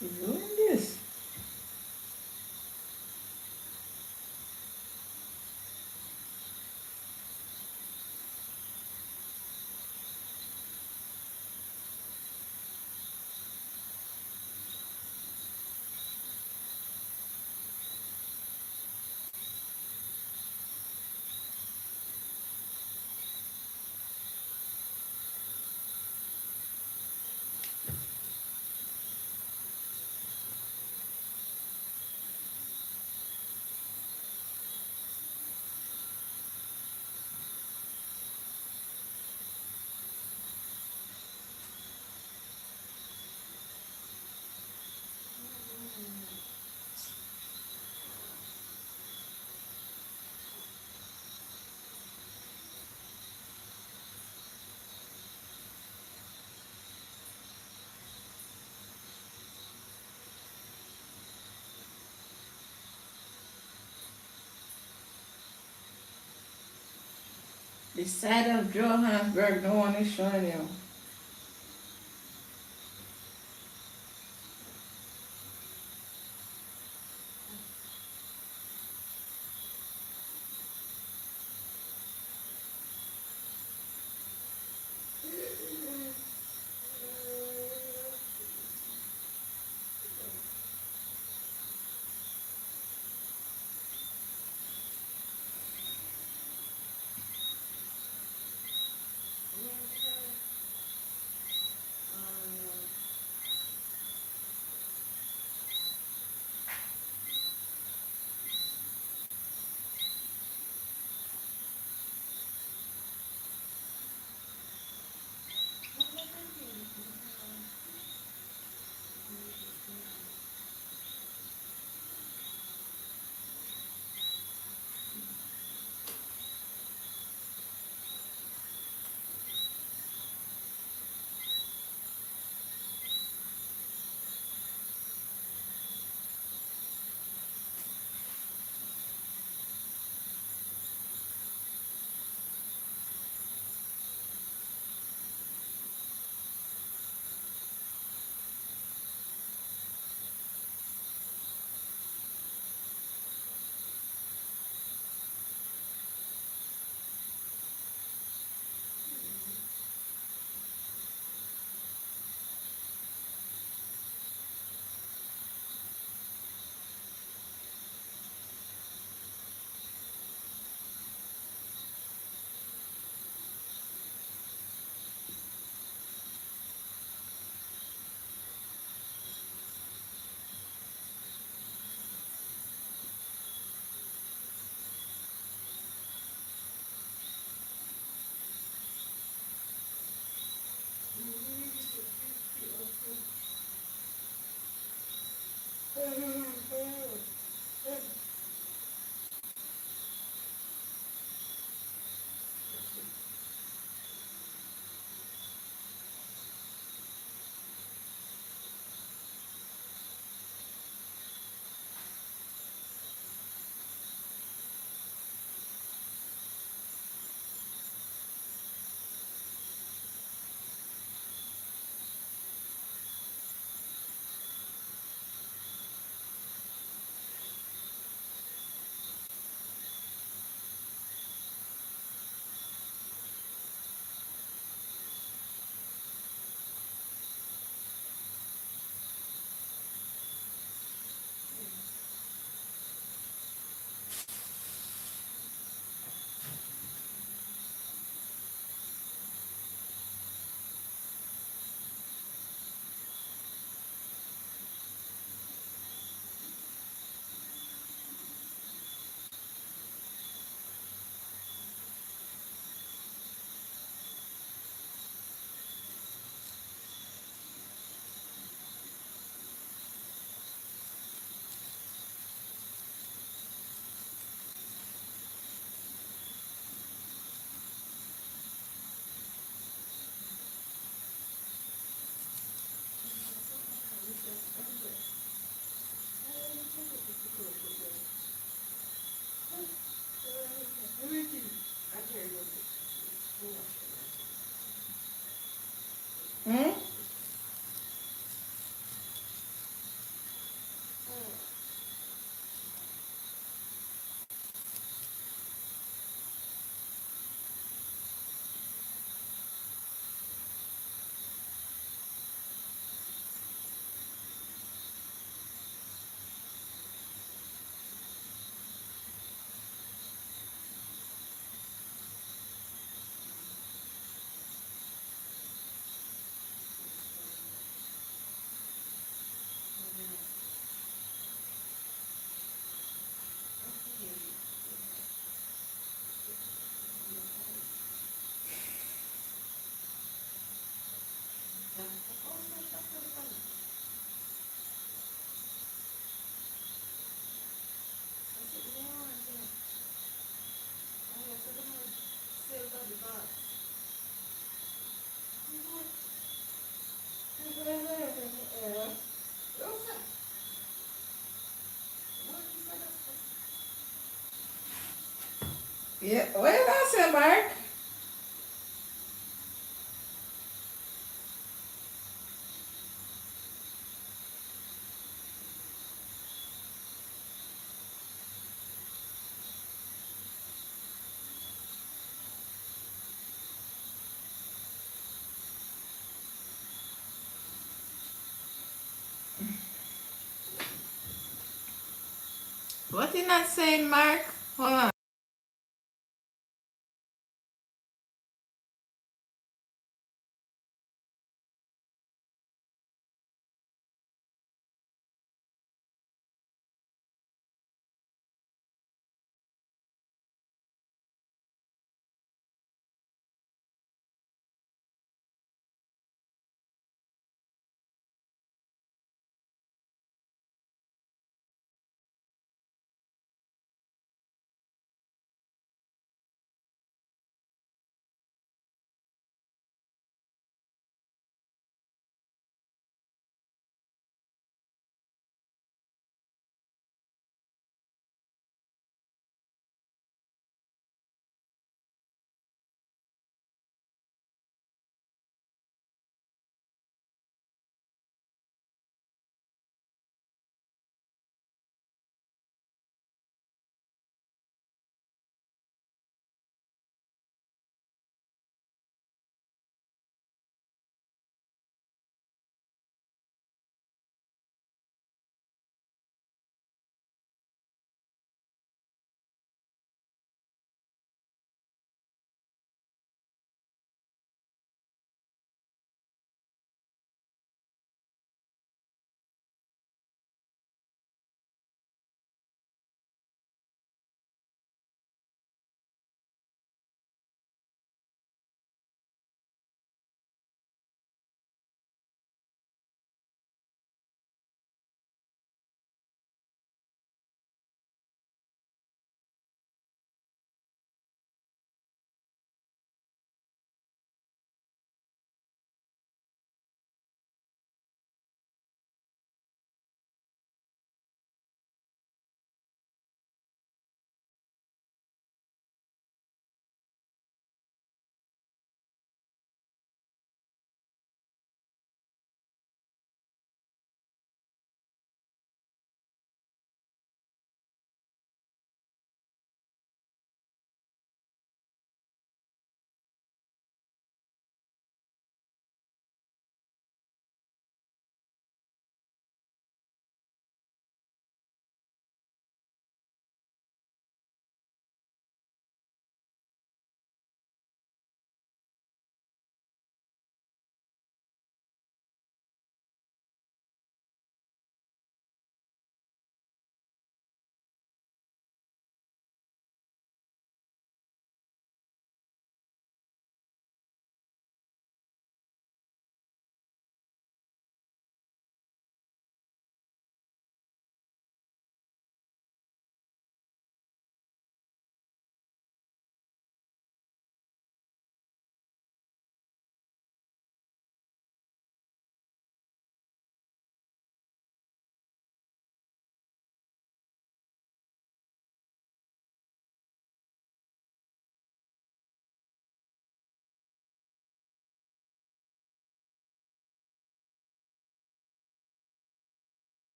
You're doing this. The side of Johannesburg, no one is showing you. Yeah, what did I say, Mark? What did I say, Mark? Hold on.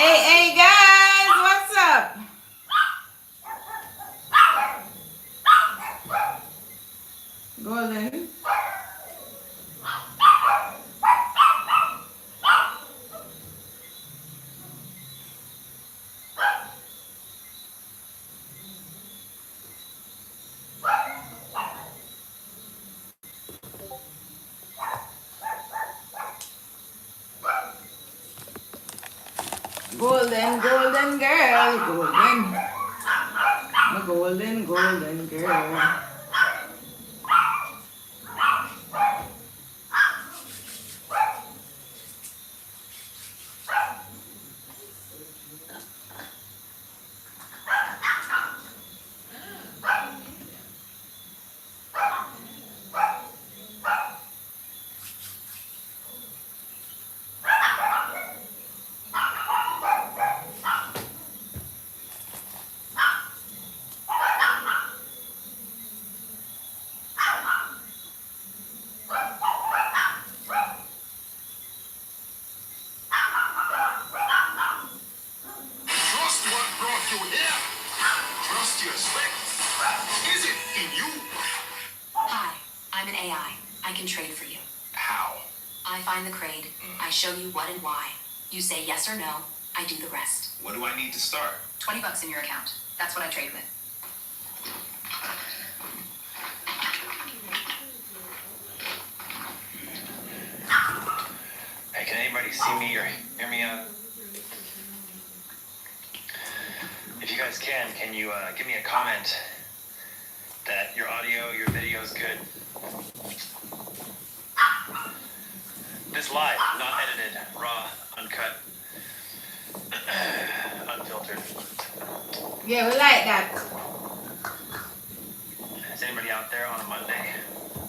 Hey guys, what's up? Golden. Golden, golden girl, golden. A golden, golden girl. Trust what brought you here. Trust your strength. Is it in you? Hi, I'm an AI. I can trade for you. How? I find the crate. I show you what and why. You say yes or no. I do the rest. What do I need to start? $20 in your account. That's what I trade with. Hey, can anybody see me or hear me out? If you guys can you give me a comment that your audio, your video is good? This live, not edited, raw, uncut, unfiltered. Yeah, we like that. Is anybody out there on a Monday?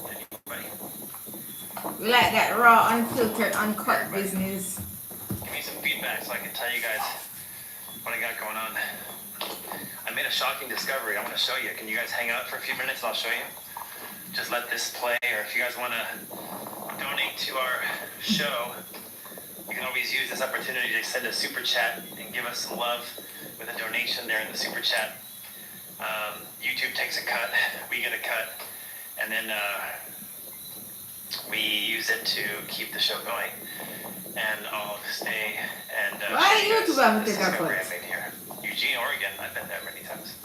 Anybody? We like that raw, unfiltered, uncut business. Give me some feedback so I can tell you guys what I got going on. I made a shocking discovery. I want to show you. Can you guys hang out for a few minutes and I'll show you? Just let this play, or if you guys want to donate to our show, you can always use this opportunity to send a super chat and give us some love with a donation there in the super chat. YouTube takes a cut, we get a cut, and then we use it to keep the show going. And I'll stay and Why show you YouTube guys have the to take a discovery cut? I made here. Eugene, Oregon. I've been there many times.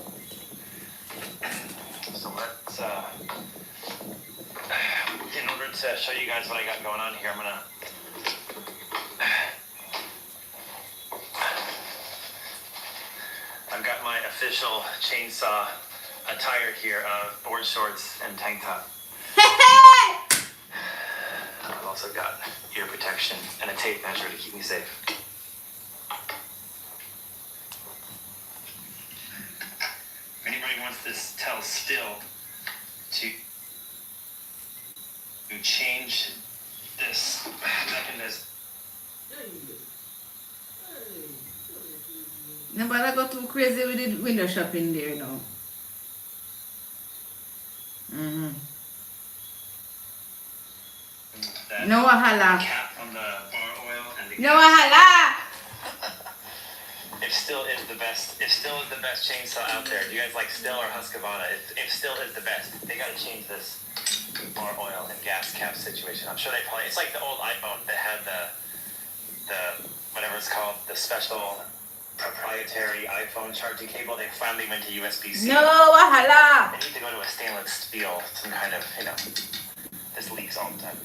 So let's, in order to show you guys what I got going on here, I'm gonna I've got my official chainsaw attire here of board shorts and tank top. I've also got ear protection and a tape measure to keep me safe. If anybody wants to tell still to change this mechanism. Nobody go too crazy with the window shopping there now. No wahala. Cap on the bar oil and the No wahala. It still is the best. It still is the best chainsaw out there. Do you guys like Still or Husqvarna? It still is the best. They gotta change this bar oil and gas cap situation. I'm sure they probably. It's like the old iPhone that had the whatever it's called, the special proprietary iPhone charging cable. They finally went to USB-C. No wahala. They need to go to a stainless steel, some kind of, this leaks all the time.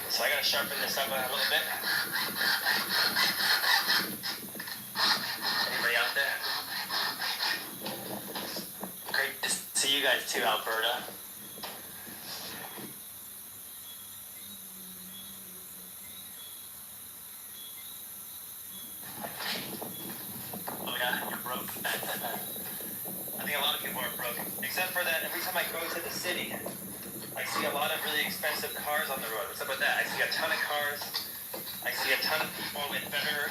So I gotta sharpen this up a little bit. Anybody out there? Great to see you guys too, Alberta. Oh yeah, you're broke. I think a lot of people are broke. Except for that, every time I go to the city, I see a lot of really expensive cars on the road. What's up with that? I see a ton of cars. I see a ton of people with better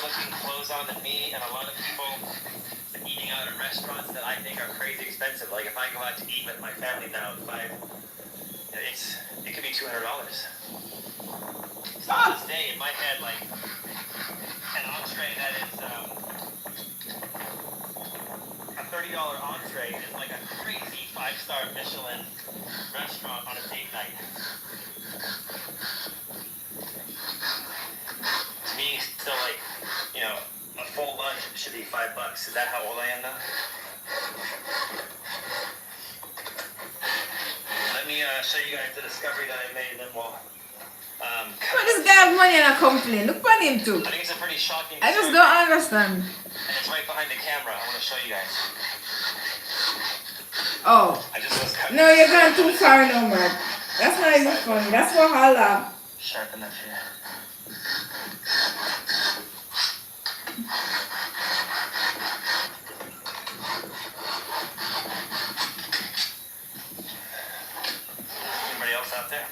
looking clothes on than me, and a lot of people eating out at restaurants that I think are crazy expensive. Like if I go out to eat with my family now, it could be $200. So this day in my head, like an entree that is a $30 entree is like a crazy 5-star Michelin restaurant on a date night. To me, still like, you know, a full lunch should be $5. Is that how old I am now? Let me show you guys the discovery that I made, and then we'll. But this guy have money and a complaint. Look at him too. I think it's a pretty shocking I just discovery. don't understand. And it's right behind the camera. I want to show you guys. Oh. I just was cutting. No, you're going too far now, man. That's not even funny. That's for holla. Sharp enough here. Anybody else out there?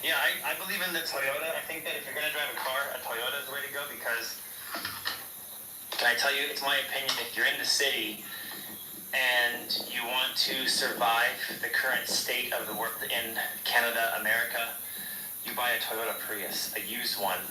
Yeah, I believe in the Toyota. I think that if you're going to drive a car, a Toyota is the way to go because, can I tell you, it's my opinion, if you're in the city and you want to survive the current state of the world in Canada, America, you buy a Toyota Prius, a used one.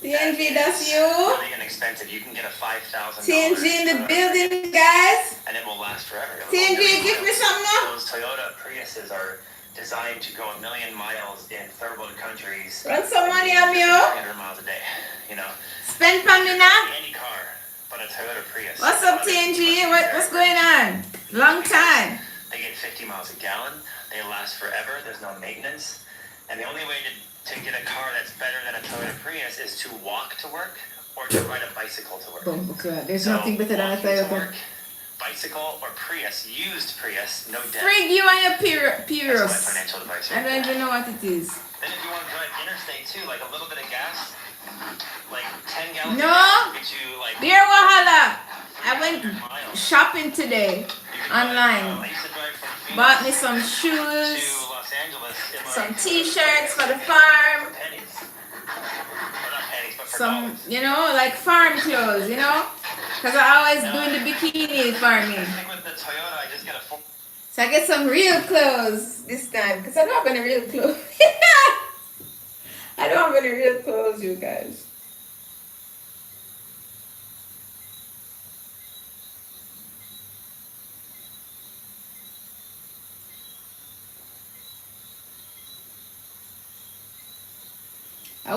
TNG, that's you. Really inexpensive. You can get a $5,000. TNG in the building, guys. And it will last forever. TNG, give me some more. Those Toyota Priuses are designed to go 1 million miles in third world countries. Run some money on me, 300 miles a day, you know. Spend for me now. Any car, but a Toyota Prius. What's up, TNG? What's going on? Long time. They get 50 miles a gallon. They last forever. There's no maintenance. And the only way to get a car that's better than a Toyota Prius is to walk to work or to ride a bicycle to work. Boom, okay. There's nothing better than a Toyota. Bicycle or Prius, used Prius, no debt. Frig you and your Prius. That's my financial advice. I don't even know what it is. Then if you want to drive interstate too, like a little bit of gas, like 10 gallons No. of gas gets you like... Dear Wahala, I went shopping today online. Bought me some shoes, some t-shirts for the farm, some, you know, like farm clothes, you know? Because I always doing the bikini farming. So I get some real clothes this time. Because I don't have any real clothes. I don't have any real clothes, you guys. I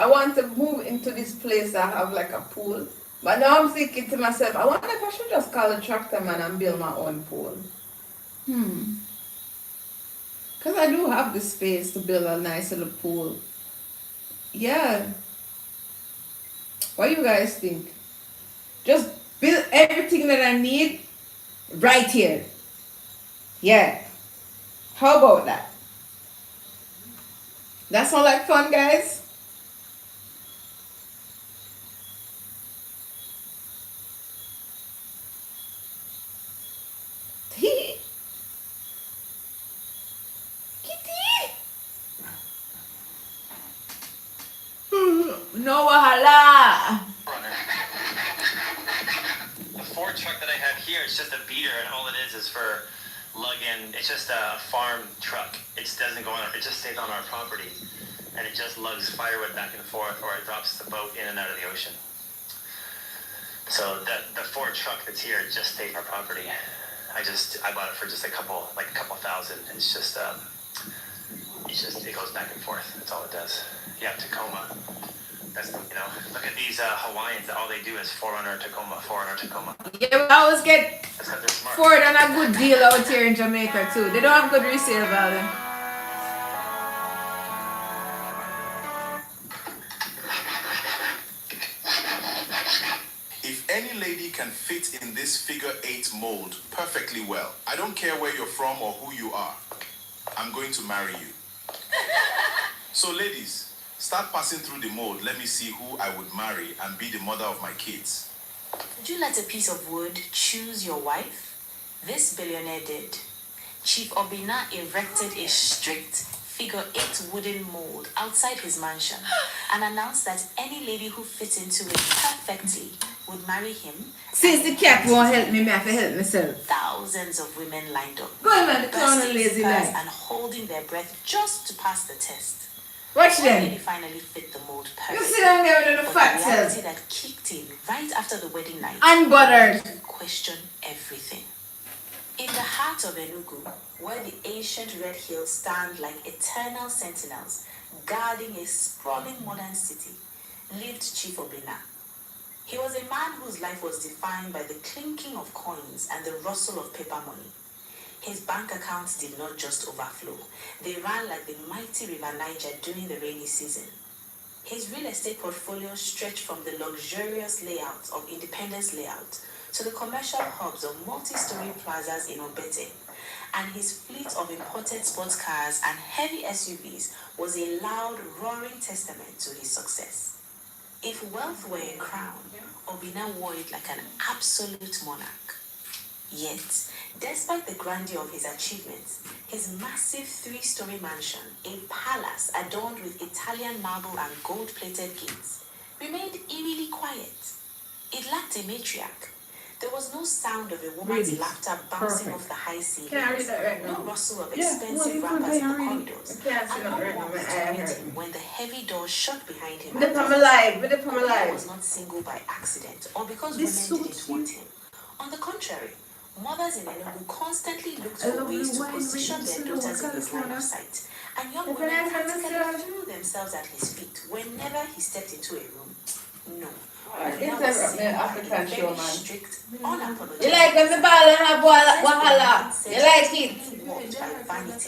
want to move into this place that have like a pool. But now I'm thinking to myself, I wonder if I should just call a tractor man and build my own pool. Because I do have the space to build a nice little pool. Yeah. What do you guys think? Just build everything that I need right here. Yeah. How about that? That sound like fun, guys? No wahala. The Ford truck that I have here is just a beater, and all it is for lug-in. It's just a farm truck. It doesn't go on. It just stays on our property, and it just lugs firewood back and forth, or it drops the boat in and out of the ocean. So the Ford truck that's here just stays our property. I bought it for just a couple thousand. It's just it goes back and forth. That's all it does. Yeah, Tacoma. That's, you know, look at these Hawaiians. All they do is 4Runner Tacoma, 4Runner Tacoma. Yeah, we always get Ford on a good deal out here in Jamaica too. They don't have good resale value. If any lady can fit in this figure 8 mold perfectly well, I don't care where you're from or who you are, I'm going to marry you. So ladies, start passing through the mold. Let me see who I would marry and be the mother of my kids. Would you let a piece of wood choose your wife? This billionaire did. Chief Obina erected a strict figure 8 wooden mold outside his mansion and announced that any lady who fits into it perfectly would would marry him. Since the cat won't help me, I have to help myself. Thousands of women lined up, Go on, man, the clown and lazy lie. and holding their breath just to pass the test. Watch them. He finally fit the mold perfectly. You sit down there with the fat the reality self. that kicked in right after the wedding night. Unbuttered. Question everything. In the heart of Enugu, where the ancient red hills stand like eternal sentinels, guarding a sprawling modern city, lived Chief Obina. He was a man whose life was defined by the clinking of coins and the rustle of paper money. His bank accounts did not just overflow. They ran like the mighty River Niger during the rainy season. His real estate portfolio stretched from the luxurious layouts of Independence Layout to the commercial hubs of multi-story plazas in Obete, and his fleet of imported sports cars and heavy SUVs was a loud, roaring testament to his success. If wealth were a crown, Obina wore it like an absolute monarch. Yet, despite the grandeur of his achievements, his massive 3-story mansion, a palace adorned with Italian marble and gold-plated gates, remained eerily quiet. It lacked a matriarch. There was no sound of a woman's laughter bouncing off the high ceilings, no rustle of expensive wrappers in the corridors, and no warmth to meet him when the heavy doors shut behind him. He was not single by accident or because women didn't want him. On the contrary, mothers in Enugu constantly looked for ways to position their daughters in his line of sight, and young women practically threw themselves at his feet whenever he stepped into a room. No. Interrupt me African show, man. Strict, you like when the ball and have wahala? You like it?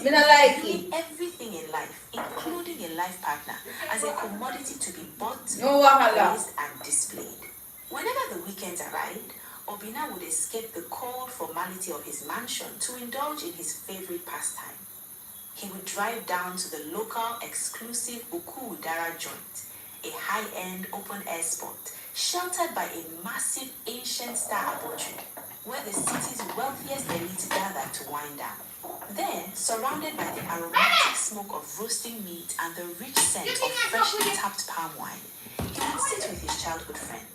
Me not like it. Everything in life, including a life partner, as a commodity to be bought, praised, and displayed. Whenever the weekends arrived, Obina would escape the cold formality of his mansion to indulge in his favorite pastime. He would drive down to the local exclusive Uku Udara joint, a high-end open-air spot sheltered by a massive ancient star abortory, where the city's wealthiest elite gathered to wind down. Then, surrounded by the aromatic smoke of roasting meat and the rich scent of freshly tapped palm wine, he would sit with his childhood friends.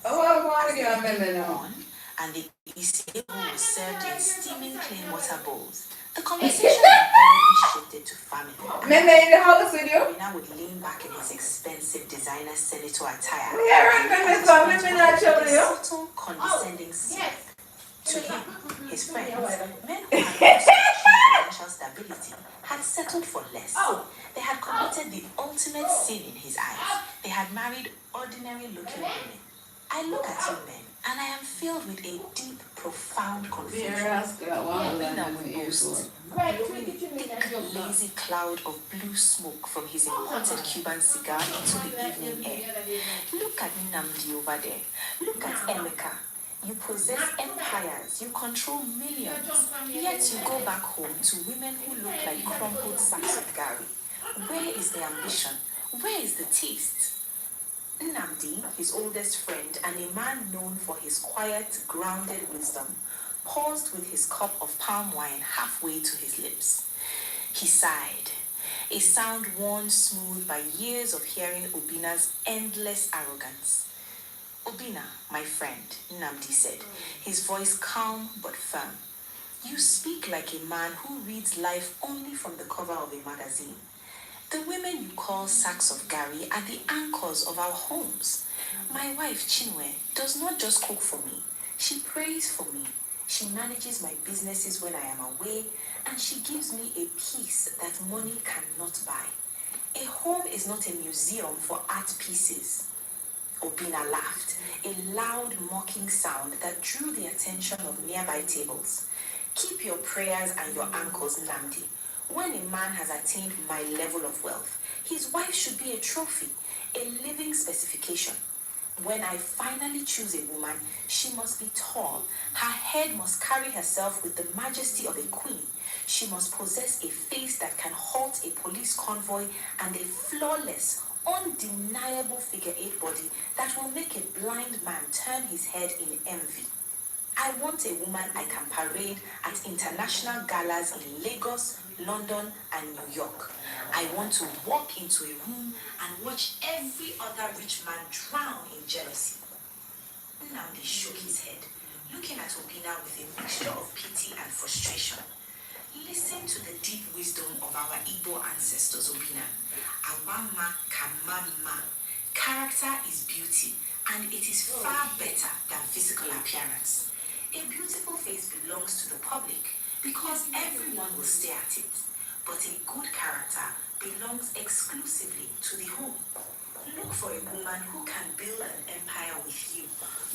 And the Isiego was served in steaming clean water bowls. The conversation invariably shifted to family. Remember in the house with you? Obina would lean back in his expensive designer senator attire. Subtle, condescending smirk. To him, his friends, men who had achieved financial stability, had settled for less. They had committed the ultimate sin in his eyes. They had married ordinary-looking women. I look at you men, and I am filled with a deep, profound confusion. Obina would boast, thick, lazy cloud of blue smoke from his imported Cuban cigar into the evening air. Look at Nnamdi over there. Look at Emeka. You possess empires, you control millions, yet you go back home to women who look like crumpled sacks of gari. Where is the ambition? Where is the taste? Nnamdi, his oldest friend and a man known for his quiet, grounded wisdom, paused with his cup of palm wine halfway to his lips. He sighed, a sound worn smooth by years of hearing Obina's endless arrogance. Obina, my friend, Nnamdi said, his voice calm but firm. You speak like a man who reads life only from the cover of a magazine. The women you call sacks of gari are the anchors of our homes. My wife, Chinwe, does not just cook for me. She prays for me. She manages my businesses when I am away, and she gives me a peace that money cannot buy. A home is not a museum for art pieces. Obina laughed, a loud, mocking sound that drew the attention of nearby tables. Keep your prayers and your anchors, Nnamdi. When a man has attained my level of wealth, his wife should be a trophy, a living specification. When I finally choose a woman, she must be tall. Her head must carry herself with the majesty of a queen. She must possess a face that can halt a police convoy and a flawless, undeniable figure-eight body that will make a blind man turn his head in envy. I want a woman I can parade at international galas in Lagos, London, and New York. I want to walk into a room and watch every other rich man drown in jealousy. Nnamdi shook his head, looking at Obina with a mixture of pity and frustration. Listen to the deep wisdom of our Igbo ancestors, Obina. Awama kamama. Character is beauty, and it is far better than physical appearance. A beautiful face belongs to the public because everyone will stare at it. But a good character belongs exclusively to the home. Look for a woman who can build an empire with you,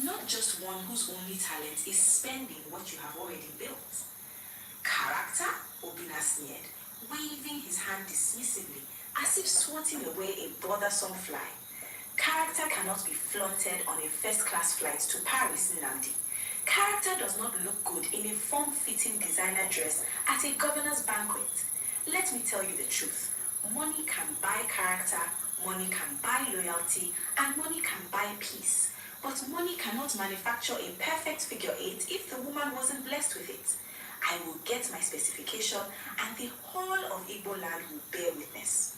not just one whose only talent is spending what you have already built. Character? Obina sneered, waving his hand dismissively as if swatting away a bothersome fly. Character cannot be flaunted on a first-class flight to Paris, Nnamdi. Character does not look good in a form-fitting designer dress at a governor's banquet. Let me tell you the truth. Money can buy character, money can buy loyalty, and money can buy peace. But money cannot manufacture a perfect figure eight if the woman wasn't blessed with it. I will get my specification, and the whole of Igbo land will bear witness.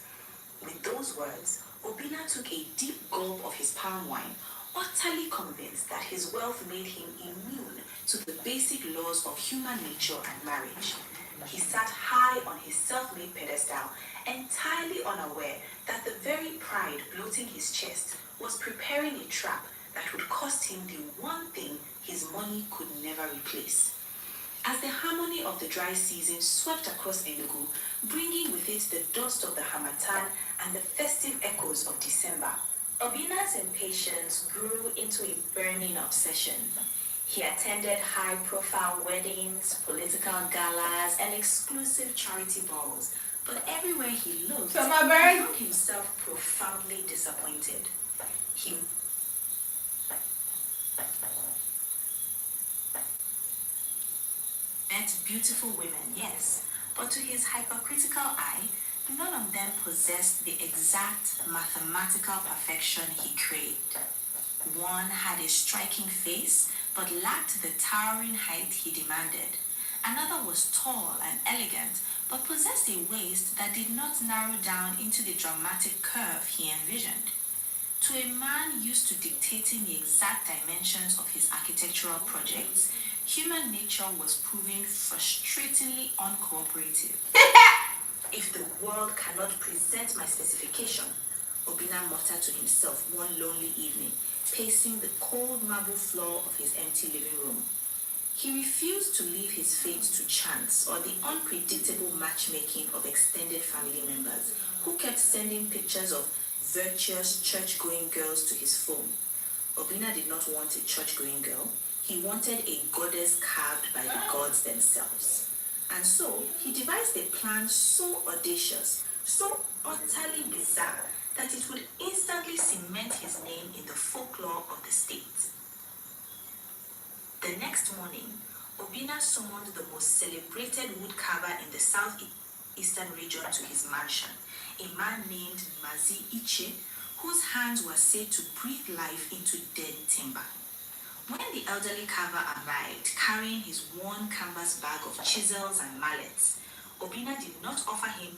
With those words, Obina took a deep gulp of his palm wine, utterly convinced that his wealth made him immune to the basic laws of human nature and marriage. He sat high on his self-made pedestal, entirely unaware that the very pride bloating his chest was preparing a trap that would cost him the one thing his money could never replace. As the harmony of the dry season swept across Enugu, bringing with it the dust of the Hamatan and the festive echoes of December, Obina's impatience grew into a burning obsession. He attended high-profile weddings, political galas, and exclusive charity balls, but everywhere he looked, he found himself profoundly disappointed. He met beautiful women, yes, but to his hypercritical eye, none of them possessed the exact mathematical perfection he craved. One had a striking face, but lacked the towering height he demanded. Another was tall and elegant, but possessed a waist that did not narrow down into the dramatic curve he envisioned. To a man used to dictating the exact dimensions of his architectural projects, human nature was proving frustratingly uncooperative. If the world cannot present my specification, Obina muttered to himself one lonely evening, pacing the cold marble floor of his empty living room. He refused to leave his fate to chance or the unpredictable matchmaking of extended family members who kept sending pictures of virtuous church-going girls to his phone. Obina did not want a church-going girl. He wanted a goddess carved by the gods themselves. And so, he devised a plan so audacious, so utterly bizarre, that it would instantly cement his name in the folklore of the state. The next morning, Obina summoned the most celebrated woodcarver in the southeastern region to his mansion, a man named Mazi Iche, whose hands were said to breathe life into dead timber. When the elderly carver arrived, carrying his worn canvas bag of chisels and mallets, Obina did not offer him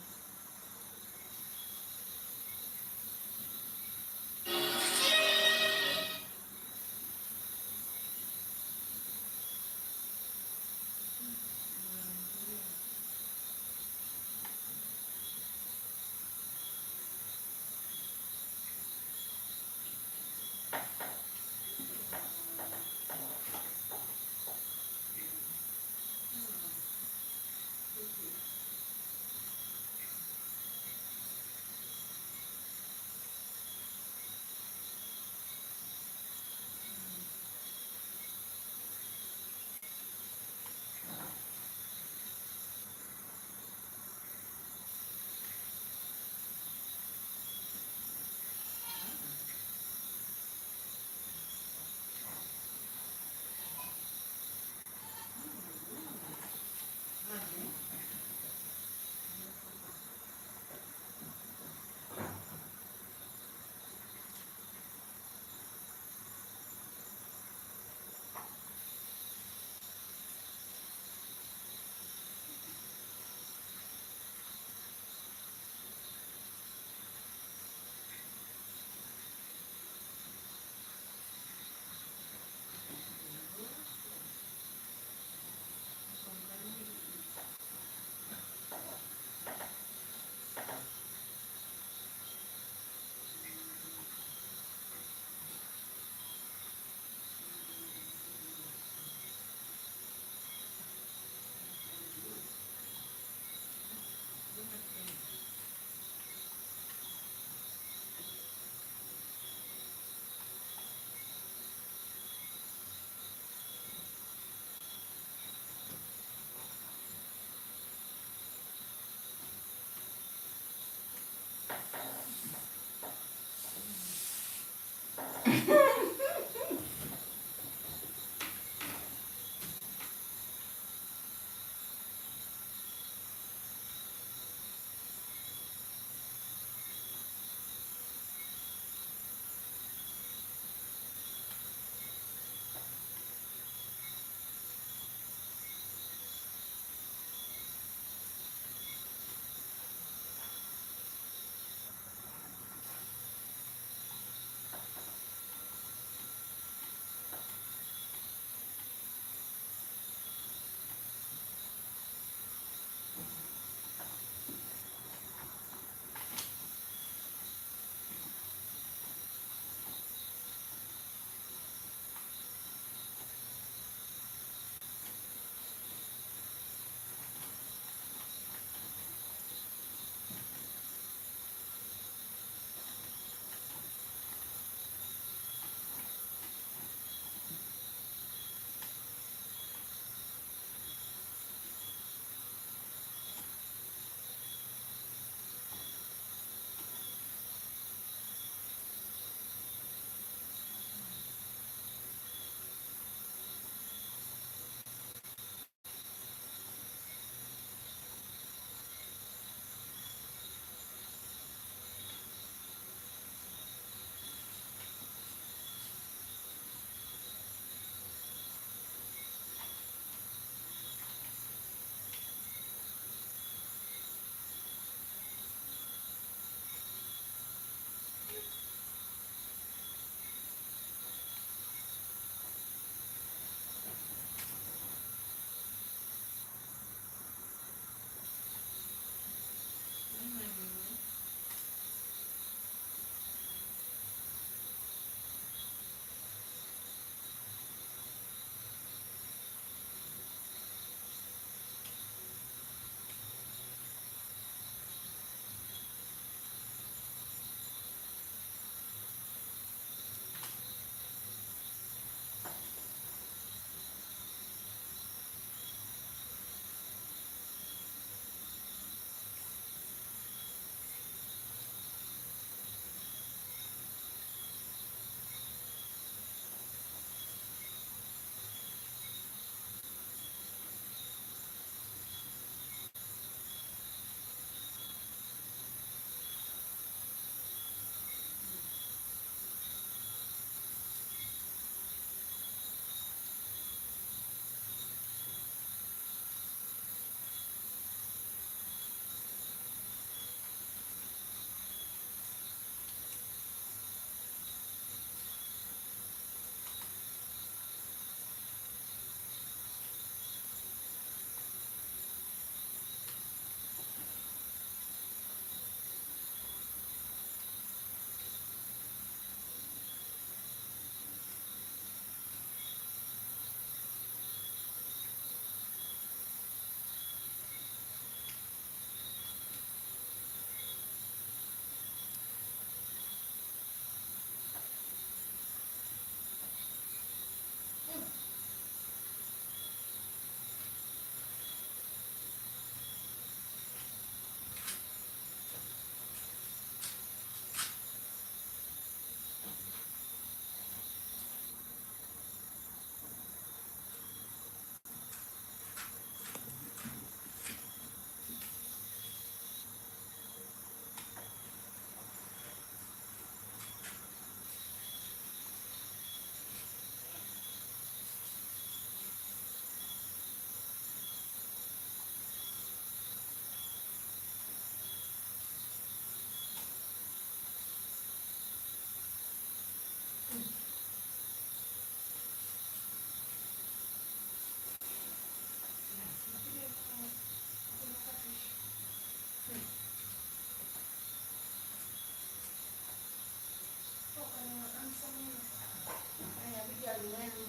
Are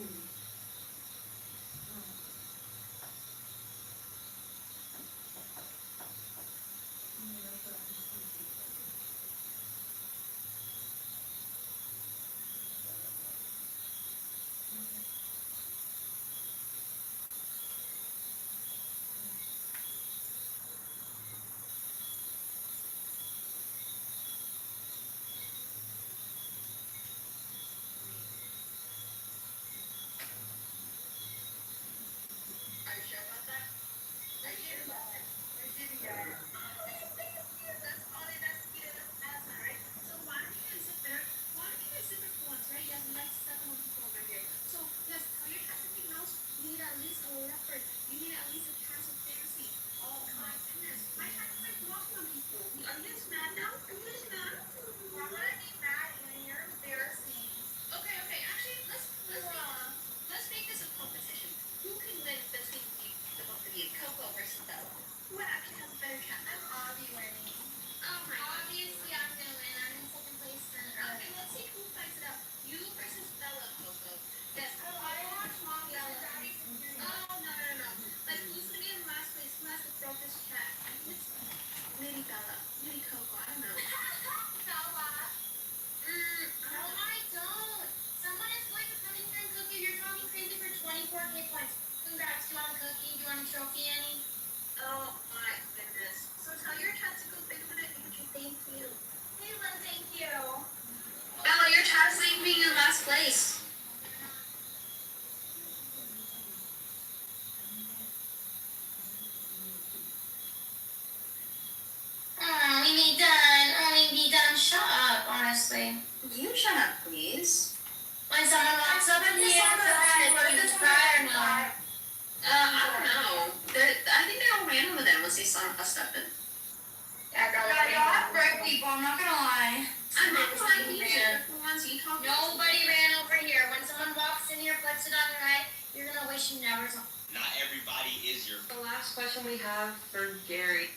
you sure about that? Are you sure about that? That's all it does. That's not right. So why don't you guys sit there? Why don't you guys sit there for once, right? You guys like to step on people over here. So yes, tell your cat something else. You need at least a leopard. You need at least a cat of fancy. Oh my goodness. My cat is like walking on people. Are you guys mad now? Are you guys mad? Why would I be mad? You're embarrassing. Okay, okay. Actually, let's make this a competition. Who can win between the both of you, Coco versus Bella? Who actually has a better cat? I'm Avi winning. Oh my god. Obviously, I'm gonna win. I'm in second place. Okay, let's see who fights it out. You versus Bella, Coco. Yes. Oh, I want mommy and daddy. Oh no no no. Like who's gonna be in last place? Who has the brokest cat? I think it's maybe Bella, maybe Coco. I don't know. Bella. No, I don't. Someone is going to come in here and cook you. You're talking crazy for 24 hit points. Congrats. Do you want a cookie? Do you want a trophy, Annie? Oh my goodness. So tell your cat to go big with it. Okay, thank you. Hey, Lynn, thank you. Bella, your cat's like being in last place. Oh, we be done. Oh, we be done. Shut up, honestly. You shut up, please. When someone walks up in here, what is this fire now? I don't know. I think they all ran over there once they saw us step in. Yeah, girl, y'all have brick people, I'm not gonna lie. I'm not gonna lie. Nobody ran over here. When someone walks in here, puts it on their head, you're gonna wish you never saw. Not everybody is your. The last question we have for Gary.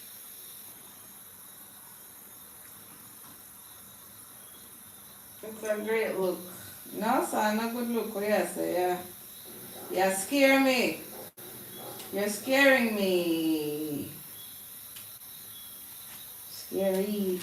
It's a great look. No, son, a good look. What you say? Yeah. You scare me. You're scaring me. Scary.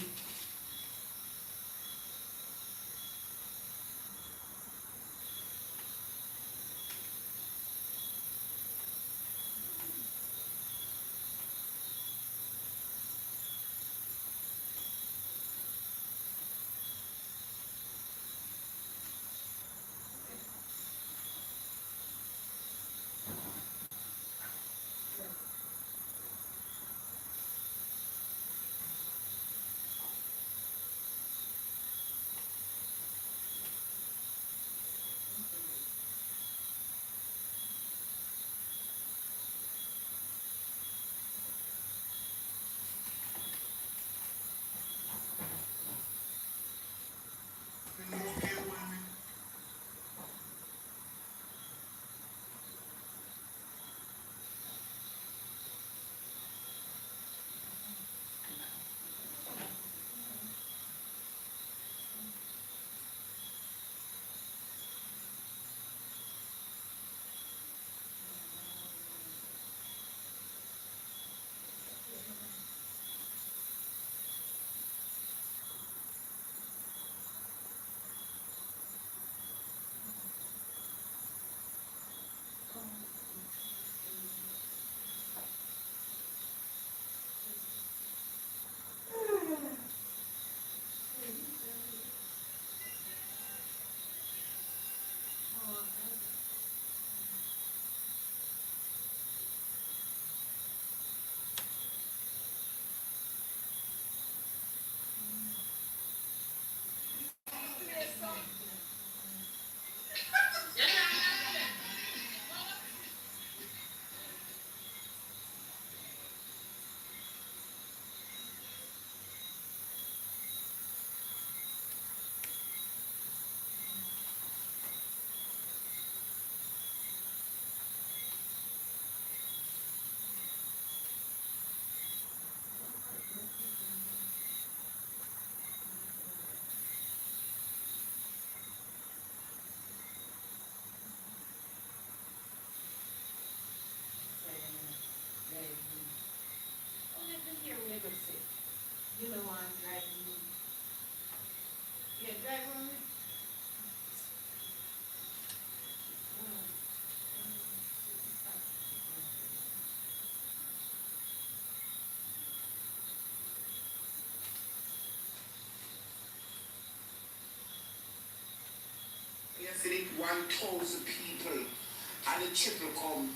Philip 1,000 people and the triple come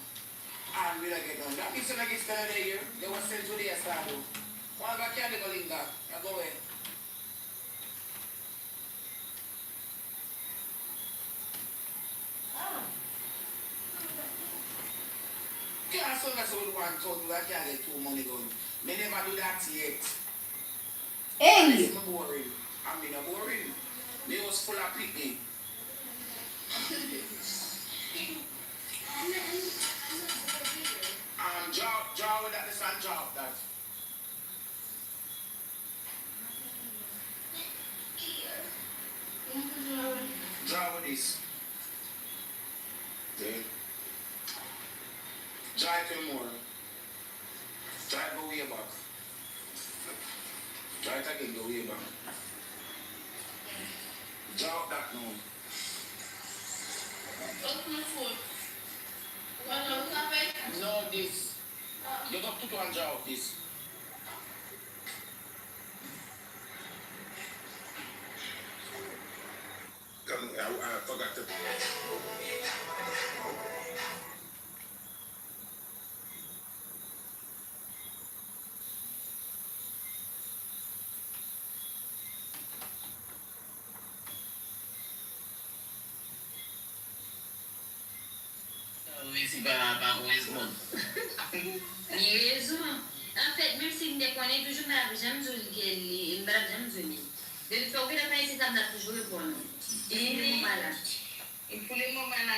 and we don't get done. That means when I get started there, they were sent to the start. One back here, they go linger. I go away. Can't so that's what 1,000 I can't get 2 money gun. Me never do that yet. Hey! It's boring. I mean, boring. Me was full of picnic. Draw with that, this and draw that. Draw with this. Okay. Draw it more. Draw it go way back. Draw it again, go way back. Draw that now. What's my foot? No, this. You got to one draw this. I forgot to. Oui, c'est pas heureusement. Ni raison. En fait, même si nous connaissons toujours ma j'aime joli qu'elle j'aime joli. De toute façon, la paix c'est comme toujours le bon. Et le moment là. Et pour le moment là.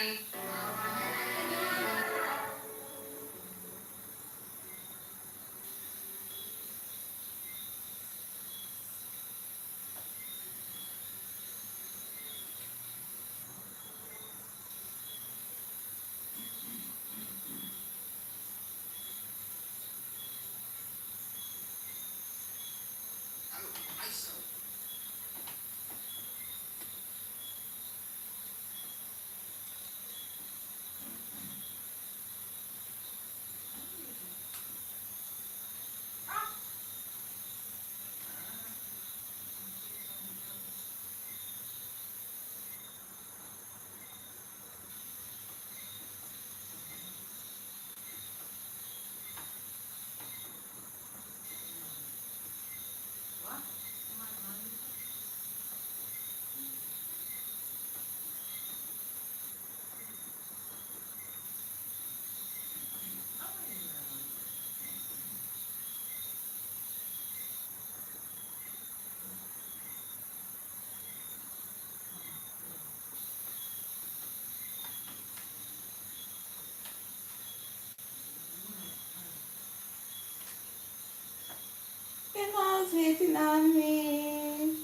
It was waiting on me.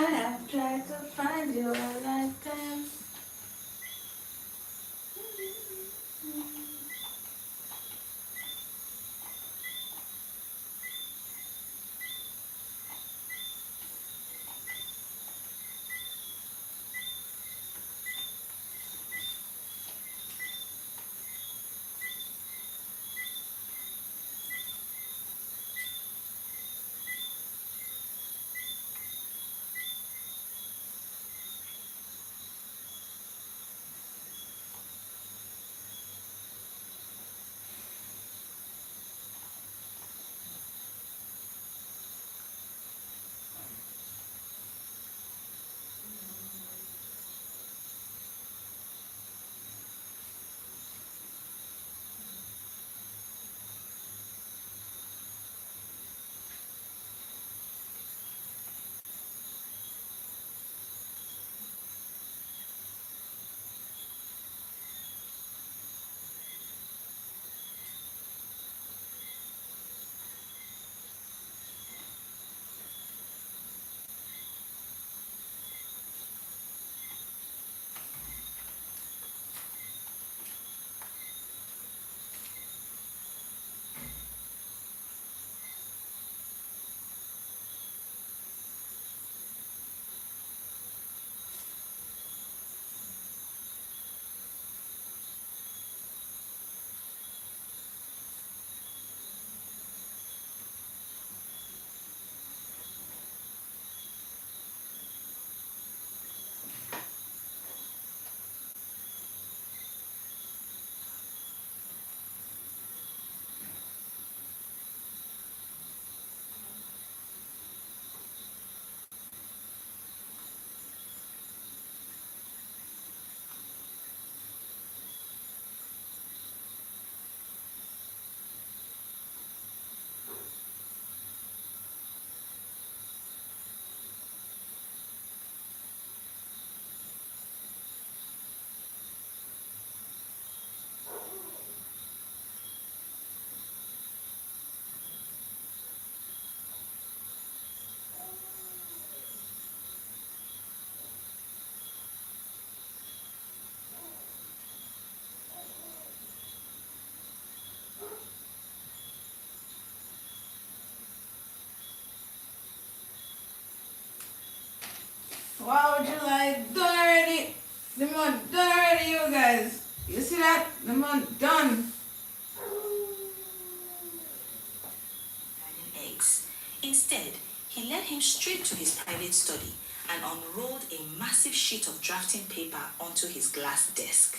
have tried to find you a lifetime. Wow, July done already. The month done already, you guys. You see that? The month done. Eggs. Instead, he led him straight to his private study and unrolled a massive sheet of drafting paper onto his glass desk.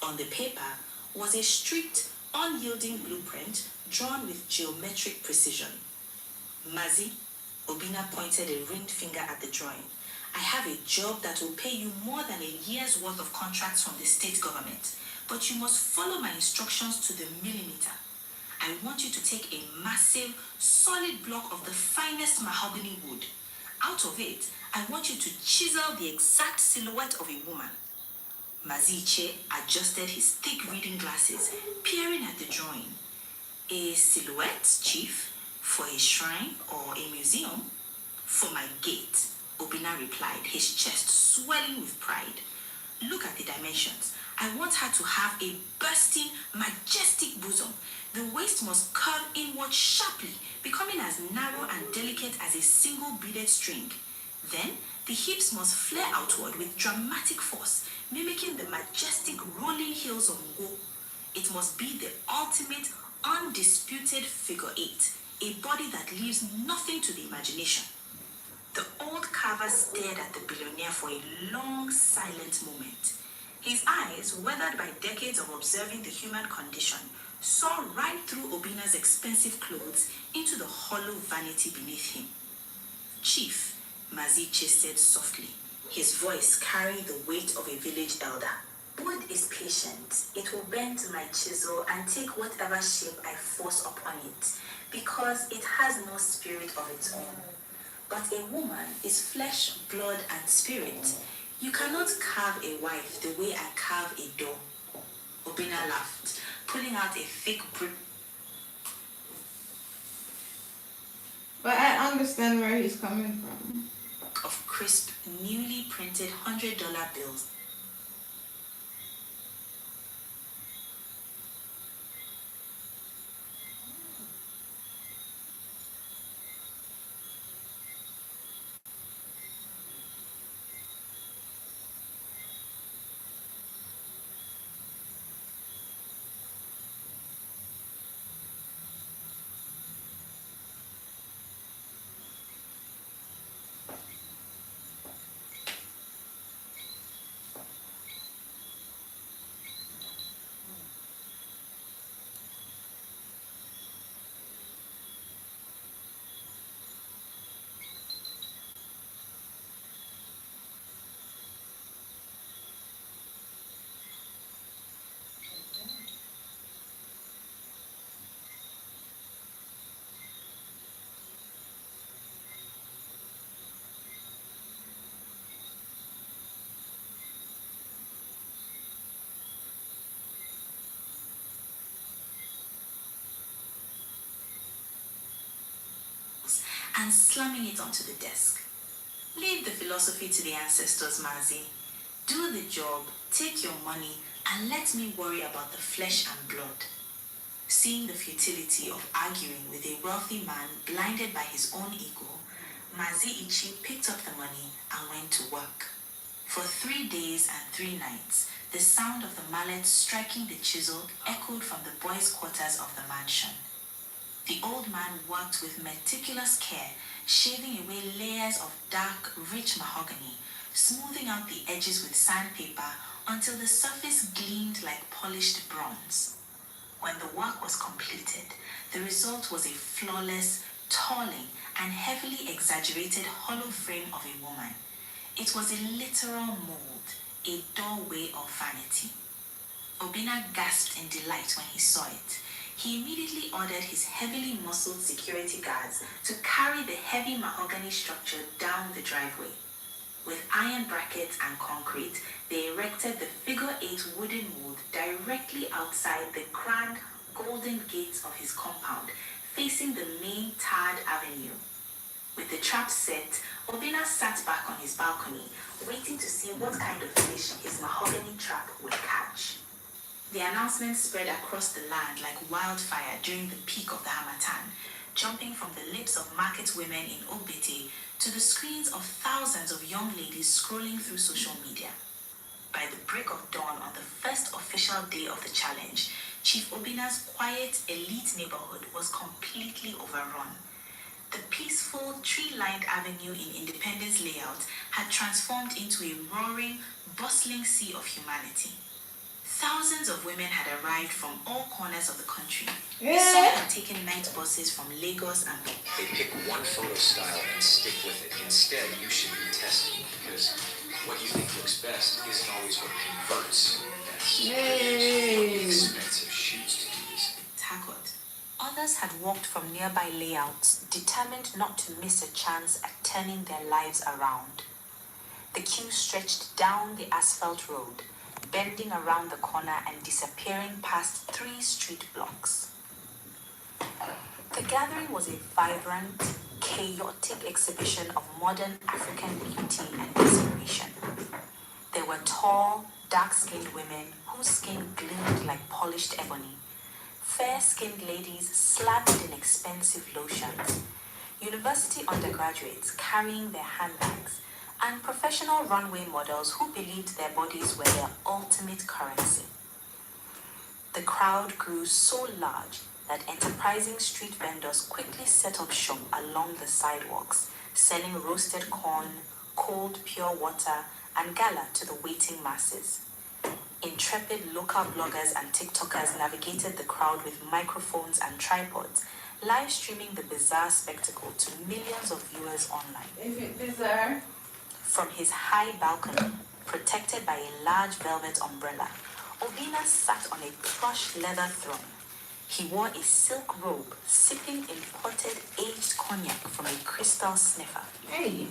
On the paper was a strict, unyielding blueprint drawn with geometric precision. Mazi, Obina pointed a ringed finger at the drawing. I have a job that will pay you more than a year's worth of contracts from the state government, but you must follow my instructions to the millimeter. I want you to take a massive, solid block of the finest mahogany wood. Out of it, I want you to chisel the exact silhouette of a woman. Maziche adjusted his thick reading glasses, peering at the drawing. A silhouette, Chief? For a shrine or a museum? For my gate, Obina replied, his chest swelling with pride. Look at the dimensions. I want her to have a bursting, majestic bosom. The waist must curve inward sharply, becoming as narrow and delicate as a single beaded string. Then, the hips must flare outward with dramatic force, mimicking the majestic rolling hills of Ngo. It must be the ultimate, undisputed figure eight, a body that leaves nothing to the imagination. The old carver stared at the billionaire for a long, silent moment. His eyes, weathered by decades of observing the human condition, saw right through Obina's expensive clothes into the hollow vanity beneath him. Chief, Maziche said softly, his voice carrying the weight of a village elder. Wood is patient. It will bend to my chisel and take whatever shape I force upon it, because it has no spirit of its own. But a woman is flesh, blood, and spirit. You cannot carve a wife the way I carve a doll. Obina laughed, pulling out a thick But I understand where he's coming from. of crisp, newly printed $100 bills. And slamming it onto the desk. Leave the philosophy to the ancestors, Mazi. Do the job, take your money, and let me worry about the flesh and blood. Seeing the futility of arguing with a wealthy man blinded by his own ego, Mazi Ichi picked up the money and went to work. For 3 days and 3 nights, the sound of the mallet striking the chisel echoed from the boys' quarters of the mansion. The old man worked with meticulous care, shaving away layers of dark, rich mahogany, smoothing out the edges with sandpaper until the surface gleamed like polished bronze. When the work was completed, the result was a flawless, tawling, and heavily exaggerated hollow frame of a woman. It was a literal mold, a doorway of vanity. Obina gasped in delight when he saw it. He immediately ordered his heavily muscled security guards to carry the heavy mahogany structure down the driveway. With iron brackets and concrete, they erected the figure-8 wooden mold directly outside the grand golden gates of his compound, facing the main tarred avenue. With the trap set, Obina sat back on his balcony, waiting to see what kind of fish his mahogany trap would catch. The announcement spread across the land like wildfire during the peak of the Hamatan, jumping from the lips of market women in Ogbete to the screens of thousands of young ladies scrolling through social media. By the break of dawn on the first official day of the challenge, Chief Obina's quiet, elite neighborhood was completely overrun. The peaceful, tree-lined avenue in Independence layout had transformed into a roaring, bustling sea of humanity. Thousands of women had arrived from all corners of the country. Some had taken night buses from Lagos and... They pick one photo style and stick with it. Instead, you should be testing because what you think looks best isn't always what converts best. Expensive shoots to do this. Tackled. Others had walked from nearby layouts, determined not to miss a chance at turning their lives around. The queue stretched down the asphalt road, bending around the corner and disappearing past 3 street blocks. The gathering was a vibrant, chaotic exhibition of modern African beauty and inspiration. There were tall, dark-skinned women whose skin gleamed like polished ebony, fair-skinned ladies slathered in expensive lotions, university undergraduates carrying their handbags, and professional runway models who believed their bodies were their ultimate currency. The crowd grew so large that enterprising street vendors quickly set up shop along the sidewalks, selling roasted corn, cold pure water, and gala to the waiting masses. Intrepid local bloggers and TikTokers navigated the crowd with microphones and tripods, live streaming the bizarre spectacle to millions of viewers online. Is it bizarre? From his high balcony, protected by a large velvet umbrella, Obina sat on a plush leather throne. He wore a silk robe, sipping imported aged cognac from a crystal sniffer. Hey!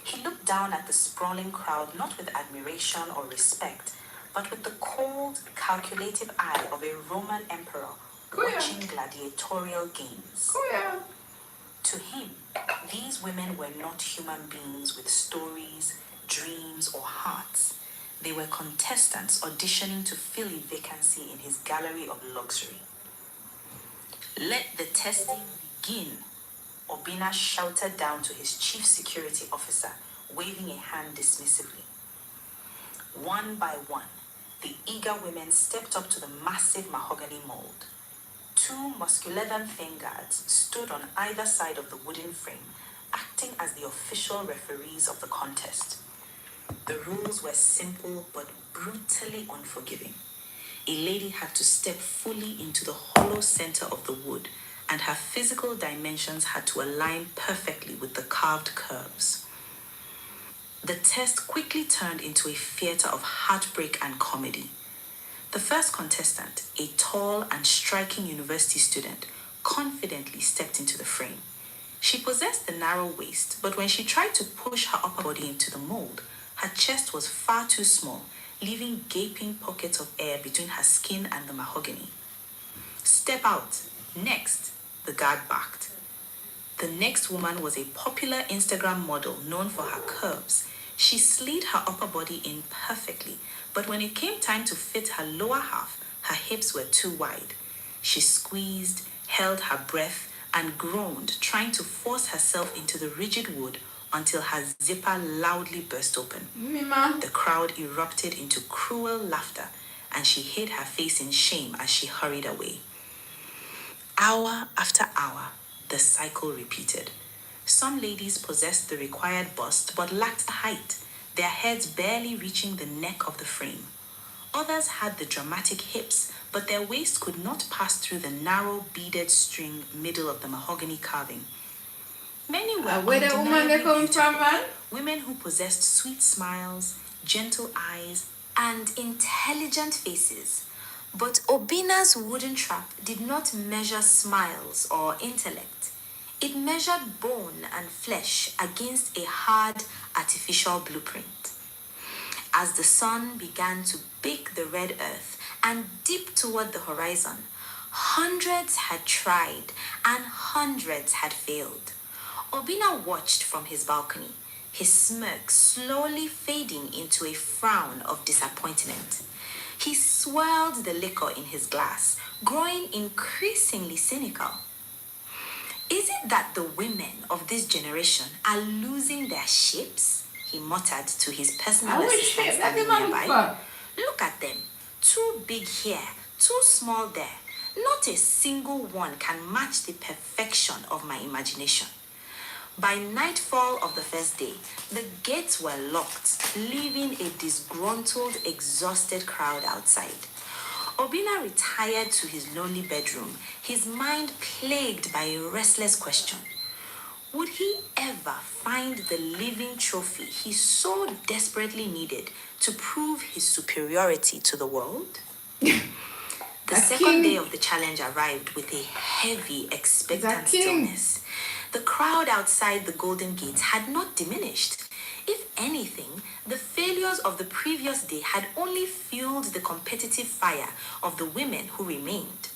He looked down at the sprawling crowd not with admiration or respect, but with the cold, calculative eye of a Roman emperor watching gladiatorial games. To him, these women were not human beings with stories, dreams, or hearts. They were contestants auditioning to fill a vacancy in his gallery of luxury. Let the testing begin, Obina shouted down to his chief security officer, waving a hand dismissively. One by one, the eager women stepped up to the massive mahogany mold. Two muscular fingers stood on either side of the wooden frame, acting as the official referees of the contest. The rules were simple but brutally unforgiving. A lady had to step fully into the hollow center of the wood, and her physical dimensions had to align perfectly with the carved curves. The test quickly turned into a theater of heartbreak and comedy. The first contestant, a tall and striking university student, confidently stepped into the frame. She possessed the narrow waist, but when she tried to push her upper body into the mold, her chest was far too small, leaving gaping pockets of air between her skin and the mahogany. Step out. Next, the guard barked. The next woman was a popular Instagram model known for her curves. She slid her upper body in perfectly, but when it came time to fit her lower half, her hips were too wide. She squeezed, held her breath, and groaned, trying to force herself into the rigid wood until her zipper loudly burst open. The crowd erupted into cruel laughter, and she hid her face in shame as she hurried away. Hour after hour, the cycle repeated. Some ladies possessed the required bust but lacked the height, their heads barely reaching the neck of the frame. Others had the dramatic hips, but their waist could not pass through the narrow beaded string middle of the mahogany carving. Many were Where the woman they come from, man? women who possessed sweet smiles, gentle eyes, and intelligent faces. But Obina's wooden trap did not measure smiles or intellect. It measured bone and flesh against a hard, artificial blueprint. As the sun began to bake the red earth and dip toward the horizon, hundreds had tried and hundreds had failed. Obina watched from his balcony, his smirk slowly fading into a frown of disappointment. He swirled the liquor in his glass, growing increasingly cynical. Is it that the women of this generation are losing their shapes? He muttered to his personal assistant standing nearby. Look at them. Too big here, too small there. Not a single one can match the perfection of my imagination. By nightfall of the first day, the gates were locked, leaving a disgruntled, exhausted crowd outside. Obina retired to his lonely bedroom, his mind plagued by a restless question. Would he ever find the living trophy he so desperately needed to prove his superiority to the world? The second day of the challenge arrived with a heavy, expectant stillness. The crowd outside the Golden Gate had not diminished. If anything, the failures of the previous day had only fueled the competitive fire of the women who remained.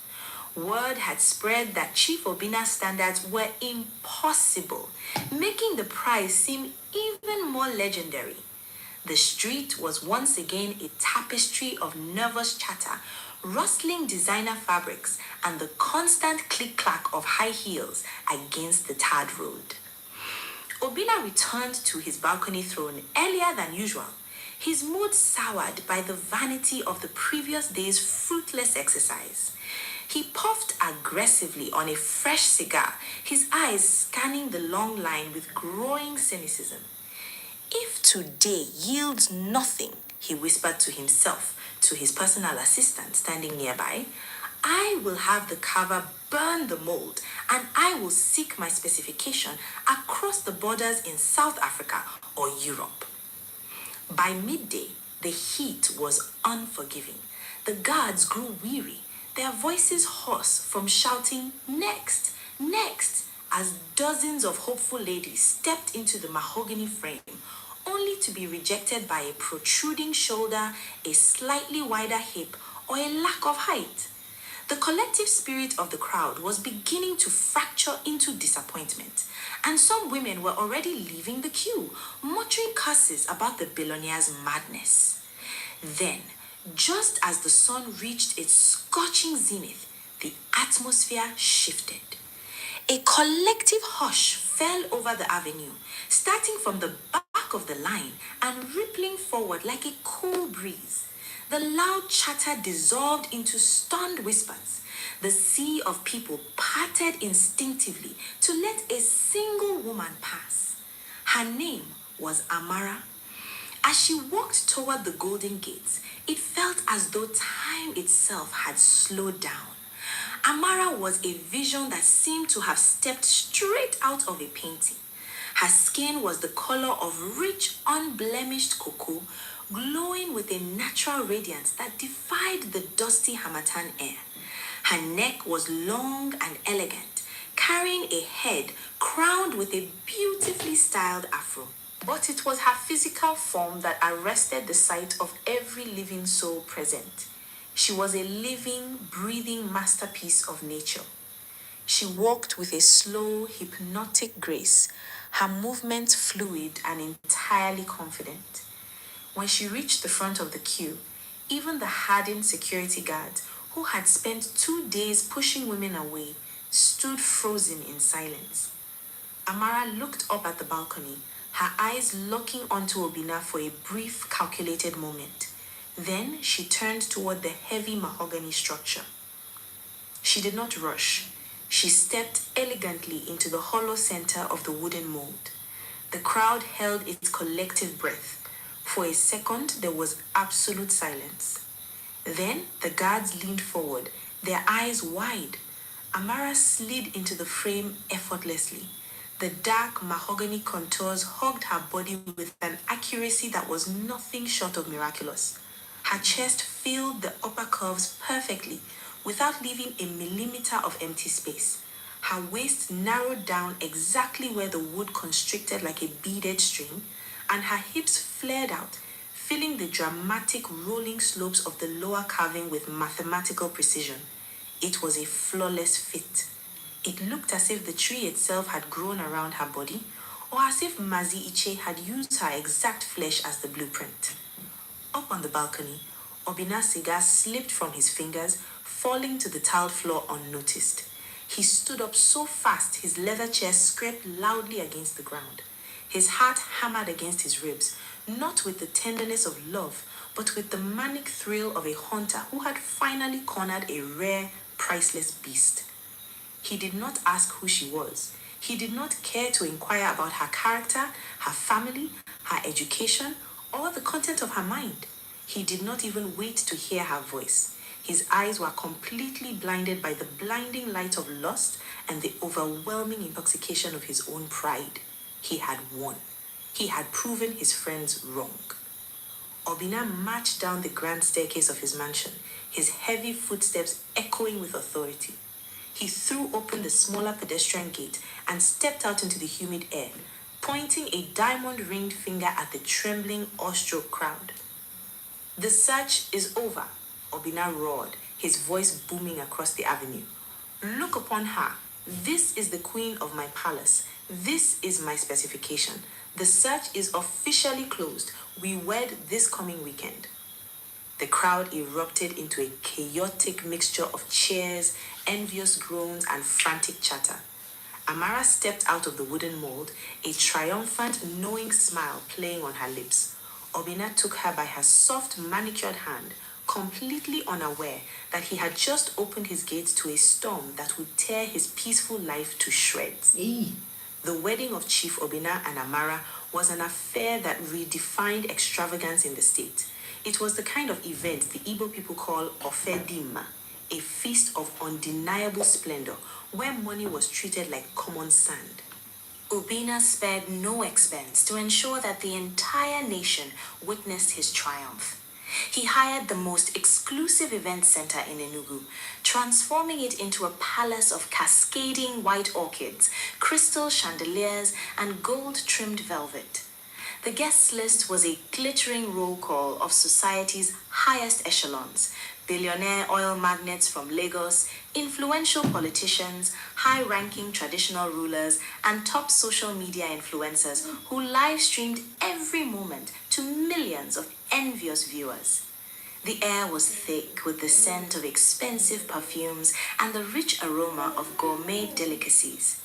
Word had spread that Chief Obina's standards were impossible, making the prize seem even more legendary. The street was once again a tapestry of nervous chatter, rustling designer fabrics, and the constant click-clack of high heels against the tarred road. Obina returned to his balcony throne earlier than usual, his mood soured by the vanity of the previous day's fruitless exercise. He puffed aggressively on a fresh cigar, his eyes scanning the long line with growing cynicism. If today yields nothing, he whispered to himself, to his personal assistant standing nearby, I will have the carver burn the mold and I will seek my specification across the borders in South Africa or Europe. By midday, the heat was unforgiving. The guards grew weary, their voices hoarse from shouting, next, next, as dozens of hopeful ladies stepped into the mahogany frame, only to be rejected by a protruding shoulder, a slightly wider hip, or a lack of height. The collective spirit of the crowd was beginning to fracture into disappointment, and some women were already leaving the queue, muttering curses about the billionaire's madness. Then, just as the sun reached its scorching zenith, the atmosphere shifted. A collective hush fell over the avenue, starting from the back of the line and rippling forward like a cool breeze. The loud chatter dissolved into stunned whispers. The sea of people parted instinctively to let a single woman pass. Her name was Amara. As she walked toward the golden gates, it felt as though time itself had slowed down. Amara was a vision that seemed to have stepped straight out of a painting. Her skin was the color of rich, unblemished cocoa, glowing with a natural radiance that defied the dusty Hamatan air. Her neck was long and elegant, carrying a head crowned with a beautifully styled afro. But it was her physical form that arrested the sight of every living soul present. She was a living, breathing masterpiece of nature. She walked with a slow, hypnotic grace, her movements fluid and entirely confident. When she reached the front of the queue, even the hardened security guards, who had spent 2 days pushing women away, stood frozen in silence. Amara looked up at the balcony, her eyes locking onto Obina for a brief, calculated moment. Then she turned toward the heavy mahogany structure. She did not rush. She stepped elegantly into the hollow center of the wooden mold. The crowd held its collective breath. For a second, there was absolute silence. Then the guards leaned forward, their eyes wide. Amara slid into the frame effortlessly. The dark mahogany contours hugged her body with an accuracy that was nothing short of miraculous. Her chest filled the upper curves perfectly, without leaving a millimeter of empty space. Her waist narrowed down exactly where the wood constricted like a beaded string, and her hips flared out, filling the dramatic rolling slopes of the lower carving with mathematical precision. It was a flawless fit. It looked as if the tree itself had grown around her body, or as if Mazi Iche had used her exact flesh as the blueprint. Up on the balcony, Obina's cigar slipped from his fingers, falling to the tiled floor unnoticed. He stood up so fast his leather chair scraped loudly against the ground. His heart hammered against his ribs, not with the tenderness of love, but with the manic thrill of a hunter who had finally cornered a rare, priceless beast. He did not ask who she was. He did not care to inquire about her character, her family, her education, or the content of her mind. He did not even wait to hear her voice. His eyes were completely blinded by the blinding light of lust and the overwhelming intoxication of his own pride. He had won. He had proven his friends wrong. Obina marched down the grand staircase of his mansion, his heavy footsteps echoing with authority. He threw open the smaller pedestrian gate and stepped out into the humid air, pointing a diamond-ringed finger at the trembling, awestruck crowd. The search is over, Obina roared, his voice booming across the avenue. Look upon her. This is the queen of my palace. This is my specification. The search is officially closed. We wed this coming weekend. The crowd erupted into a chaotic mixture of cheers, envious groans, and frantic chatter. Amara stepped out of the wooden mold, a triumphant, knowing smile playing on her lips. Obina took her by her soft, manicured hand, completely unaware that he had just opened his gates to a storm that would tear his peaceful life to shreds. The wedding of Chief Obina and Amara was an affair that redefined extravagance in the state. It was the kind of event the Igbo people call Ofedima, a feast of undeniable splendor, where money was treated like common sand. Obina spared no expense to ensure that the entire nation witnessed his triumph. He hired the most exclusive event center in Enugu, transforming it into a palace of cascading white orchids, crystal chandeliers, and gold-trimmed velvet. The guest list was a glittering roll call of society's highest echelons: billionaire oil magnates from Lagos, influential politicians, high ranking traditional rulers, and top social media influencers who live streamed every moment to millions of envious viewers. The air was thick with the scent of expensive perfumes and the rich aroma of gourmet delicacies.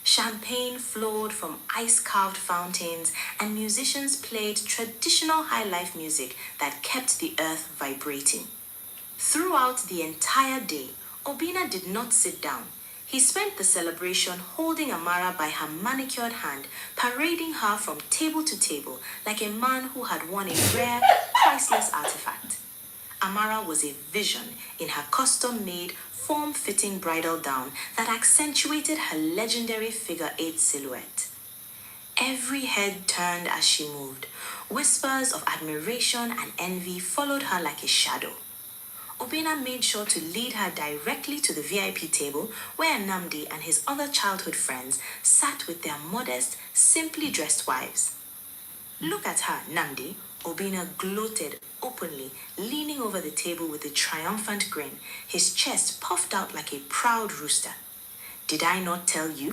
Champagne flowed from ice-carved fountains, and musicians played traditional high-life music that kept the earth vibrating. Throughout the entire day, Obina did not sit down. He spent the celebration holding Amara by her manicured hand, parading her from table to table like a man who had won a rare, priceless artifact. Amara was a vision in her custom-made, form-fitting bridal gown that accentuated her legendary figure-8 silhouette. Every head turned as she moved. Whispers of admiration and envy followed her like a shadow. Obina made sure to lead her directly to the VIP table where Namdi and his other childhood friends sat with their modest, simply dressed wives. "Look at her, Namdi," Obina gloated openly, leaning over the table with a triumphant grin, his chest puffed out like a proud rooster. "Did I not tell you?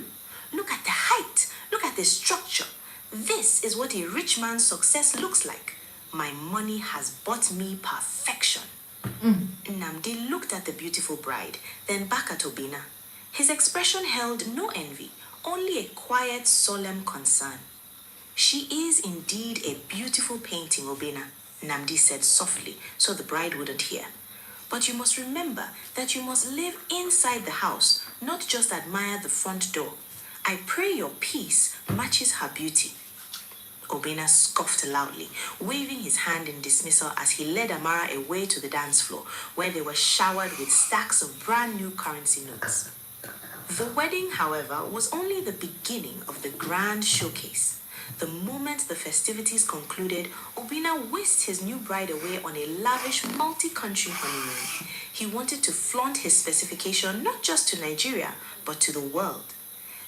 Look at the height, look at the structure. This is what a rich man's success looks like. My money has bought me perfection." Namdi looked at the beautiful bride, then back at Obina. His expression held no envy, only a quiet, solemn concern. "She is indeed a beautiful painting, Obina," Namdi said softly so the bride wouldn't hear. "But you must remember that you must live inside the house, not just admire the front door. I pray your peace matches her beauty." Obina scoffed loudly, waving his hand in dismissal as he led Amara away to the dance floor, where they were showered with stacks of brand new currency notes. The wedding, however, was only the beginning of the grand showcase. The moment the festivities concluded, Obina whisked his new bride away on a lavish multi-country honeymoon. He wanted to flaunt his specification not just to Nigeria, but to the world.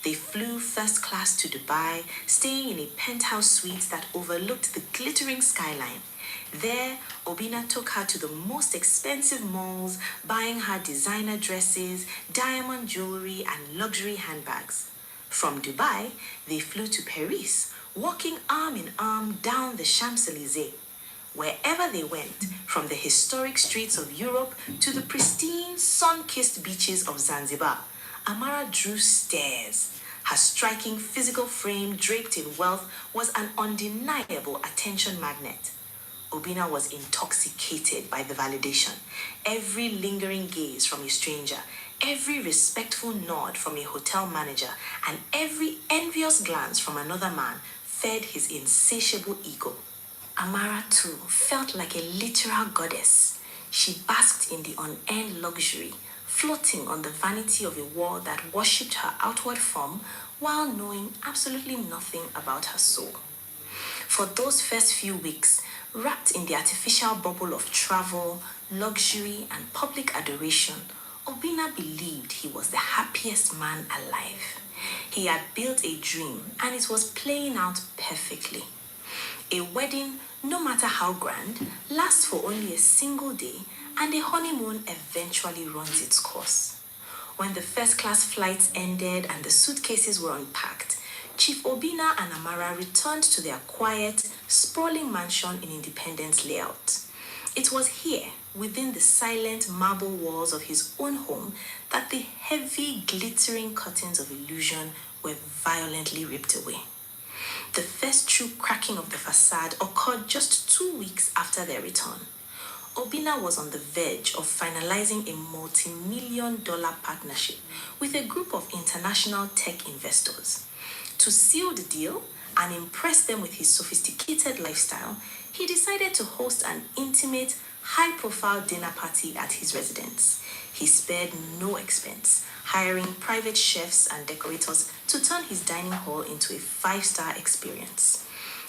They flew first class to Dubai, staying in a penthouse suite that overlooked the glittering skyline. There, Obina took her to the most expensive malls, buying her designer dresses, diamond jewelry, and luxury handbags. From Dubai, they flew to Paris, walking arm in arm down the Champs-Élysées. Wherever they went, from the historic streets of Europe to the pristine, sun-kissed beaches of Zanzibar, Amara drew stares. Her striking physical frame draped in wealth was an undeniable attention magnet. Obina was intoxicated by the validation. Every lingering gaze from a stranger, every respectful nod from a hotel manager, and every envious glance from another man fed his insatiable ego. Amara, too, felt like a literal goddess. She basked in the unending luxury, floating on the vanity of a world that worshipped her outward form while knowing absolutely nothing about her soul. For those first few weeks, wrapped in the artificial bubble of travel, luxury, and public adoration, Obina believed he was the happiest man alive. He had built a dream, and it was playing out perfectly. A wedding, no matter how grand, lasts for only a single day, and a honeymoon eventually runs its course. When the first-class flights ended and the suitcases were unpacked, Chief Obina and Amara returned to their quiet, sprawling mansion in Independence Layout. It was here, within the silent marble walls of his own home, that the heavy, glittering curtains of illusion were violently ripped away. The first true cracking of the facade occurred just 2 weeks after their return. Obina was on the verge of finalizing a multi-million-dollar partnership with a group of international tech investors. To seal the deal and impress them with his sophisticated lifestyle, he decided to host an intimate, high-profile dinner party at his residence. He spared no expense, hiring private chefs and decorators to turn his dining hall into a 5-star experience.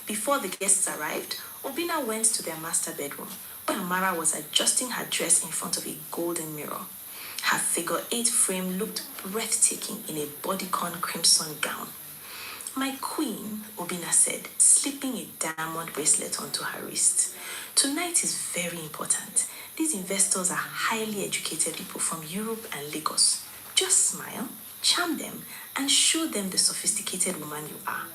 Before the guests arrived, Obina went to their master bedroom, where Amara was adjusting her dress in front of a golden mirror. Her figure-8 frame looked breathtaking in a bodycon crimson gown. My queen, Obina said, slipping a diamond bracelet onto her wrist. Tonight is very important. These investors are highly educated people from Europe and Lagos. Just smile, charm them, and show them the sophisticated woman you are.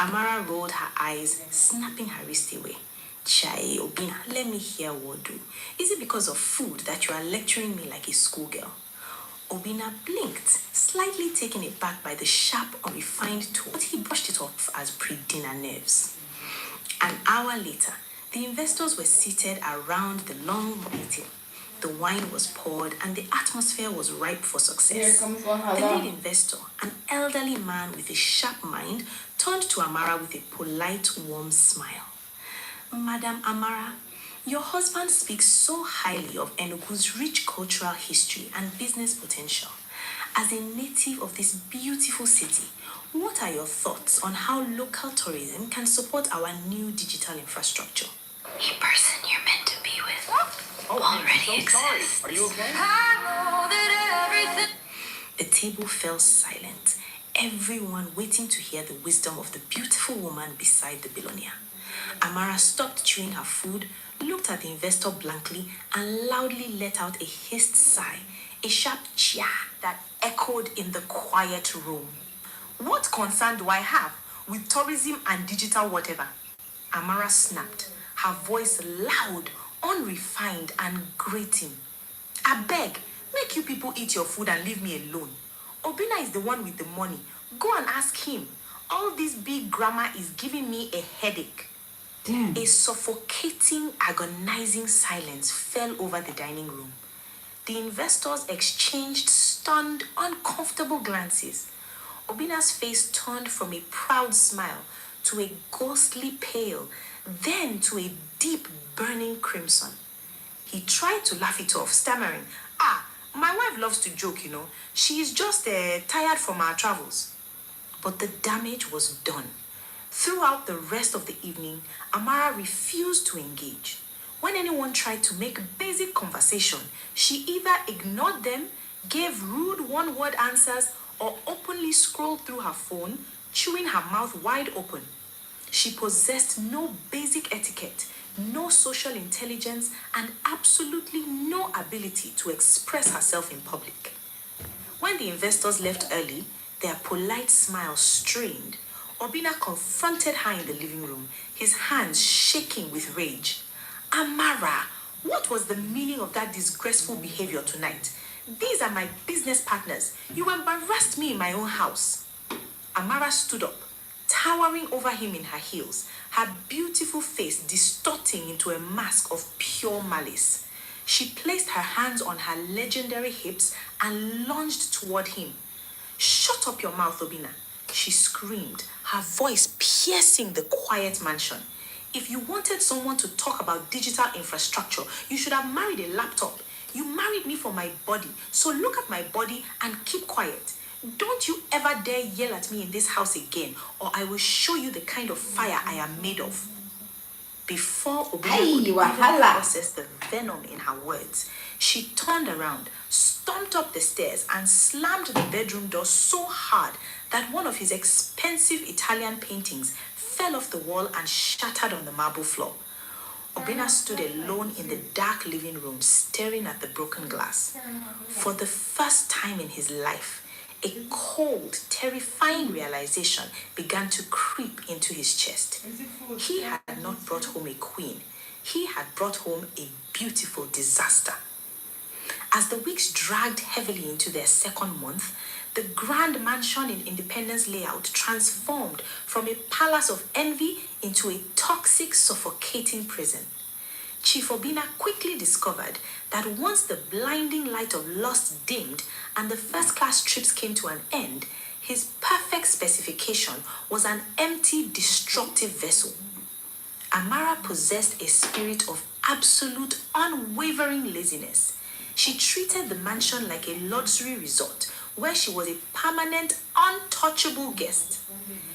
Amara rolled her eyes, snapping her wrist away. Chai, Obina, let me hear what do. Is it because of food that you are lecturing me like a schoolgirl? Obina blinked, slightly taken aback by the sharp, unrefined tone, but he brushed it off as pre-dinner nerves. An hour later, the investors were seated around the long meeting. The wine was poured and the atmosphere was ripe for success. The lead investor, an elderly man with a sharp mind, turned to Amara with a polite, warm smile. Madam Amara, your husband speaks so highly of Enugu's rich cultural history and business potential. As a native of this beautiful city, what are your thoughts on how local tourism can support our new digital infrastructure? A person you're meant to be with already exists. Are you okay? The table fell silent, everyone waiting to hear the wisdom of the beautiful woman beside the billionaire. Amara stopped chewing her food, looked at the investor blankly, and loudly let out a hissed sigh, a sharp chia that echoed in the quiet room. What concern do I have with tourism and digital whatever? Amara snapped, her voice loud, unrefined, and grating. I beg, make you people eat your food and leave me alone. Obina is the one with the money. Go and ask him. All this big grammar is giving me a headache. Damn. A suffocating, agonizing silence fell over the dining room. The investors exchanged stunned, uncomfortable glances. Obina's face turned from a proud smile to a ghostly pale, then to a deep, burning crimson. He tried to laugh it off, stammering, my wife loves to joke, you know. She is just tired from our travels. But the damage was done. Throughout the rest of the evening, Amara refused to engage. When anyone tried to make basic conversation, she either ignored them, gave rude one-word answers, or openly scrolled through her phone, chewing her mouth wide open. She possessed no basic etiquette, no social intelligence, and absolutely no ability to express herself in public. When the investors left early, their polite smiles strained. Obina confronted her in the living room, his hands shaking with rage. Amara, what was the meaning of that disgraceful behavior tonight? These are my business partners. You embarrassed me in my own house. Amara stood up, towering over him in her heels, her beautiful face distorting into a mask of pure malice. She placed her hands on her legendary hips and lunged toward him. Shut up your mouth, Obina, she screamed, her voice piercing the quiet mansion. If you wanted someone to talk about digital infrastructure, you should have married a laptop. You married me for my body, so look at my body and keep quiet. Don't you ever dare yell at me in this house again, or I will show you the kind of fire I am made of. Before Obina could even process the venom in her words, she turned around, stomped up the stairs, and slammed the bedroom door so hard that one of his expensive Italian paintings fell off the wall and shattered on the marble floor. Obina stood alone in the dark living room, staring at the broken glass. For the first time in his life, a cold, terrifying realization began to creep into his chest. He had not brought home a queen. He had brought home a beautiful disaster. As the weeks dragged heavily into their second month, the grand mansion in Independence Layout transformed from a palace of envy into a toxic, suffocating prison. Chief Obina quickly discovered that once the blinding light of lust dimmed and the first-class trips came to an end, his perfect specification was an empty, destructive vessel. Amara possessed a spirit of absolute, unwavering laziness. She treated the mansion like a luxury resort where she was a permanent, untouchable guest.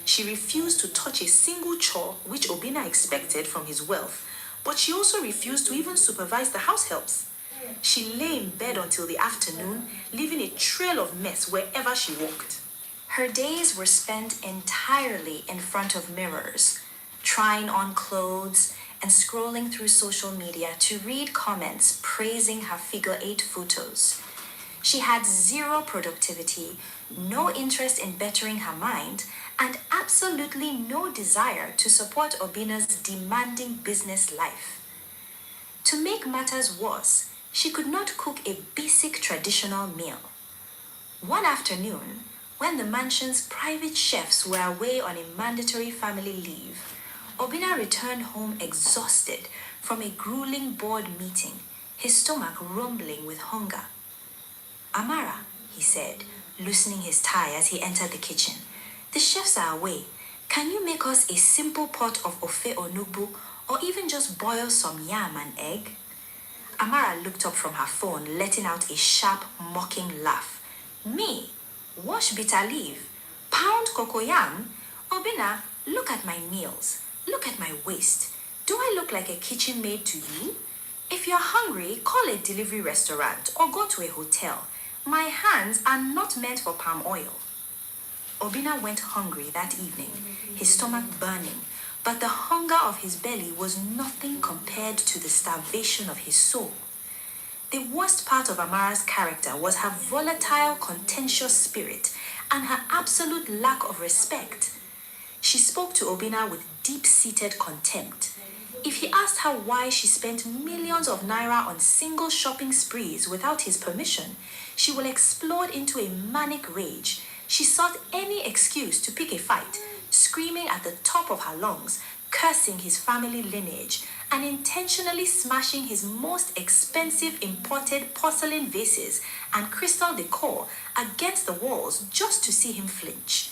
She refused to touch a single chore which Obina expected from his wealth, but she also refused to even supervise the house helps. She lay in bed until the afternoon, leaving a trail of mess wherever she walked. Her days were spent entirely in front of mirrors, trying on clothes and scrolling through social media to read comments praising her figure-8 photos. She had zero productivity, no interest in bettering her mind, and absolutely no desire to support Obina's demanding business life. To make matters worse, she could not cook a basic traditional meal. One afternoon, when the mansion's private chefs were away on a mandatory family leave, Obina returned home exhausted from a grueling board meeting, his stomach rumbling with hunger. Amara, he said, loosening his tie as he entered the kitchen, the chefs are away. Can you make us a simple pot of ofe onugbu or even just boil some yam and egg? Amara looked up from her phone, letting out a sharp, mocking laugh. Me? Wash bitter leaf? Pound cocoyam? Obina, look at my meals. Look at my waist. Do I look like a kitchen maid to you? If you're hungry, call a delivery restaurant or go to a hotel. My hands are not meant for palm oil. Obina went hungry that evening, his stomach burning, but the hunger of his belly was nothing compared to the starvation of his soul. The worst part of Amara's character was her volatile, contentious spirit and her absolute lack of respect. She spoke to Obina with deep-seated contempt. If he asked her why she spent millions of naira on single shopping sprees without his permission, she will explode into a manic rage. She sought any excuse to pick a fight, screaming at the top of her lungs, cursing his family lineage, and intentionally smashing his most expensive imported porcelain vases and crystal decor against the walls just to see him flinch.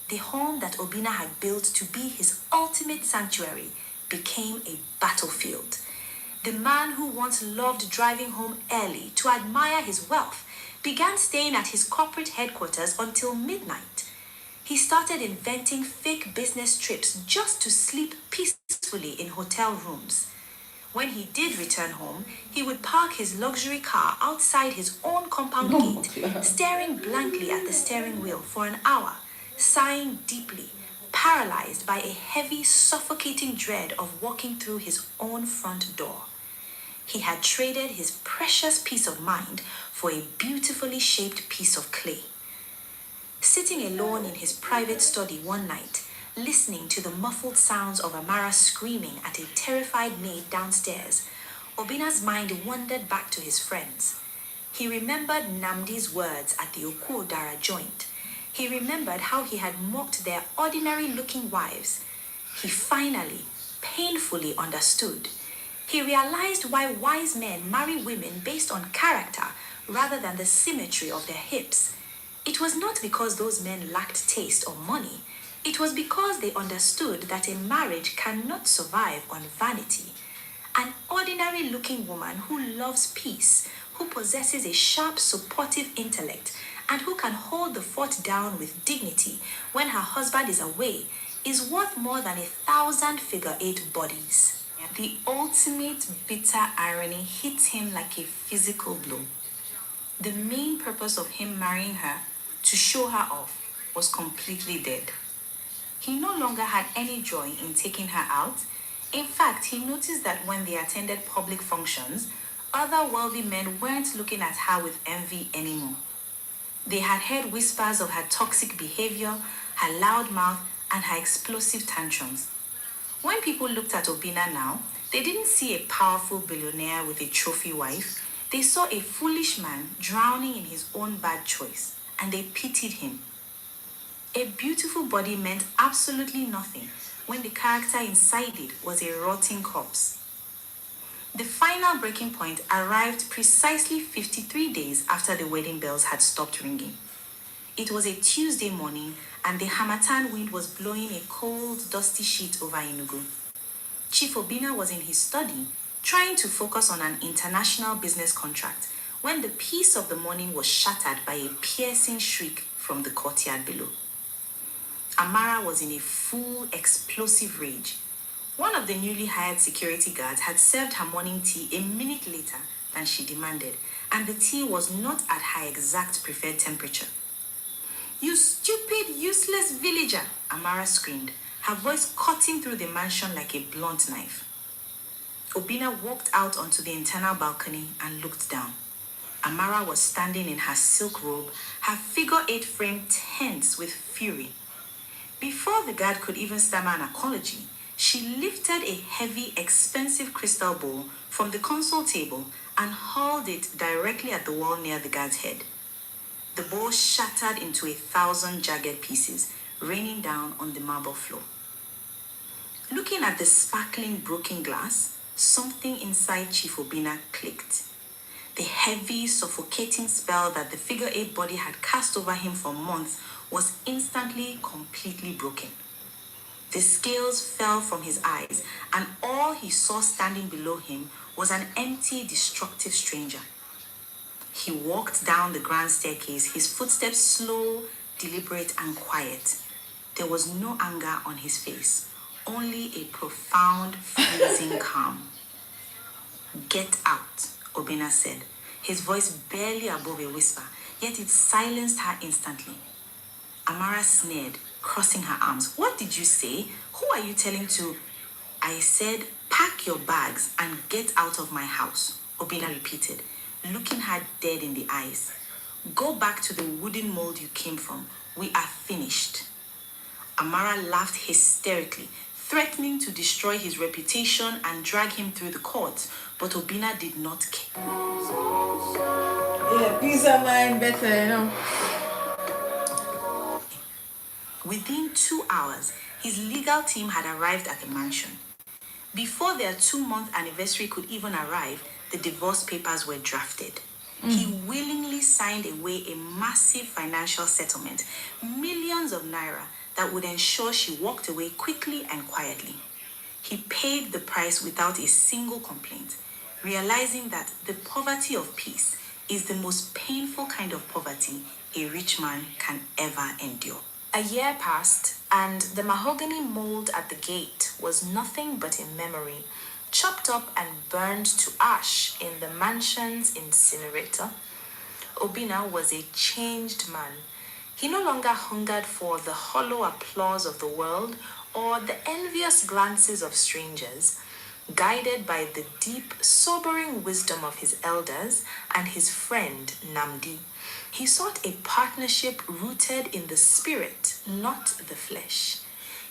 The home that Obina had built to be his ultimate sanctuary became a battlefield. The man who once loved driving home early to admire his wealth began staying at his corporate headquarters until midnight. He started inventing fake business trips just to sleep peacefully in hotel rooms. When he did return home, he would park his luxury car outside his own compound gate, staring blankly at the steering wheel for an hour, sighing deeply, paralyzed by a heavy, suffocating dread of walking through his own front door. He had traded his precious peace of mind for a beautifully shaped piece of clay. Sitting alone in his private study one night, listening to the muffled sounds of Amara screaming at a terrified maid downstairs, Obina's mind wandered back to his friends. He remembered Namdi's words at the Okuodara joint. He remembered how he had mocked their ordinary-looking wives. He finally, painfully understood. He realized why wise men marry women based on character rather than the symmetry of their hips. It was not because those men lacked taste or money. It was because they understood that a marriage cannot survive on vanity. An ordinary-looking woman who loves peace, who possesses a sharp, supportive intellect, and who can hold the fort down with dignity when her husband is away, is worth more than 1,000 figure-8 bodies. The ultimate bitter irony hit him like a physical blow. The main purpose of him marrying her, to show her off, was completely dead. He no longer had any joy in taking her out. In fact, he noticed that when they attended public functions, other wealthy men weren't looking at her with envy anymore. They had heard whispers of her toxic behavior, her loud mouth, and her explosive tantrums. When people looked at Obina now, they didn't see a powerful billionaire with a trophy wife. They saw a foolish man drowning in his own bad choice, and they pitied him. A beautiful body meant absolutely nothing when the character inside it was a rotting corpse. The final breaking point arrived precisely 53 days after the wedding bells had stopped ringing. It was a Tuesday morning, and the Hamatan wind was blowing a cold, dusty sheet over Enugu. Chief Obina was in his study, trying to focus on an international business contract, when the peace of the morning was shattered by a piercing shriek from the courtyard below. Amara was in a full, explosive rage. One of the newly hired security guards had served her morning tea a minute later than she demanded, and the tea was not at her exact preferred temperature. You stupid, useless villager, Amara screamed, her voice cutting through the mansion like a blunt knife. Obina walked out onto the internal balcony and looked down. Amara was standing in her silk robe, her figure-8 frame tense with fury. Before the guard could even stammer an apology, she lifted a heavy, expensive crystal bowl from the console table and hurled it directly at the wall near the guard's head. The bowl shattered into 1,000 jagged pieces, raining down on the marble floor. Looking at the sparkling broken glass, something inside Chief Obina clicked. The heavy, suffocating spell that the figure-8 body had cast over him for months was instantly, completely broken. The scales fell from his eyes, and all he saw standing below him was an empty, destructive stranger. He walked down the grand staircase, his footsteps slow, deliberate, and quiet. There was no anger on his face, only a profound, freezing calm. "Get out," Obina said, his voice barely above a whisper, yet it silenced her instantly. Amara sneered, crossing her arms. "What did you say? Who are you telling to?" "I said, pack your bags and get out of my house," Obina repeated, looking her dead in the eyes. "Go back to the wooden mold you came from. We are finished." Amara laughed hysterically, threatening to destroy his reputation and drag him through the courts, but Obina did not care. Yeah, peace of mind better, Within 2 hours, his legal team had arrived at the mansion. Before their 2-month anniversary could even arrive, the divorce papers were drafted. He willingly signed away a massive financial settlement, millions of naira, that would ensure she walked away quickly and quietly. He paid the price without a single complaint, realizing that the poverty of peace is the most painful kind of poverty a rich man can ever endure. A year passed, and the mahogany mold at the gate was nothing but a memory, chopped up and burned to ash in the mansion's incinerator. Obina was a changed man. He no longer hungered for the hollow applause of the world or the envious glances of strangers. Guided by the deep, sobering wisdom of his elders and his friend Namdi, he sought a partnership rooted in the spirit, not the flesh.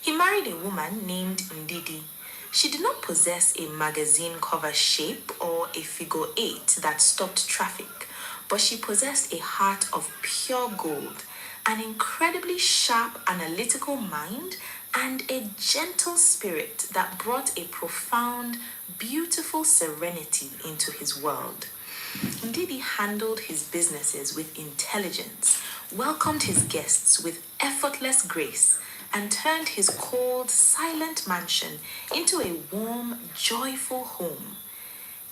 He married a woman named Ndidi. She did not possess a magazine cover shape or a figure-8 that stopped traffic, but she possessed a heart of pure gold, an incredibly sharp analytical mind, and a gentle spirit that brought a profound, beautiful serenity into his world. Ndidi handled his businesses with intelligence, welcomed his guests with effortless grace, and turned his cold, silent mansion into a warm, joyful home.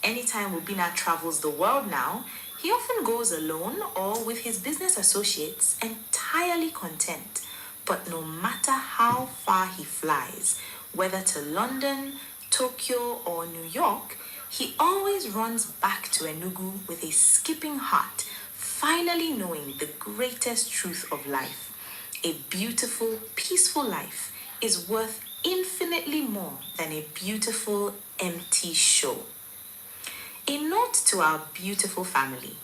Anytime Obina travels the world now, he often goes alone or with his business associates, entirely content. But no matter how far he flies, whether to London, Tokyo, or New York, he always runs back to Enugu with a skipping heart, finally knowing the greatest truth of life. A beautiful, peaceful life is worth infinitely more than a beautiful, empty show. A note to our beautiful family.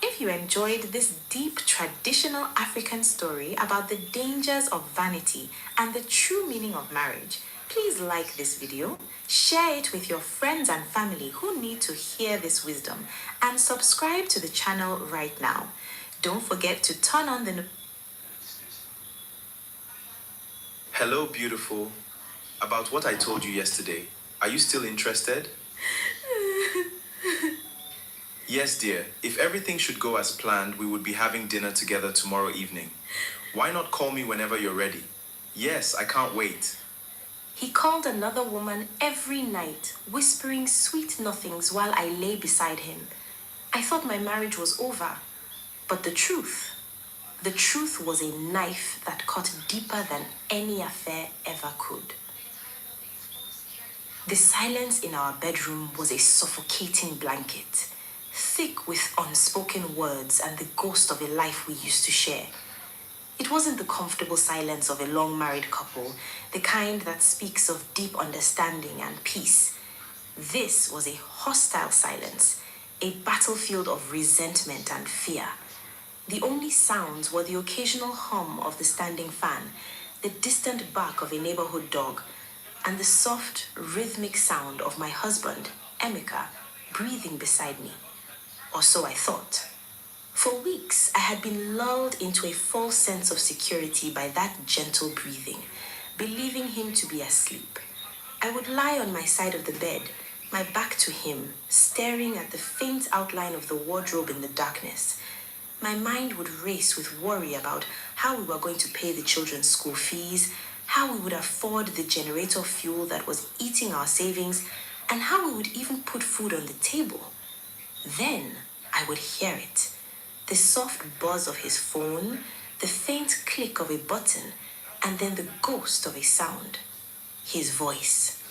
If you enjoyed this deep traditional African story about the dangers of vanity and the true meaning of marriage, please like this video, share it with your friends and family who need to hear this wisdom, and subscribe to the channel right now. Don't forget to turn on the Hello, beautiful. About what I told you yesterday, are you still interested? Yes, dear. If everything should go as planned, we would be having dinner together tomorrow evening. Why not call me whenever you're ready? Yes, I can't wait. He called another woman every night, whispering sweet nothings while I lay beside him. I thought my marriage was over, but the truth was a knife that cut deeper than any affair ever could. The silence in our bedroom was a suffocating blanket, thick with unspoken words and the ghost of a life we used to share. It wasn't the comfortable silence of a long married couple, the kind that speaks of deep understanding and peace. This was a hostile silence, a battlefield of resentment and fear. The only sounds were the occasional hum of the standing fan, the distant bark of a neighborhood dog, and the soft, rhythmic sound of my husband, Emeka, breathing beside me. Or so I thought. For weeks, I had been lulled into a false sense of security by that gentle breathing, believing him to be asleep. I would lie on my side of the bed, my back to him, staring at the faint outline of the wardrobe in the darkness. My mind would race with worry about how we were going to pay the children's school fees, how we would afford the generator fuel that was eating our savings, and how we would even put food on the table. Then I would hear it. The soft buzz of his phone, the faint click of a button, and then the ghost of a sound. His voice.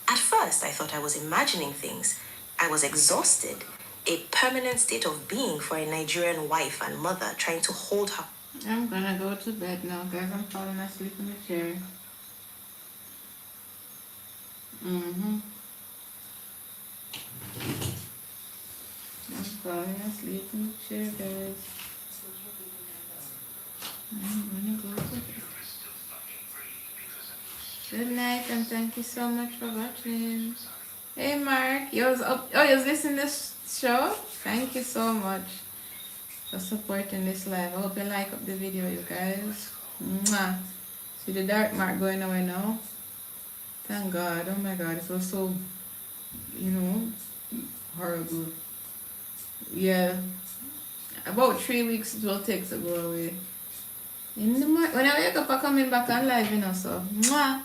At first, I thought I was imagining things. I was exhausted, a permanent state of being for a Nigerian wife and mother trying to hold her. I'm gonna go to bed now, guys. I'm falling asleep in the chair. I'm falling asleep in the chair, guys. I'm gonna go to bed. Good night and thank you so much for watching. Hey Mark, you was up. Oh, you was listening to this show? Thank you so much for supporting this live. I hope you like up the video, you guys. Mwah. See the dark mark going away now? Thank God. Oh my God, it was so, horrible. Yeah. About 3 weeks it will take to go away. In the morning, when I wake up, I'm coming back on live, so. Mwah.